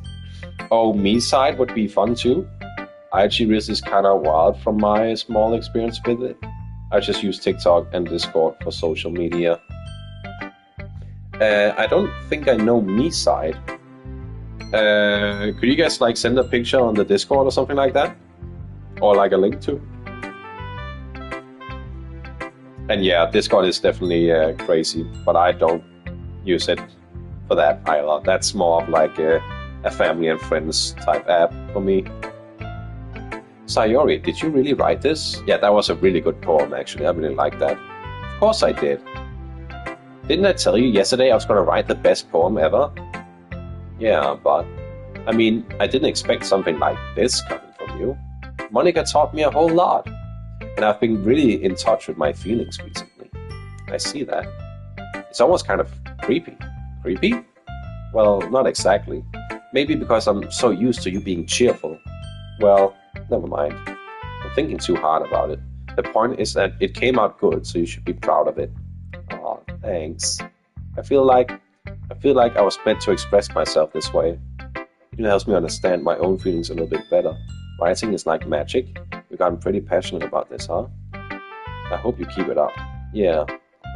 Oh, me side would be fun too. IG Reels is kind of wild from my small experience with it. I just use TikTok and Discord for social media. I don't think I know me side. Could you guys like send a picture on the Discord or something like that? Or like a link to? And yeah, Discord is definitely crazy, but I don't use it for that either. That's more of like a family and friends type app for me. Sayori, did you really write this? Yeah, that was a really good poem actually. I really like that. Of course I did. Didn't I tell you yesterday I was going to write the best poem ever? Yeah, but I mean, I didn't expect something like this coming from you. Monica taught me a whole lot, and I've been really in touch with my feelings recently. I see that. It's almost kind of creepy. Creepy? Well, not exactly. Maybe because I'm so used to you being cheerful. Well, never mind. I'm thinking too hard about it. The point is that it came out good, so you should be proud of it. Aw, thanks. I feel like I was meant to express myself this way. It helps me understand my own feelings a little bit better. Writing is like magic. You've gotten pretty passionate about this, huh? I hope you keep it up. Yeah,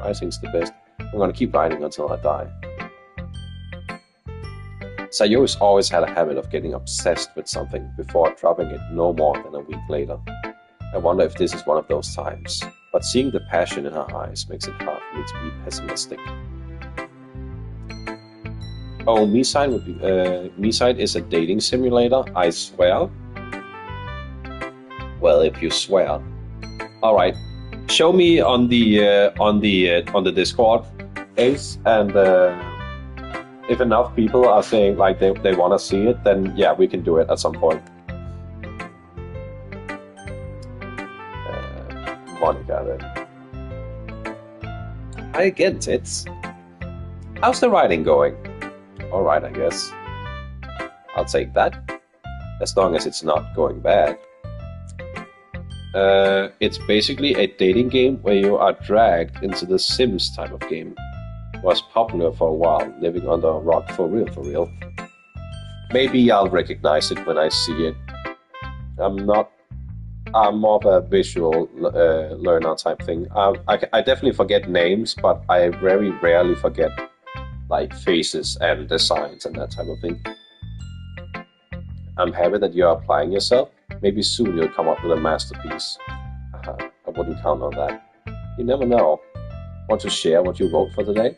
writing's the best. I'm gonna keep writing until I die. Sayori's always had a habit of getting obsessed with something before dropping it no more than a week later. I wonder if this is one of those times. But seeing the passion in her eyes makes it hard for me to be pessimistic. Oh, Me-Side is a dating simulator, I swear. Well, if you swear. All right, show me on the Discord, Ace, and if enough people are saying like they want to see it, then yeah, we can do it at some point. Monica, then. Hi again, tits. How's the writing going? All right, I guess. I'll take that, as long as it's not going bad. It's basically a dating game where you are dragged into the Sims type of game. Was popular for a while, living under a rock for real. Maybe I'll recognize it when I see it. I'm more of a visual learner type thing. I definitely forget names, but I very rarely forget like faces and designs and that type of thing. I'm happy that you're applying yourself. Maybe soon you'll come up with a masterpiece. I wouldn't count on that. You never know. Want to share what you wrote for today?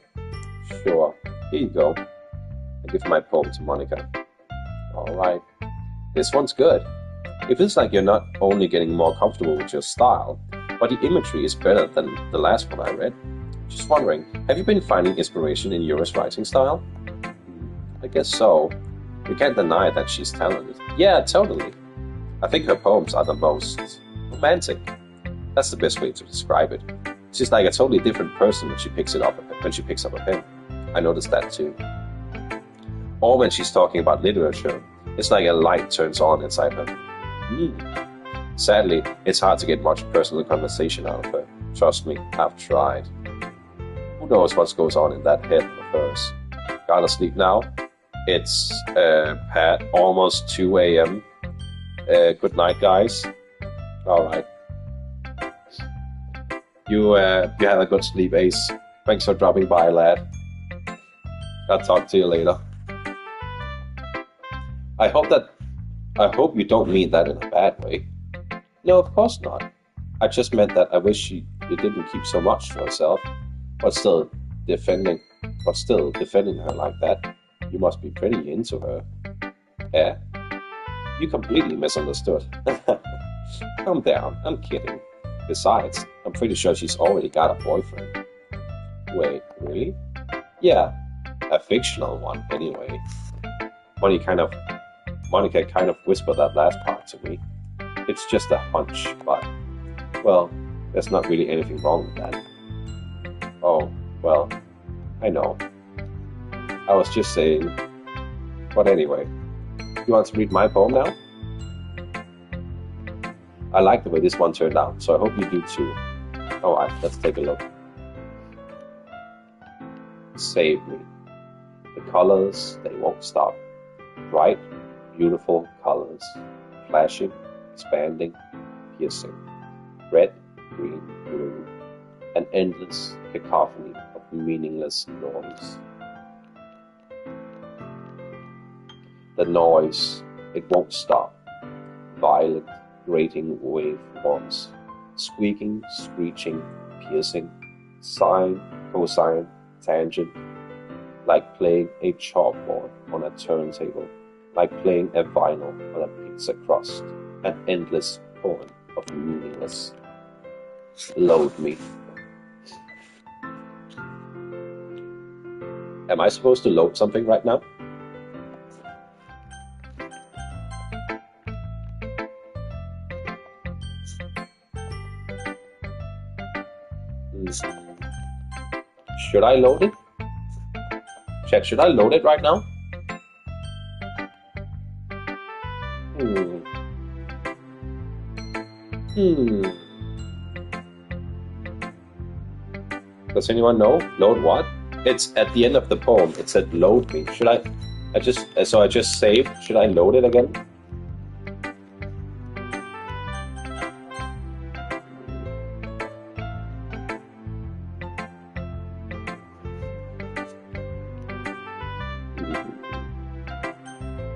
Sure. Here you go. I give my poem to Monica. Alright. This one's good. It feels like you're not only getting more comfortable with your style, but the imagery is better than the last one I read. Just wondering, have you been finding inspiration in Yura's writing style? I guess so. You can't deny that she's talented. Yeah, totally. I think her poems are the most romantic. That's the best way to describe it. She's like a totally different person when she picks up a pen. I noticed that too. Or when she's talking about literature, it's like a light turns on inside her. Sadly, it's hard to get much personal conversation out of her. Trust me, I've tried. Who knows what goes on in that head of hers? Gotta sleep now. It's almost 2 a.m. Good night, guys. All right. You have a good sleep, Ace. Thanks for dropping by, lad. I'll talk to you later. I hope you don't mean that in a bad way. No, of course not. I just meant that I wish you didn't keep so much to yourself, but still defending her like that. You must be pretty into her. Yeah? You completely misunderstood. Calm down, I'm kidding. Besides, I'm pretty sure she's already got a boyfriend. Wait, really? Yeah, a fictional one, anyway. Monica kind of whispered that last part to me. It's just a hunch, but, well, there's not really anything wrong with that. Oh, well, I know. I was just saying. But anyway, you want to read my poem now? I like the way this one turned out, so I hope you do too. Alright, let's take a look. Save me. The colors, they won't stop. Bright, beautiful colors. Flashing, expanding, piercing. Red, green, blue. An endless cacophony of meaningless noise. The noise, it won't stop. Violet, grating waveforms, squeaking, screeching, piercing, sine, cosine, tangent, like playing a chalkboard on a turntable, like playing a vinyl on a pizza crust, an endless poem of meaningless. Load me. Am I supposed to load something right now? Should I load it? Chat, should I load it right now? Does anyone know? Load what? It's at the end of the poem. It said load me. Should I just saved. Should I load it again?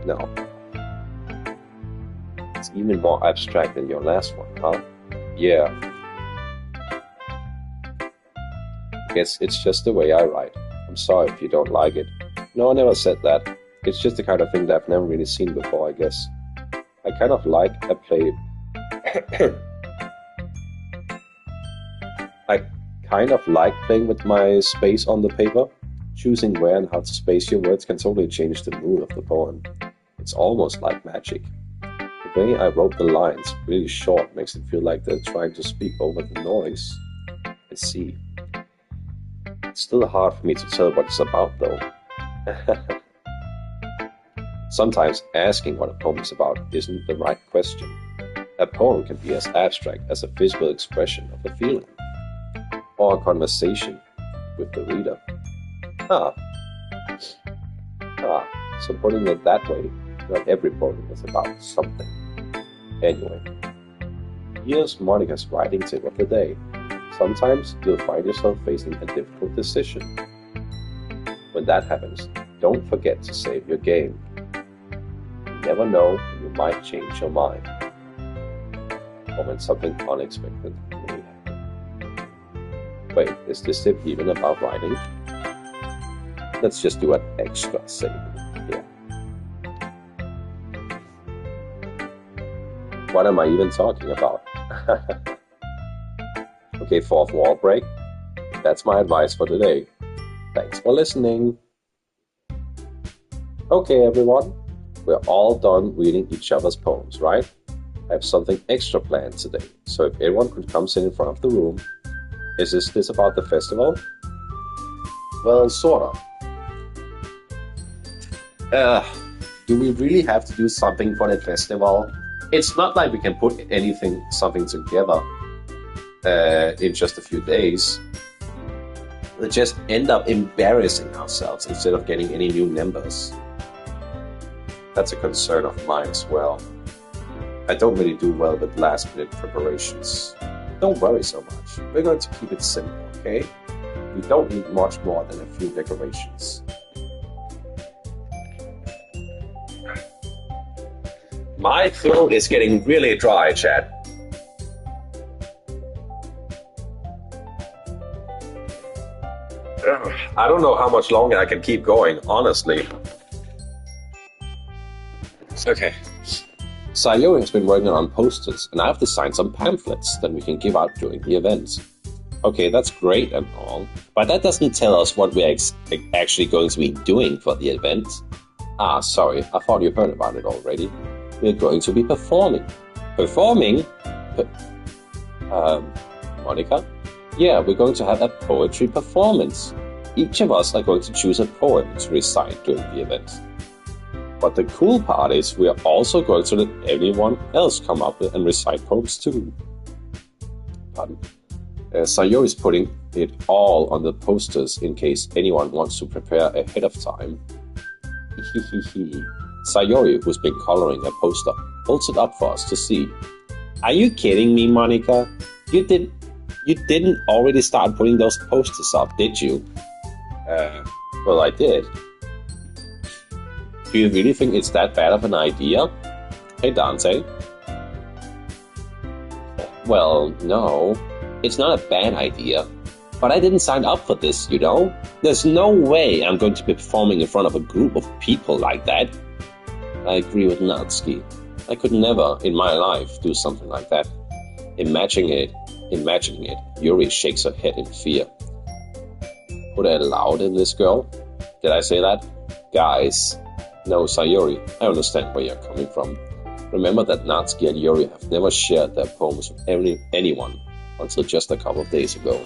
No. It's even more abstract than your last one, huh? Yeah. Guess it's just the way I write. I'm sorry if you don't like it. No, I never said that. It's just the kind of thing that I've never really seen before, I guess. I kind of like a play... I kind of like playing with my space on the paper. Choosing where and how to space your words can totally change the mood of the poem. It's almost like magic. The way I wrote the lines, really short, makes it feel like they're trying to speak over the noise. I see. It's still hard for me to tell what it's about, though. Sometimes asking what a poem is about isn't the right question. A poem can be as abstract as a physical expression of a feeling, or a conversation with the reader. So putting it that way, not every poem is about something. Anyway, here's Monica's writing tip of the day. Sometimes you'll find yourself facing a difficult decision. When that happens, don't forget to save your game. You never know when you might change your mind, or when something unexpected may happen. Wait, is this tip even about writing? Let's just do an extra saving here. What am I even talking about? Okay, fourth wall break. That's my advice for today. Thanks for listening. Okay, everyone. We're all done reading each other's poems, right? I have something extra planned today, so if everyone could come sit in front of the room. Is this about the festival? Well, sorta. Do we really have to do something for the festival? It's not like we can put something together in just a few days. We'll just end up embarrassing ourselves instead of getting any new members. That's a concern of mine as well. I don't really do well with last-minute preparations. Don't worry so much. We're going to keep it simple, okay? We don't need much more than a few decorations. My throat is getting really dry, Chad. I don't know how much longer I can keep going, honestly. Okay. Sayori has been working on posters, and I've designed some pamphlets that we can give out during the event. Okay, that's great and all, but that doesn't tell us what we're actually going to be doing for the event. Sorry, I thought you heard about it already. We're going to be performing. Performing? Monica? Yeah, we're going to have a poetry performance. Each of us are going to choose a poem to recite during the event. But the cool part is we are also going to let everyone else come up and recite poems too. Pardon. Sayori is putting it all on the posters in case anyone wants to prepare ahead of time. Sayori, who's been coloring a poster, holds it up for us to see. Are you kidding me, Monica? You didn't already start putting those posters up, did you? Well, I did. Do you really think it's that bad of an idea? Hey, Dante. Well, no. It's not a bad idea. But I didn't sign up for this, you know? There's no way I'm going to be performing in front of a group of people like that. I agree with Natsuki. I could never, in my life, do something like that. Imagining it, Yuri shakes her head in fear. Put I allowed in this girl? Did I say that? Guys. No, Sayuri, I understand where you're coming from. Remember that Natsuki and Yuri have never shared their poems with anyone until just a couple of days ago.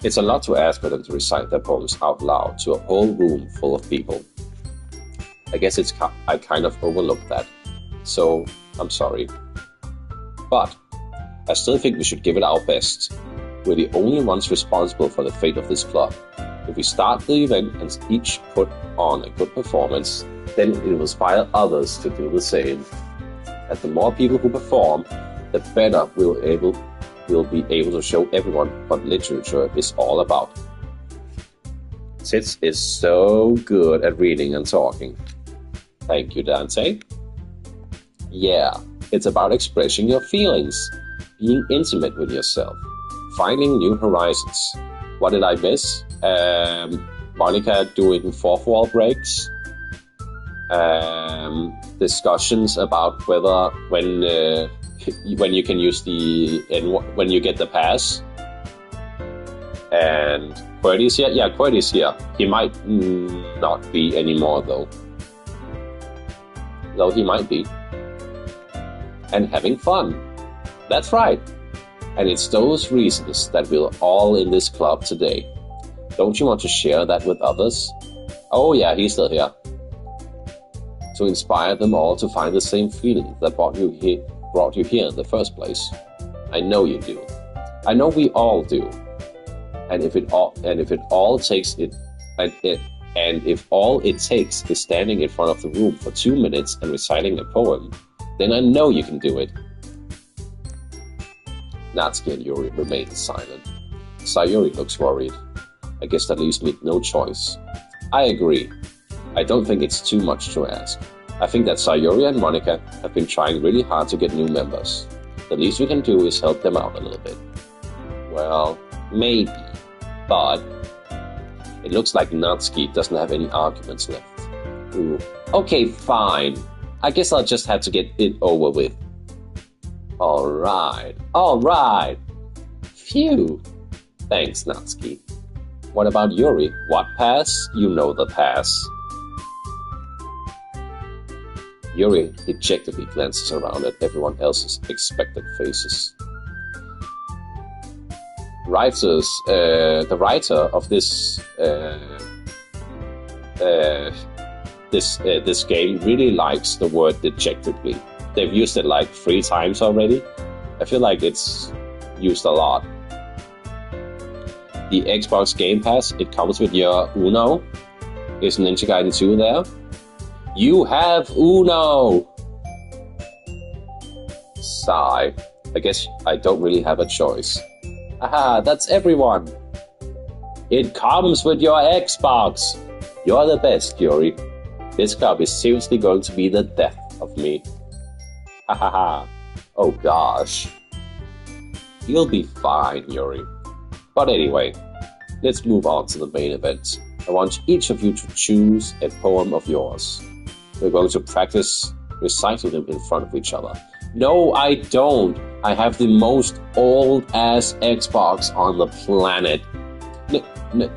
It's a lot to ask for them to recite their poems out loud to a whole room full of people. I guess I kind of overlooked that, so I'm sorry. But I still think we should give it our best. We're the only ones responsible for the fate of this club. If we start the event and each put on a good performance, then it will inspire others to do the same. And the more people who perform, the better we'll be able to show everyone what literature is all about. Tits is so good at reading and talking. Thank you, Dante. Yeah, it's about expressing your feelings, being intimate with yourself, finding new horizons. What did I miss? Monica doing fourth wall breaks. Discussions about whether when you can use when you get the pass. And Qwerty's here. Yeah, Qwerty's here. He might not be anymore though. Though he might be. And having fun. That's right. And it's those reasons that we're all in this club today. Don't you want to share that with others? Oh yeah, he's still here. To inspire them all to find the same feeling that brought you here in the first place. I know you do. I know we all do. And if all it takes is standing in front of the room for 2 minutes and reciting a poem, then I know you can do it. Natsuki and Yuri remain silent. Sayuri looks worried. I guess that leaves me no choice. I agree. I don't think it's too much to ask. I think that Sayuri and Monica have been trying really hard to get new members. The least we can do is help them out a little bit. Well, maybe. But it looks like Natsuki doesn't have any arguments left. Ooh. Okay, fine. I guess I'll just have to get it over with. Alright. Phew. Thanks, Natsuki. What about Yuri? What pass? You know the pass. Yuri dejectedly glances around at everyone else's expectant faces. The writer of this game really likes the word dejectedly. They've used it like 3 times already. I feel like it's used a lot. The Xbox Game Pass, it comes with your Uno. Is Ninja Gaiden 2 there? You have Uno! Sigh. I guess I don't really have a choice. Haha, that's everyone! It comes with your Xbox! You're the best, Yuri. This club is seriously going to be the death of me. Hahaha. Oh gosh. You'll be fine, Yuri. But anyway, let's move on to the main event. I want each of you to choose a poem of yours. We're going to practice reciting them in front of each other. No, I don't. I have the most old-ass Xbox on the planet.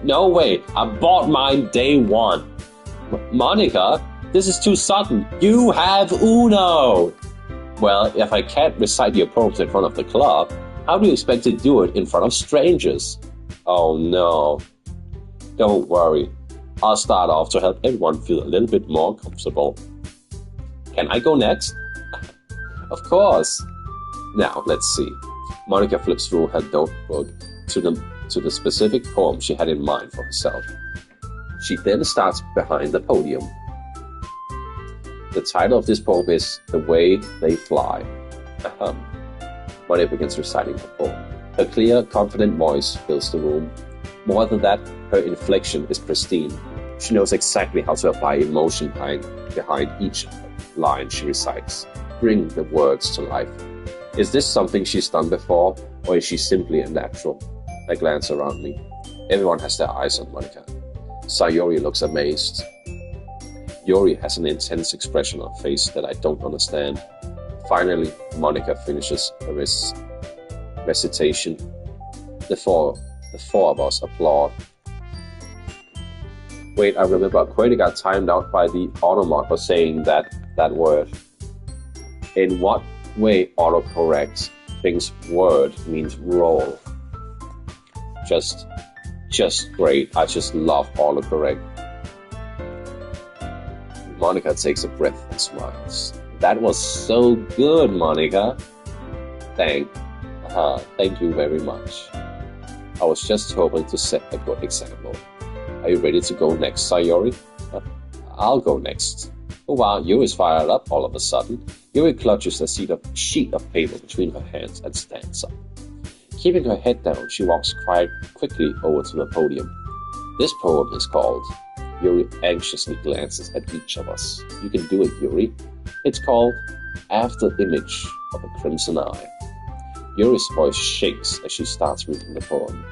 No way. I bought mine day one. Monica, this is too sudden. You have Uno. Well, if I can't recite your poems in front of the club, how do you expect to do it in front of strangers? Oh no. Don't worry. I'll start off to help everyone feel a little bit more comfortable. Can I go next? Of course. Now, let's see. Monica flips through her notebook to the specific poem she had in mind for herself. She then starts behind the podium. The title of this poem is The Way They Fly. Monica begins reciting her poem. Her clear, confident voice fills the room. More than that, her inflection is pristine. She knows exactly how to apply emotion behind each line she recites. Bring the words to life. Is this something she's done before, or is she simply a natural? I glance around me. Everyone has their eyes on Monica. Sayori looks amazed. Yuri has an intense expression on her face that I don't understand. Finally, Monica finishes her recitation. The four of us applaud. Wait, I remember Quaity got timed out by the automod for saying that word. In what way autocorrect thinks word means roll? Just great. I just love autocorrect. Monica takes a breath and smiles. That was so good, Monica. Thank you very much. I was just hoping to set a good example. Are you ready to go next, Sayori? I'll go next. Oh wow, Yuri's fired up all of a sudden. Yuri clutches a sheet of paper between her hands and stands up. Keeping her head down, she walks quite quickly over to the podium. This poem is called... Yuri anxiously glances at each of us. You can do it, Yuri. It's called After Image of a Crimson Eye. Yuri's voice shakes as she starts reading the poem.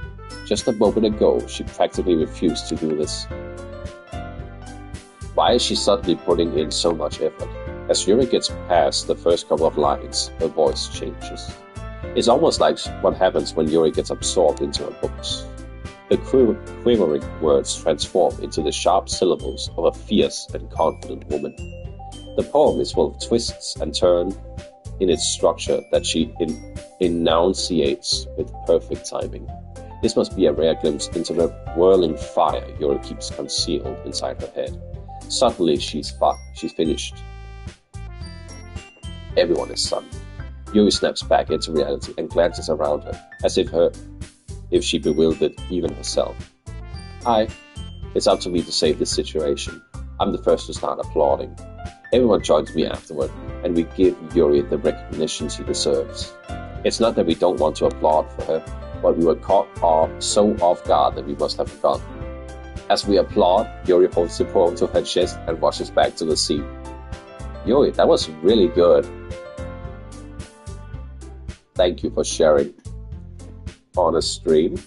Just a moment ago, she practically refused to do this. Why is she suddenly putting in so much effort? As Yuri gets past the first couple of lines, her voice changes. It's almost like what happens when Yuri gets absorbed into her books. The quivering words transform into the sharp syllables of a fierce and confident woman. The poem is full of twists and turns in its structure that she enunciates with perfect timing. This must be a rare glimpse into the whirling fire Yuri keeps concealed inside her head. Suddenly, she's finished. Everyone is stunned. Yuri snaps back into reality and glances around her, as if she bewildered even herself. It's up to me to save this situation. I'm the first to start applauding. Everyone joins me afterward, and we give Yuri the recognition she deserves. It's not that we don't want to applaud for her, but we were caught so off guard that we must have forgotten. As we applaud, Yuri holds the poem to her chest and rushes back to the seat. Yuri, that was really good. Thank you for sharing. On a stream.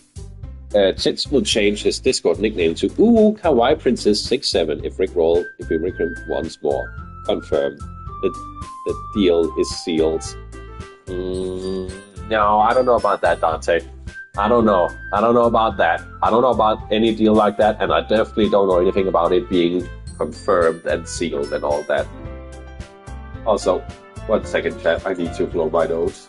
Tits will change his Discord nickname to Ooh Kawaii Princess 67 if we rig him once more. Confirmed. The deal is sealed. No, I don't know about that, Dante. I don't know about that. I don't know about any deal like that, and I definitely don't know anything about it being confirmed and sealed and all that. Also, 1 second, chat. I need to blow my nose.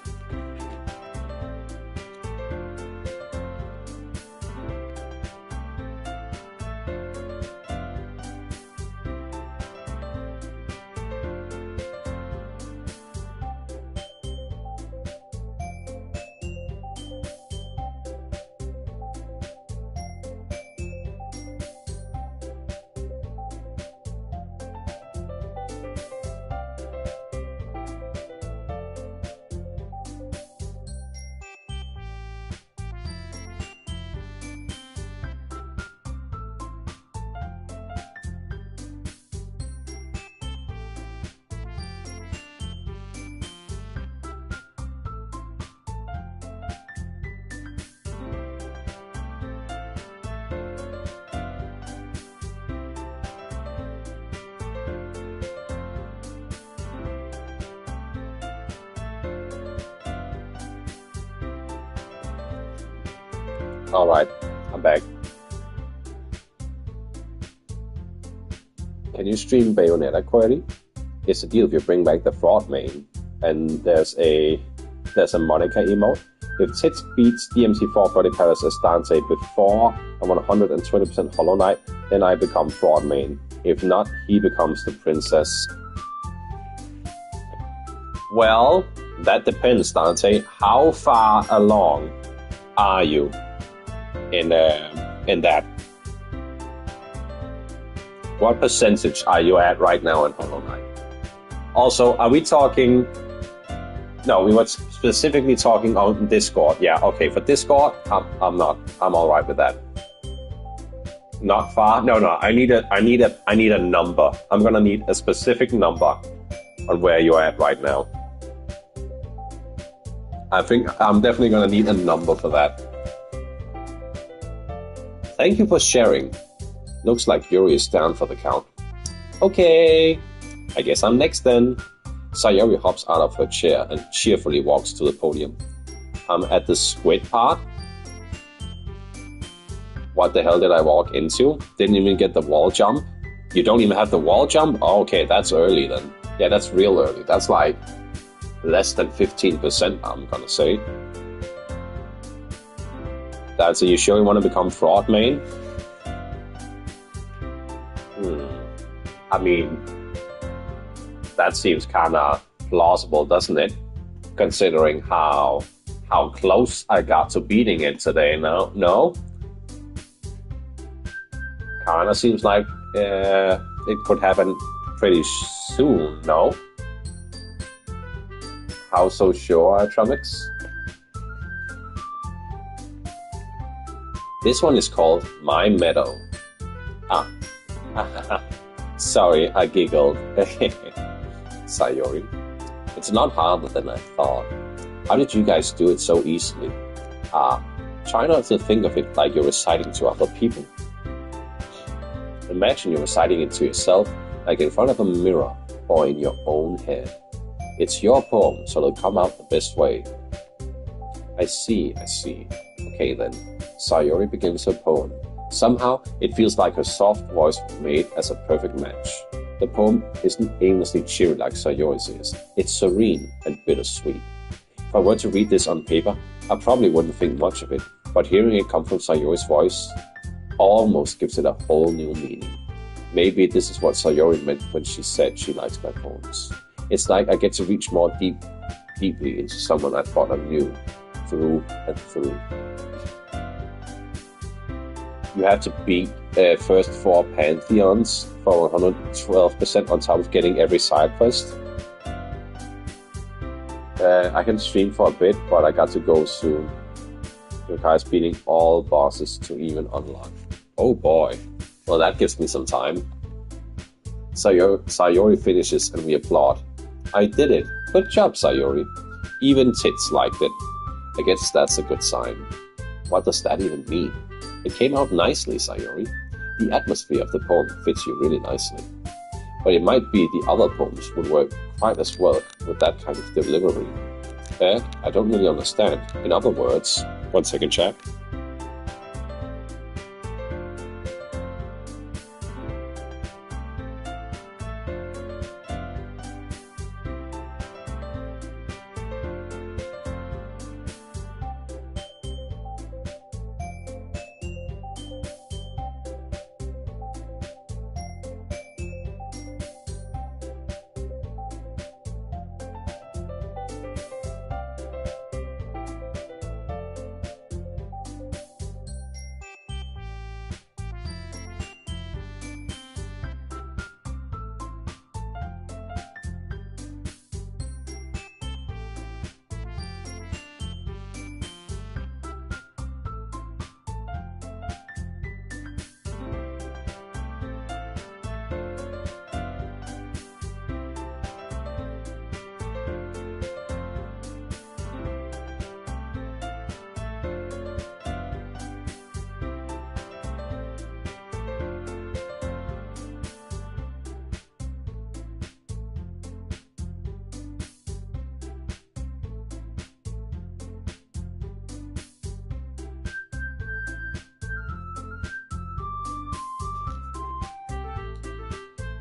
Alright, I'm back. Can you stream Bayonetta, Query? It's a deal if you bring back the fraud main. And there's a Monica emote. If Tits beats DMC4 Body Palace as Dante before I'm 120% Hollow Knight, then I become fraud main. If not, he becomes the princess. Well, that depends, Dante. How far along are you in that? What percentage are you at right now in Hollow Knight? Also, are we talking... No, we were specifically talking on Discord. Yeah, okay, for Discord, I'm not. I'm alright with that. Not far? No, I need a number. I'm gonna need a specific number on where you're at right now. I think I'm definitely gonna need a number for that. Thank you for sharing. Looks like Yuri is down for the count. Okay, I guess I'm next then. Sayori hops out of her chair and cheerfully walks to the podium. I'm at the squid part. What the hell did I walk into? Didn't even get the wall jump. You don't even have the wall jump? Oh, okay, that's early then. Yeah, that's real early. That's like less than 15%, I'm gonna say. That's you sure you want to become fraud main? I mean, that seems kinda plausible, doesn't it? Considering how close I got to beating it today. No? Kinda seems like it could happen pretty soon, no? How so sure, Atromix? This one is called My Meadow. Sorry, I giggled. Sayori. It's not harder than I thought. How did you guys do it so easily? Try not to think of it like you're reciting to other people. Imagine you're reciting it to yourself, like in front of a mirror or in your own head. It's your poem, so it'll come out the best way. I see. Okay then. Sayori begins her poem. Somehow, it feels like her soft voice was made as a perfect match. The poem isn't aimlessly cheery like Sayori's is. It's serene and bittersweet. If I were to read this on paper, I probably wouldn't think much of it, but hearing it come from Sayori's voice almost gives it a whole new meaning. Maybe this is what Sayori meant when she said she likes my poems. It's like I get to reach more deeply into someone I thought I knew, through and through. You have to beat first 4 pantheons for 112% on top of getting every side quest. I can stream for a bit, but I got to go soon. You guys beating all bosses to even unlock. Oh boy. Well, that gives me some time. Sayori finishes and we applaud. I did it. Good job, Sayori. Even tits liked it. I guess that's a good sign. What does that even mean? It came out nicely, Sayori. The atmosphere of the poem fits you really nicely. But it might be the other poems would work quite as well with that kind of delivery. I don't really understand. In other words, 1 second, chat.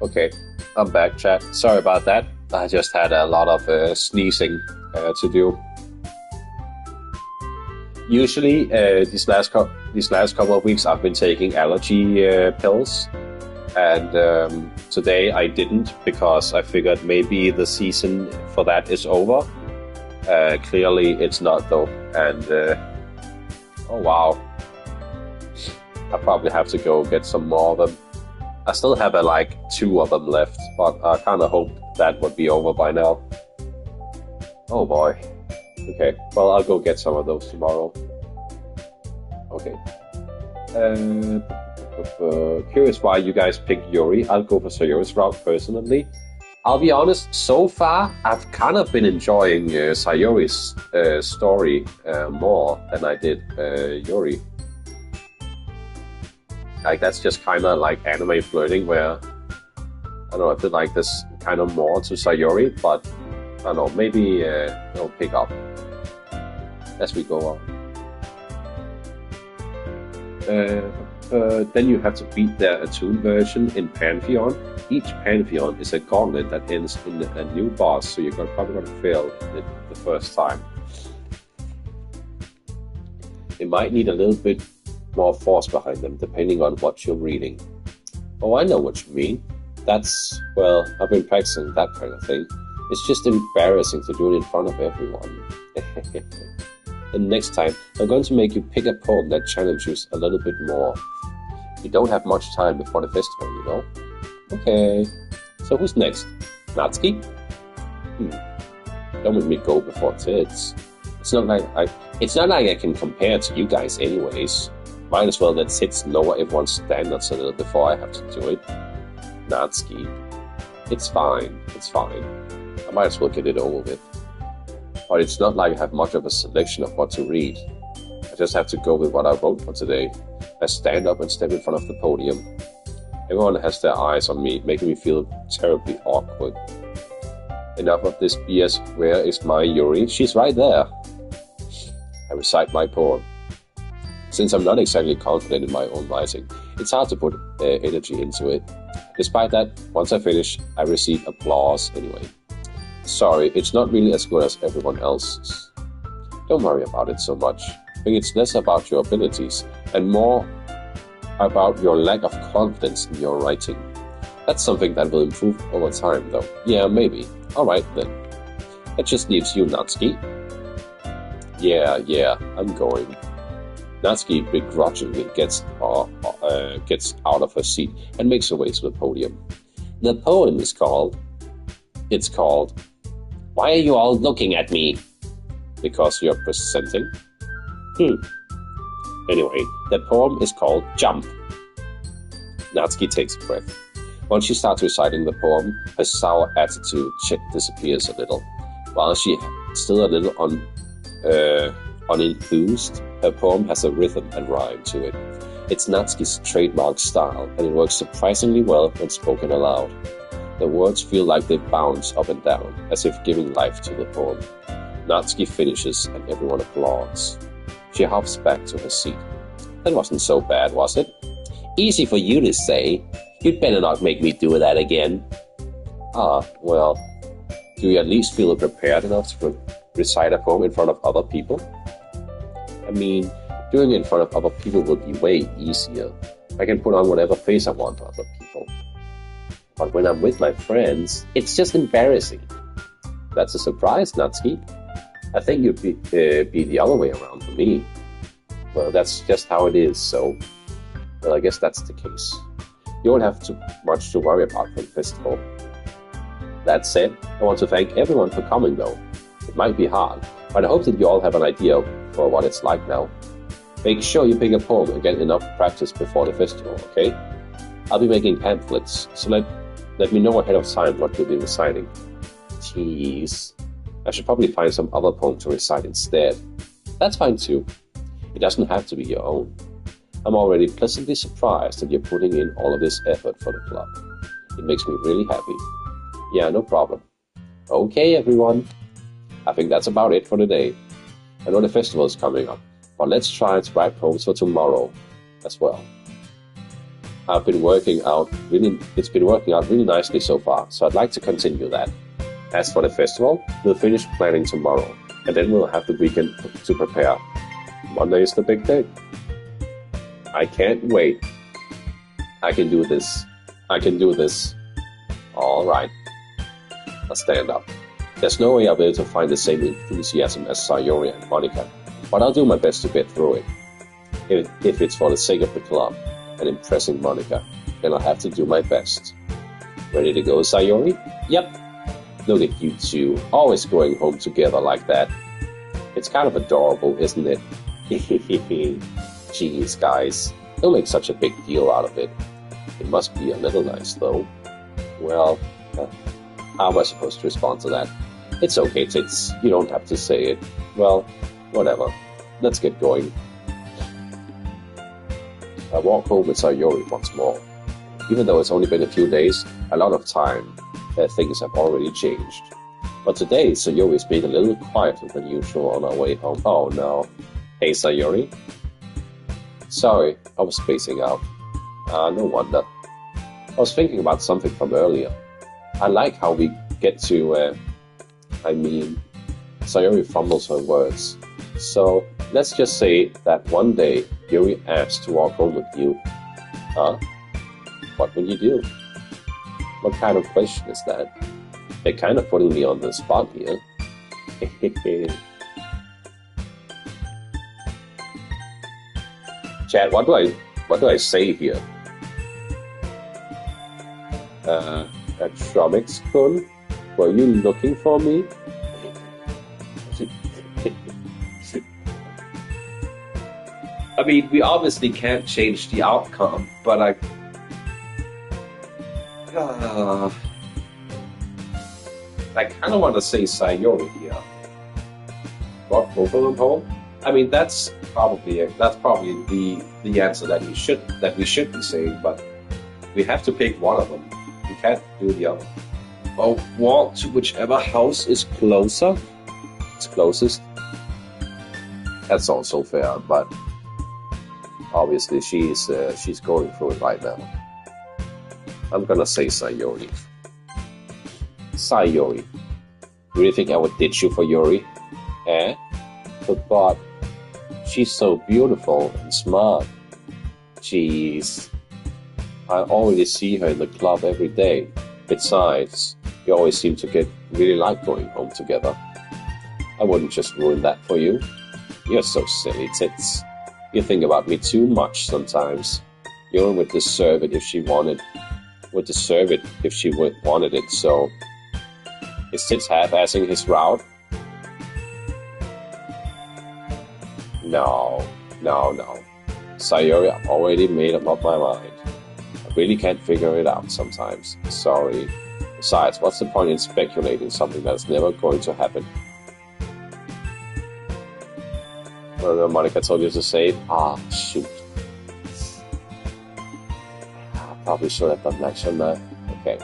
Okay, I'm back, chat. Sorry about that. I just had a lot of sneezing to do. Usually, these last couple of weeks, I've been taking allergy pills, and today I didn't because I figured maybe the season for that is over. Clearly, it's not though, and oh wow, I probably have to go get some more of them. I still have like 2 of them left, but I kind of hoped that would be over by now. Oh boy. Okay, well, I'll go get some of those tomorrow. Okay. Curious why you guys picked Yuri. I'll go for Sayori's route personally. I'll be honest, so far, I've kind of been enjoying Sayori's story more than I did Yuri. Like, that's just kind of like anime flirting where, I don't know if it like this kind of more to Sayori, but I don't know, maybe it'll pick up as we go on. Then you have to beat their attuned version in Pantheon. Each Pantheon is a gauntlet that ends in a new boss, so you're probably going to fail it the first time. It might need a little bit more force behind them, depending on what you're reading. Oh, I know what you mean. That's, well, I've been practicing that kind of thing. It's just embarrassing to do it in front of everyone. And next time, I'm going to make you pick a poem that challenges you a little bit more. You don't have much time before the festival, you know? Okay. So who's next? Natsuki? Don't make me go before tits. It's not like I can compare to you guys anyways. Might as well let tits lower everyone's standards a little before I have to do it. Natsuki. It's fine. I might as well get it over with. But it's not like I have much of a selection of what to read. I just have to go with what I wrote for today. I stand up and step in front of the podium. Everyone has their eyes on me, making me feel terribly awkward. Enough of this BS. Where is my Yuri? She's right there. I recite my poem. Since I'm not exactly confident in my own writing, it's hard to put energy into it. Despite that, once I finish, I receive applause anyway. Sorry, it's not really as good as everyone else's. Don't worry about it so much. I think it's less about your abilities and more about your lack of confidence in your writing. That's something that will improve over time, though. Yeah, maybe. Alright then. That just leaves you, Natsuki. Yeah, I'm going. Natsuki begrudgingly gets out of her seat and makes her way to the podium. The poem is called... Why are you all looking at me? Because you're presenting? Anyway, the poem is called Jump. Natsuki takes a breath. Once she starts reciting the poem, her sour attitude disappears a little. While she's still a little unenthused, her poem has a rhythm and rhyme to it. It's Natsuki's trademark style, and it works surprisingly well when spoken aloud. The words feel like they bounce up and down, as if giving life to the poem. Natsuki finishes, and everyone applauds. She hops back to her seat. That wasn't so bad, was it? Easy for you to say. You'd better not make me do that again. Well, do you at least feel prepared enough to recite a poem in front of other people? I mean, doing it in front of other people will be way easier. I can put on whatever face I want to other people. But when I'm with my friends, it's just embarrassing. That's a surprise, Natsuki. I think you'd be the other way around for me. Well, that's just how it is, so... Well, I guess that's the case. You won't have too much to worry about for the festival. That said, I want to thank everyone for coming, though. It might be hard, but I hope that you all have an idea for what it's like now. Make sure you pick a poem and get enough practice before the festival, okay? I'll be making pamphlets, so let me know ahead of time what you'll be reciting. Jeez. I should probably find some other poem to recite instead. That's fine too. It doesn't have to be your own. I'm already pleasantly surprised that you're putting in all of this effort for the club. It makes me really happy. Yeah, no problem. Okay, everyone. I think that's about it for today. I know the festival is coming up, but let's try to write poems for tomorrow as well. It's been working out really nicely so far, so I'd like to continue that. As for the festival, we'll finish planning tomorrow, and then we'll have the weekend to prepare. Monday is the big day. I can't wait. I can do this. Alright. I'll stand up. There's no way I'll be able to find the same enthusiasm as Sayori and Monica, but I'll do my best to get through it. If it's for the sake of the club and impressing Monica, then I'll have to do my best. Ready to go, Sayori? Yep. Look at you two, always going home together like that. It's kind of adorable, isn't it? Jeez, guys, don't make such a big deal out of it. It must be a little nice, though. Well, how am I supposed to respond to that? It's okay, Tits. You don't have to say it. Well, whatever. Let's get going. I walk home with Sayori once more. Even though it's only been a few days, a lot of time, things have already changed. But today, Sayori is being a little quieter than usual on our way home. Oh no. Hey Sayori. Sorry, I was spacing out. No wonder. I was thinking about something from earlier. I like how we get to, Sayori fumbles her words. So, let's just say that one day, Yuri asks to walk home with you. Huh? What will you do? What kind of question is that? They're kind of putting me on the spot here. Chad, what do I say here? Atromix-kun? Were you looking for me? I mean, we obviously can't change the outcome, but I kind of want to say Sayori here. Brought both of them home? I mean, that's probably the answer that we should be saying, but we have to pick one of them. We can't do the other. Or walk to whichever house is closer. It's closest. That's also fair, but obviously she's going through it right now. I'm gonna say Sayori. Sayori. Do you think I would ditch you for Yuri? Eh? But she's so beautiful and smart. Jeez. I already see her in the club every day. Besides, you always seem to really like going home together. I wouldn't just ruin that for you. You're so silly, Tits. You think about me too much sometimes. Yuri would deserve it if she wanted it, so... Is Tits half-assing his route? No. Sayori, I've already made up my mind. I really can't figure it out sometimes. Sorry. Besides, what's the point in speculating something that's never going to happen? Remember Monica told you to save? Ah, shoot. I probably should have done that, shouldn't I? Okay.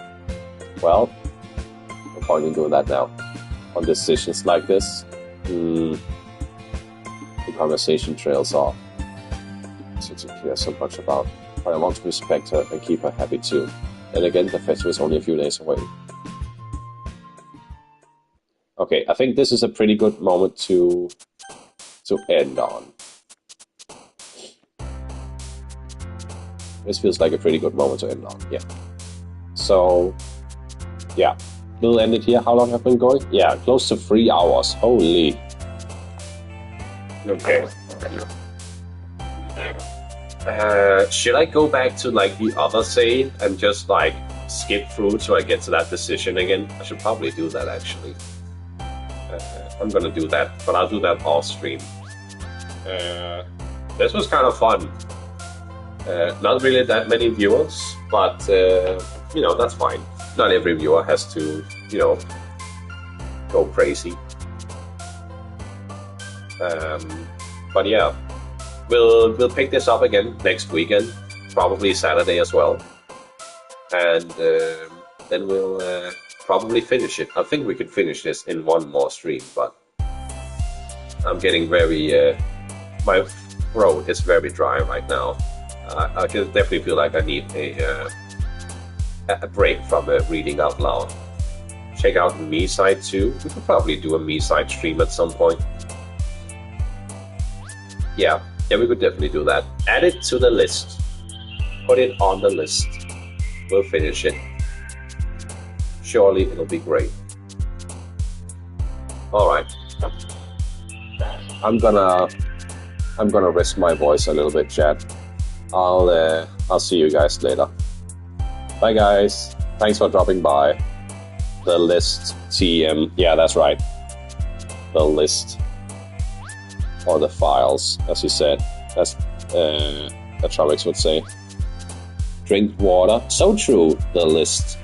Well, no point in doing that now. On decisions like this, the conversation trails off. Since I care so much about, but I want to respect her and keep her happy too. And again, the festival is only a few days away. Okay, I think this is a pretty good moment to end on. This feels like a pretty good moment to end on, yeah. So, yeah. We'll end it here. How long have we been going? Yeah, close to 3 hours. Holy. Okay. Should I go back to like the other save and just like skip through till I get to that decision again? I should probably do that actually. I'm gonna do that, but I'll do that off stream. This was kind of fun. Not really that many viewers, but you know, that's fine. Not every viewer has to, you know, go crazy. But yeah, we'll pick this up again next weekend, probably Saturday as well, and then we'll probably finish it. I think we could finish this in one more stream, but I'm getting very my throat is very dry right now. I can definitely feel like I need a break from reading out loud. Check out Me Side too. We could probably do a Me Side stream at some point. Yeah, we could definitely do that. Add it to the list. Put it on the list. We'll finish it. Surely it'll be great. Alright. I'm gonna rest my voice a little bit, chat. I'll see you guys later. Bye guys. Thanks for dropping by. The list TM. Yeah, that's right. The list. Or the files, as you said. That's Atomics would say. Drink water. So true, the list.